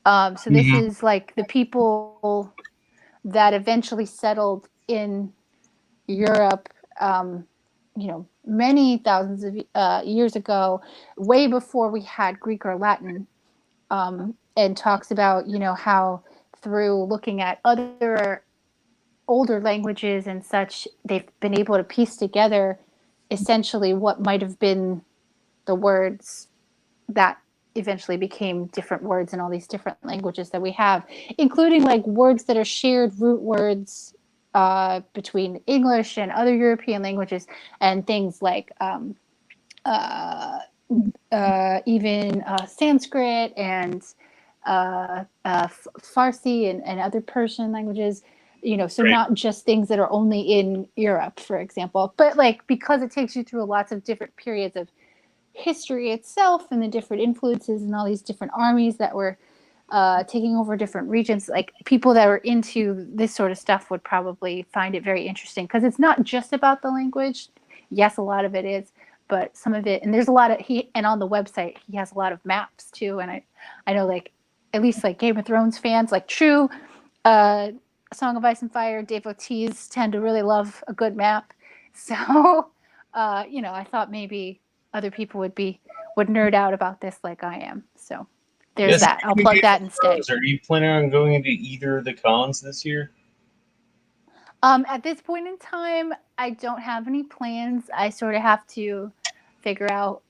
So this Mhm. is like the people that eventually settled in Europe, many thousands of years ago, way before we had Greek or Latin, and talks about, how through looking at other older languages and such, they've been able to piece together essentially what might have been the words that eventually became different words in all these different languages that we have, including like words that are shared root words between English and other European languages, and things like uh, even Sanskrit and Farsi and other Persian languages. So Right. not just things that are only in Europe, for example, but like because it takes you through lots of different periods of history itself and the different influences and all these different armies that were taking over different regions. Like people that are into this sort of stuff would probably find it very interesting because it's not just about the language. Yes, a lot of it is, but some of it, and there's a lot of and on the website he has a lot of maps too. And I know like at least like Game of Thrones fans, like true uh, Song of Ice and Fire devotees tend to really love a good map. So, I thought maybe other people would nerd out about this like I am. So there's Yes. that. I'll Speaking of plug Game that of instead. Thrones, are you planning on going into either of the cons this year? At this point in time, I don't have any plans. I sort of have to figure out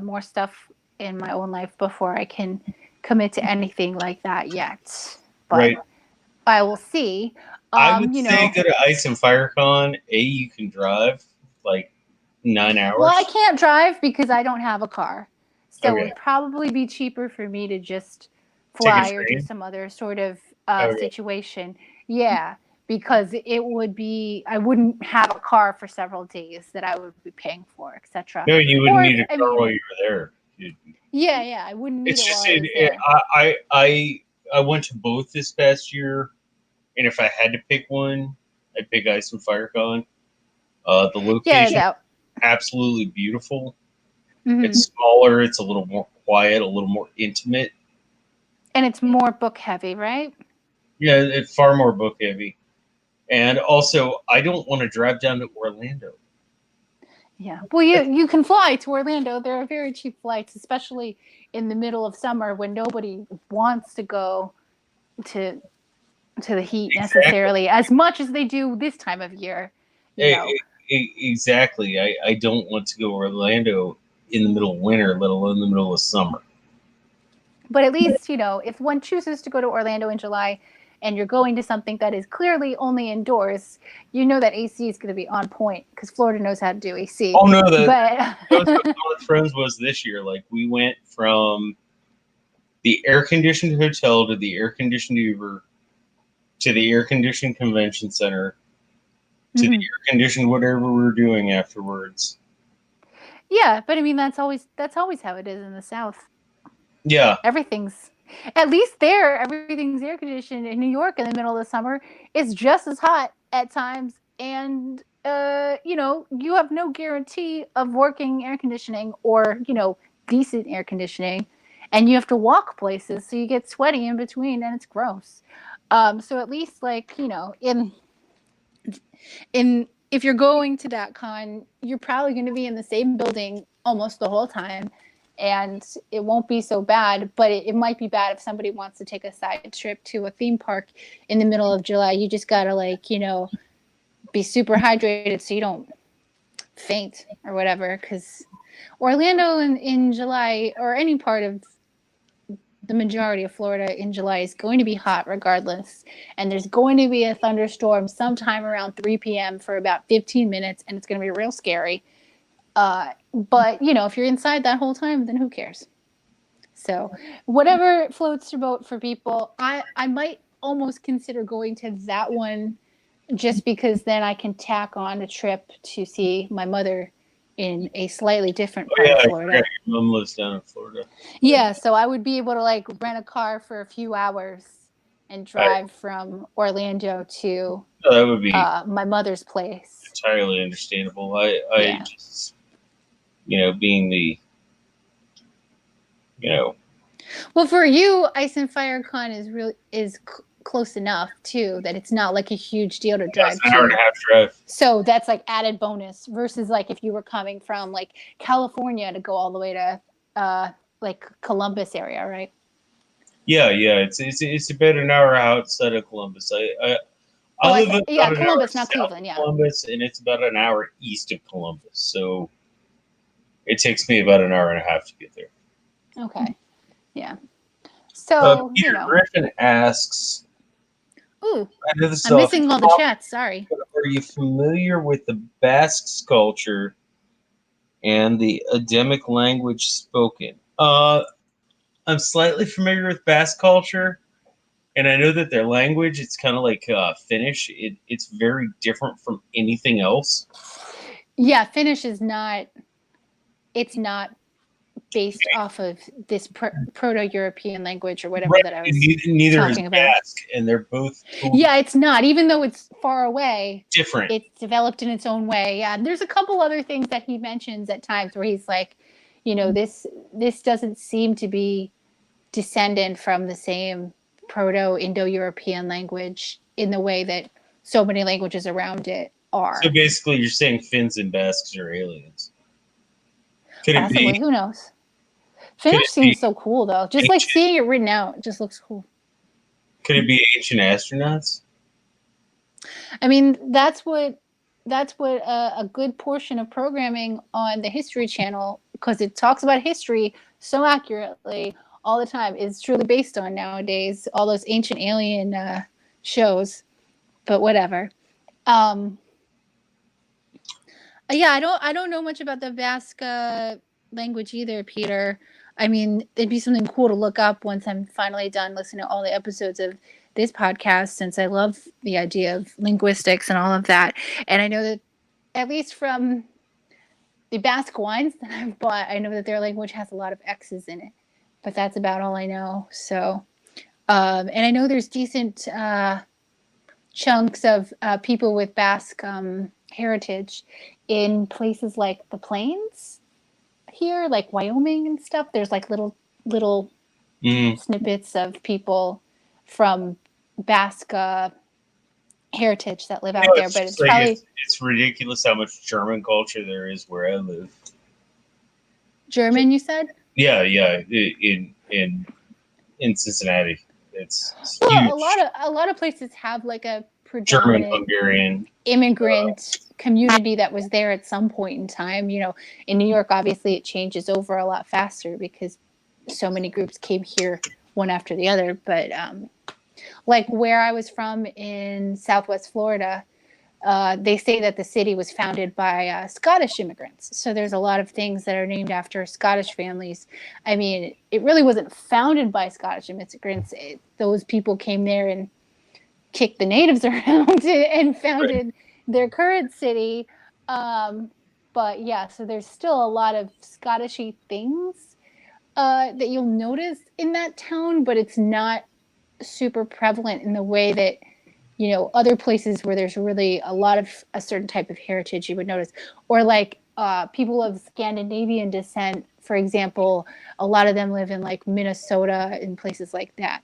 more stuff in my own life before I can commit to anything like that yet. But Right. I will see. I Um, would you say know, go to Ice and Fire Con. You can drive like 9 hours. Well, I can't drive because I don't have a car. So it Okay. would probably be cheaper for me to just Take a fly or do train. some other sort of Okay. situation. Yeah, because it would be, I wouldn't have a car for several days that I would be paying for, etc. No, you wouldn't Or if, need a I car while mean, you were there. yeah, I wouldn't need It's it while just I was there. I went to both this past year, and if I had to pick one, I'd pick Ice and Fire Con. The Yeah, location that. absolutely beautiful. Mhm. It's smaller. It's a little more quiet, a little more intimate. And it's more book heavy, right? Yeah, it's far more book heavy. And also, I don't want to drive down to Orlando. Yeah. Well, you can fly to Orlando. There are very cheap flights, especially in the middle of summer when nobody wants to go to to the heat Exactly. necessarily as much as they do this time of year, you know. Exactly. I don't want to go to Orlando in the middle of winter, let alone the middle of summer. But at least, if one chooses to go to Orlando in July and you're going to something that is clearly only indoors, you know that AC is going to be on point because Florida knows how to do AC. Oh no, But that was what North Friends was this year. Like we went from the air conditioned hotel to the air conditioned Uber to the air conditioned convention center to the Mhm. air conditioned whatever we were doing afterwards. Yeah, but I mean that's always how it is in the South. Yeah, Everything's at least there, everything's air conditioned. In New York in the middle of the summer, it's just as hot at times, and you have no guarantee of working air conditioning or decent air conditioning, and you have to walk places, so you get sweaty in between, and it's gross. So at least like in if you're going to that con, you're probably going to be in the same building almost the whole time, and it won't be so bad. But it might be bad if somebody wants to take a side trip to a theme park in the middle of July. You just gotta be super hydrated so you don't faint or whatever, because Orlando in July, or any part of the majority of Florida in July, is going to be hot regardless. And there's going to be a thunderstorm sometime around 3 p.m. for about 15 minutes, and it's going to be real scary. But, you know, if you're inside that whole time, then who cares? So whatever floats your boat for people, I might almost consider going to that one, just because then I can tack on a trip to see my mother in a slightly different Oh part yeah, of I Florida. forgot your mom lives down in Florida. Yeah, so I would be able to like rent a car for a few hours and I, drive from Orlando to no, that would be my mother's place. entirely understandable. I Yeah. just, being the, you know, Well, for you, Ice and Fire Con is close enough too that it's not like a huge deal to that's drive an hour and to. a half drive. So that's like added bonus versus like if you were coming from like California to go all the way to like Columbus area, right? Yeah, yeah, it's about an hour outside of Columbus. I Oh, I live said yeah, about an hour Columbus, not south Cleveland. of Yeah. Columbus, and it's about an hour east of Columbus. So it takes me about an hour and a half to get there. Okay. Yeah. So Peter Griffin asks, ooh, I know this is I'm off missing all the topic, chats. Sorry. but are you familiar with the Basque culture and the Adamic language spoken? I'm slightly familiar with Basque culture, and I know that their language, it's kind of like Finnish. It's very different from anything else. Yeah, Finnish is not. It's not based off of this Proto-European language or whatever Right, that I and was neither is talking about. Basque, and they're both totally Yeah, it's not. Even though it's far away, different. it's developed in its own way. Yeah, and there's a couple other things that he mentions at times where he's like, you know, this doesn't seem to be descendant from the same Proto-Indo-European language in the way that so many languages around it So are. basically, you're saying Finns and Basques are aliens. Could it Possibly, be? who knows? Could Finnish it be seems so cool though. Just like ancient? seeing it written out, it just looks cool. Could it be ancient astronauts? I mean, that's what a good portion of programming on the History Channel, because it talks about history so accurately all the time, is truly based on nowadays. All those ancient alien shows, but whatever. Um, yeah, I don't know much about the Basque language either, Peter. I mean, it'd be something cool to look up once I'm finally done listening to all the episodes of this podcast, since I love the idea of linguistics and all of that. And I know that at least from the Basque wines that I've bought, I know that their language has a lot of X's in it, but that's about all I know. So, and I know there's decent chunks of people with Basque heritage in places like the Plains here, like Wyoming and stuff. There's like little Mm. snippets of people from Basque heritage that live out there, It's but just it's like probably it's ridiculous how much German culture there is where I live. German. You said? Yeah, yeah, in Cincinnati, it's Well, huge. a lot of places have like a German, predominant Hungarian. immigrant community that was there at some point in time. You know, in New York, obviously, it changes over a lot faster because so many groups came here one after the other. But like where I was from in Southwest Florida, they say that the city was founded by Scottish immigrants. So there's a lot of things that are named after Scottish families. I mean, it really wasn't founded by Scottish immigrants. Those people came there and kicked the natives around and Right. founded their current city. But yeah, so there's still a lot of Scottishy things that you'll notice in that town, but it's not super prevalent in the way that, you know, other places where there's really a lot of a certain type of heritage you would notice. Or like people of Scandinavian descent, for example, a lot of them live in like Minnesota and places like that.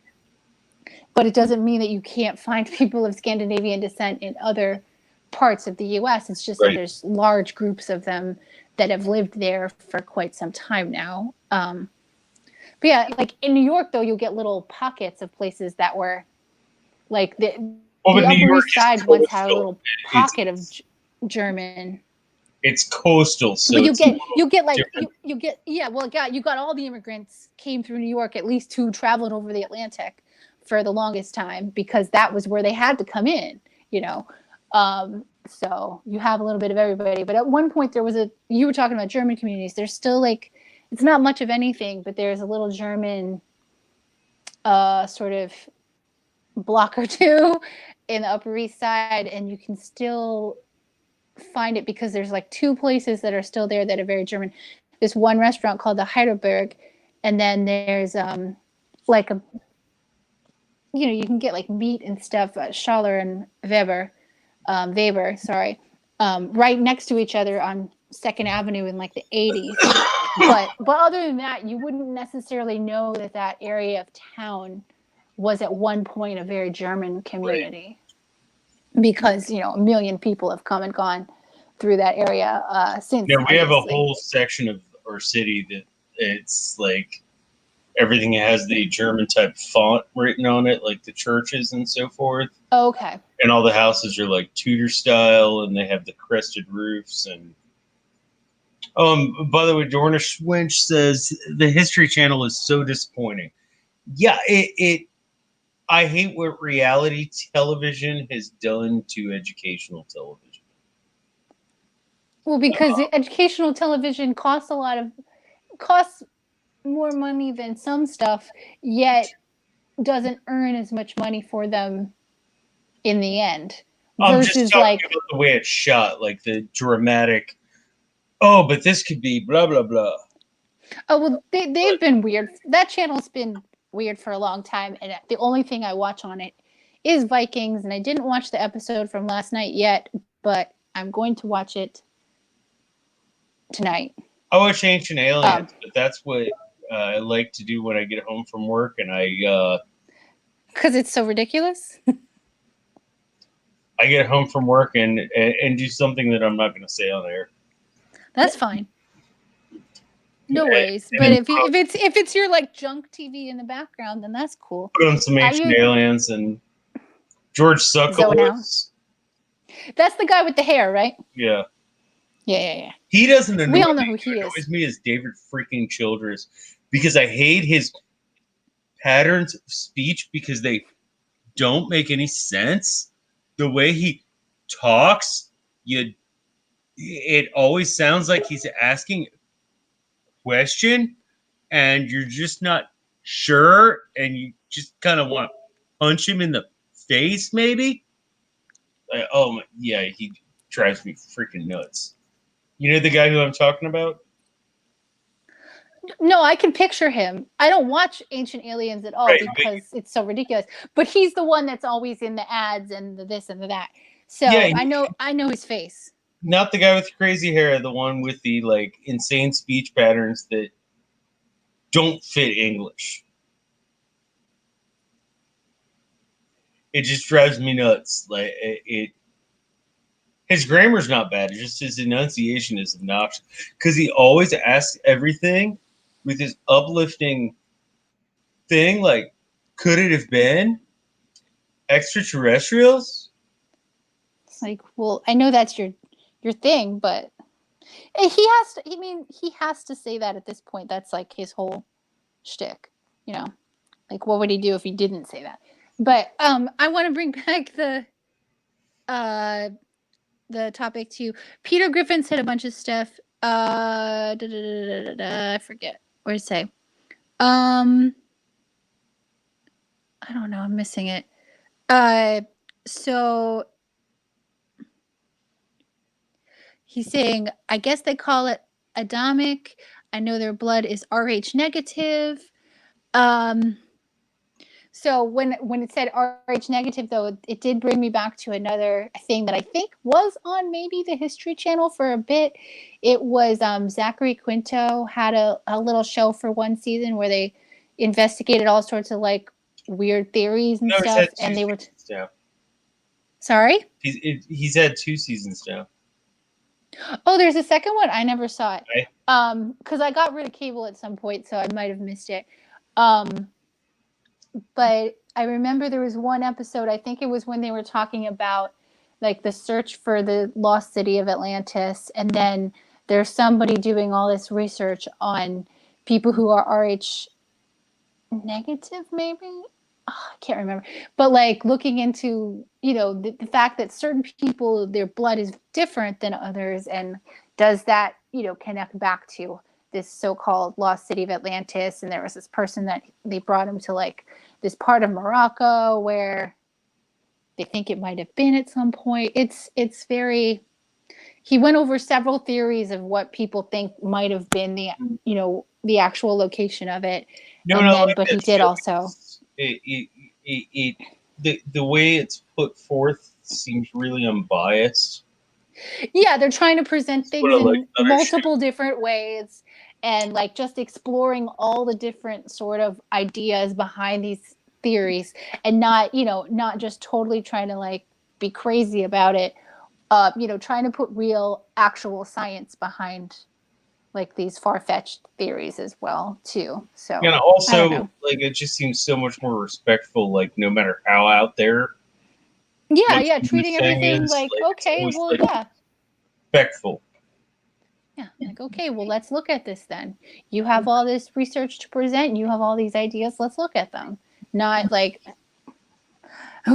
But it doesn't mean that you can't find people of Scandinavian descent in other parts of the US. It's just that Right. there's large groups of them that have lived there for quite some time now. But yeah, like in New York, though, you'll get little pockets of places that were like Well, the but New Upper York East is Side once had a coastal. little It's pocket of German. It's coastal, so But it's a little different. you got all the immigrants came through New York, at least who traveled over the Atlantic for the longest time, because that was where they had to come in, you know. So you have a little bit of everybody. But at one point you were talking about German communities. There's still like, it's not much of anything, but there's a little German sort of block or two in the Upper East Side, and you can still find it because there's like two places that are still there that are very German. There's one restaurant called the Heidelberg, and then there's like a, you can get like meat and stuff, Schaller and Weber, sorry, right next to each other on Second Avenue in like the 80s. But other than that, you wouldn't necessarily know that area of town was at one point a very German community, because a million people have come and gone through that area since. Yeah, we have a Obviously. whole section of our city that it's like everything has the German type font written on it, like the churches and so forth. Okay. And all the houses are like Tudor style, and they have the crested roofs. And by the way, Dornish Winch says the History Channel is so disappointing. Yeah, I hate what reality television has done to educational television. Well, because educational television costs more money than some stuff, yet doesn't earn as much money for them in the end. I'm just Versus talking like, about the way it's shot, like the dramatic. Oh, but this could be blah blah blah. oh well, they've been weird. That channel's been weird for a long time, and the only thing I watch on it is Vikings, and I didn't watch the episode from last night yet, but I'm going to watch it tonight. I watch Ancient Aliens, but that's what I like to do when I get home from work, and because it's so ridiculous. I get home from work and do something that I'm not going to say on air. That's fine. No worries. But if it's your like junk TV in the background, then that's cool. Put on some Ancient Aliens and George Suckles. That's the guy with the hair, right? Yeah. Yeah. He doesn't annoy me. We all know who he is. What annoys me is David freaking Childress, because I hate his patterns of speech because they don't make any sense. The way he talks, it always sounds like he's asking a question and you're just not sure, and you just kind of want to punch him in the face, maybe. Like, oh yeah, he drives me freaking nuts. You know the guy who I'm talking about? No, I can picture him. I don't watch Ancient Aliens at all, right, because it's so ridiculous. But he's the one that's always in the ads and the this and the that. So yeah, I know his face. Not the guy with the crazy hair, the one with the like insane speech patterns that don't fit English. It just drives me nuts. Like his grammar's not bad. It's just his enunciation is obnoxious because he always asks everything with his uplifting thing. Like, could it have been extraterrestrials? It's like, well, I know that's your thing, but he has to. I mean, he has to say that at this point. That's like his whole shtick, Like, what would he do if he didn't say that? But I want to bring back the topic to Peter Griffin said a bunch of stuff. I forget what to say. I don't know. I'm missing it. So he's saying, I guess they call it Adamic. I know their blood is Rh negative. So when it said Rh negative, though, it did bring me back to another thing that I think was on maybe the History Channel for a bit. It was Zachary Quinto had a little show for one season where they investigated all sorts of like weird theories and stuff, and they were. Sorry? He's had 2 seasons now. Oh, there's a second one? I never saw it. Right. Because I got rid of cable at some point, so I might have missed it. But I remember there was one episode, I think it was when they were talking about like the search for the lost city of Atlantis, and then there's somebody doing all this research on people who are RH negative, maybe. Oh, I can't remember, but like looking into the fact that certain people, their blood is different than others, and does that connect back to this so-called lost city of Atlantis? And there was this person that they brought him to like this part of Morocco where they think it might have been at some point. It's very. He went over several theories of what people think might have been the actual location of it, No, and and I then like but he that did too. also. The way it's put forth seems really unbiased. Yeah, they're trying to present That's what things I like in about our show. multiple different ways, and like just exploring all the different sort of ideas behind these theories, and not just totally trying to like be crazy about it. Trying to put real actual science behind like these far-fetched theories as well too. So And I don't also, know. like, it just seems so much more respectful. Like, no matter how out there Yeah, what yeah, someone's treating saying everything is, like, like, it's okay, always well, like yeah. respectful. Yeah, like, okay, well, let's look at this then. You have all this research to present, you have all these ideas, let's look at them. Not like, I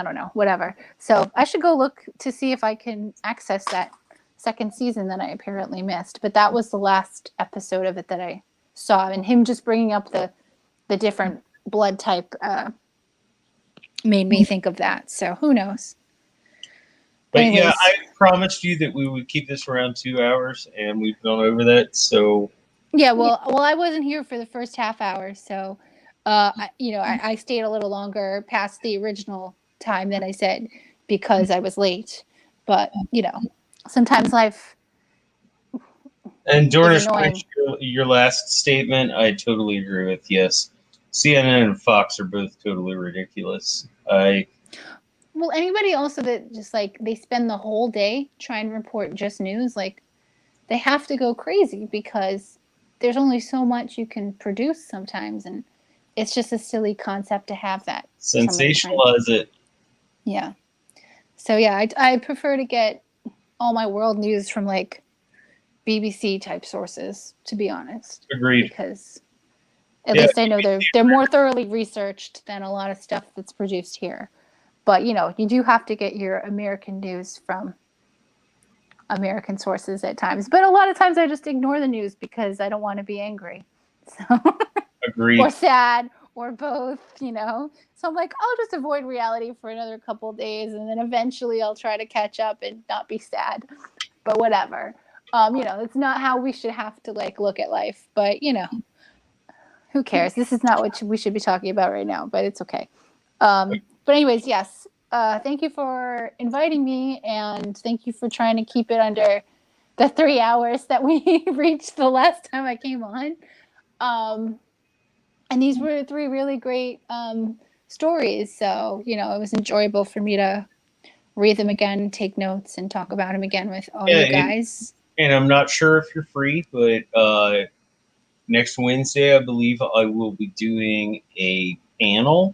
don't know, whatever. So I should go look to see if I can access that second season that I apparently missed. But that was the last episode of it that I saw, and him just bringing up the different blood type made me think of that. So who knows? But But yeah, anyways, I promised you that we would keep this around 2 hours, and we've gone over that. So yeah. Well, I wasn't here for the first half hour, so I stayed a little longer past the original time that I said because I was late. But sometimes life and is Dornish, annoying. your last statement, I totally agree with. Yes, CNN and Fox are both totally ridiculous. I Well, anybody also that just like they spend the whole day trying to report just news, like they have to go crazy because there's only so much you can produce sometimes, and it's just a silly concept to have that somebody trying. sensationalize it. Yeah. So yeah, I prefer to get all my world news from like BBC type sources, to be honest, Agreed. because at Yeah, least I know they're more thoroughly researched than a lot of stuff that's produced here. But you do have to get your American news from American sources at times. But a lot of times I just ignore the news because I don't want to be angry. So or agreed. sad or both. So I'm like, I'll just avoid reality for another couple of days, and then eventually I'll try to catch up and not be sad. But whatever. It's not how we should have to like look at life. But who cares? This is not what we should be talking about right now, but it's okay. But anyways, yes. Thank you for inviting me, and thank you for trying to keep it under the 3 hours that we reached the last time I came on. Um, and these were three really great stories. So it was enjoyable for me to read them again, take notes, and talk about them again with all Yeah, you guys. and I'm not sure if you're free, but next Wednesday, I believe I will be doing a panel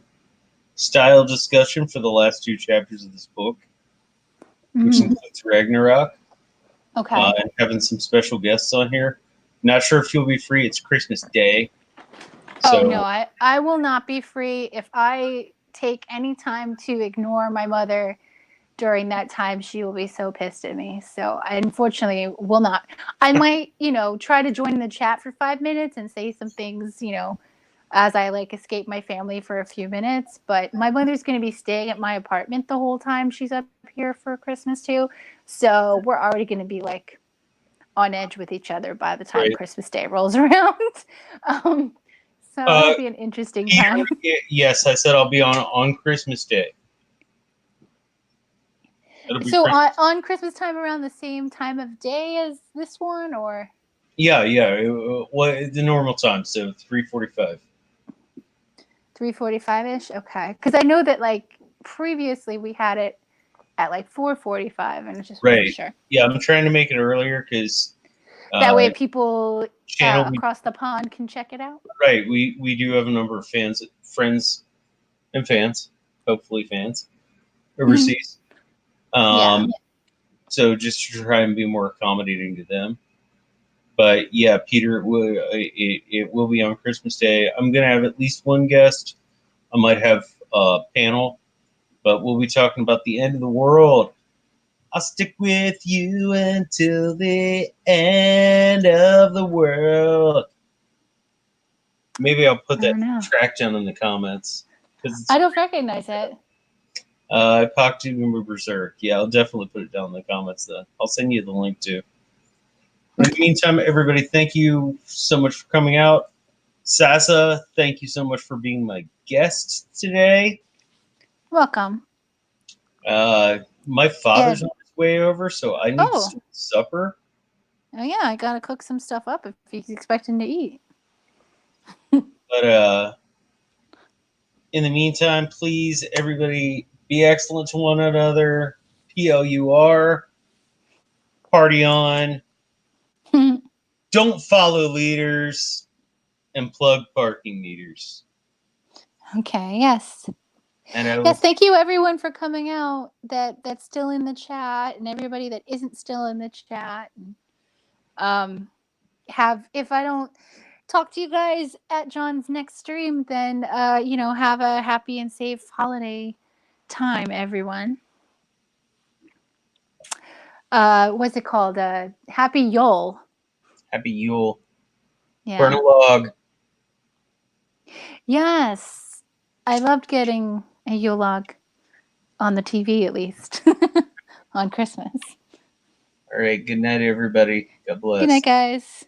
style discussion for the last two chapters of this book, which Mm, includes Ragnarok, okay. and having some special guests on here. Not sure if you'll be free. It's Christmas Day, Oh no, so I will not be free if I take any time to ignore my mother during that time. She will be so pissed at me. So I unfortunately will not. I might, try to join the chat for 5 minutes and say some things, as I like escape my family for a few minutes. But my mother's going to be staying at my apartment the whole time she's up here for Christmas too. So we're already going to be like on edge with each other by the time right. Christmas Day rolls around. um, so Uh, it'll be an interesting time. yes, I said I'll be on Christmas Day. It'll be So Christmas. on Christmas time around the same time of day as this one, or Yeah, yeah. What the normal time? So 3:45. 3:45 ish. Okay, because I know that like previously we had it at like 4:45, and I just wasn't Right. sure. Yeah, I'm trying to make it earlier because That uh, way, people channel we across the pond can check it out. right. We do have a number of fans, friends, and fans. Hopefully, fans overseas. Um, So just to try and be more accommodating to them. But yeah, Peter, it will be on Christmas Day. I'm gonna have at least one guest. I might have a panel, but we'll be talking about the end of the world. I'll stick with you until the end of the world. Maybe I'll put I that don't know. track down in the comments because I don't recognize it. Epoch Berserk. Yeah, I'll definitely put it down in the comments. Then I'll send you the link too. In the meantime, everybody, thank you so much for coming out. Sasa, thank you so much for being my guest today. Welcome. My father's And on his way over, so I need to start supper. oh yeah, I gotta cook some stuff up if he's expecting to eat. But in the meantime, please, everybody, be excellent to one another. PLUR, party on. Don't follow leaders and plug parking meters. Okay. Yes. And I will Yes. Thank you, everyone, for coming out. That's still in the chat, and everybody that isn't still in the chat. Um, have if I don't talk to you guys at John's next stream, then have a happy and safe holiday time, everyone. What's it called? Happy Yule. happy Yule. Yeah. Burn a log. Yes. I loved getting a Yule log on the TV, at least on Christmas. All right. Good night, everybody. God bless. Good night, guys.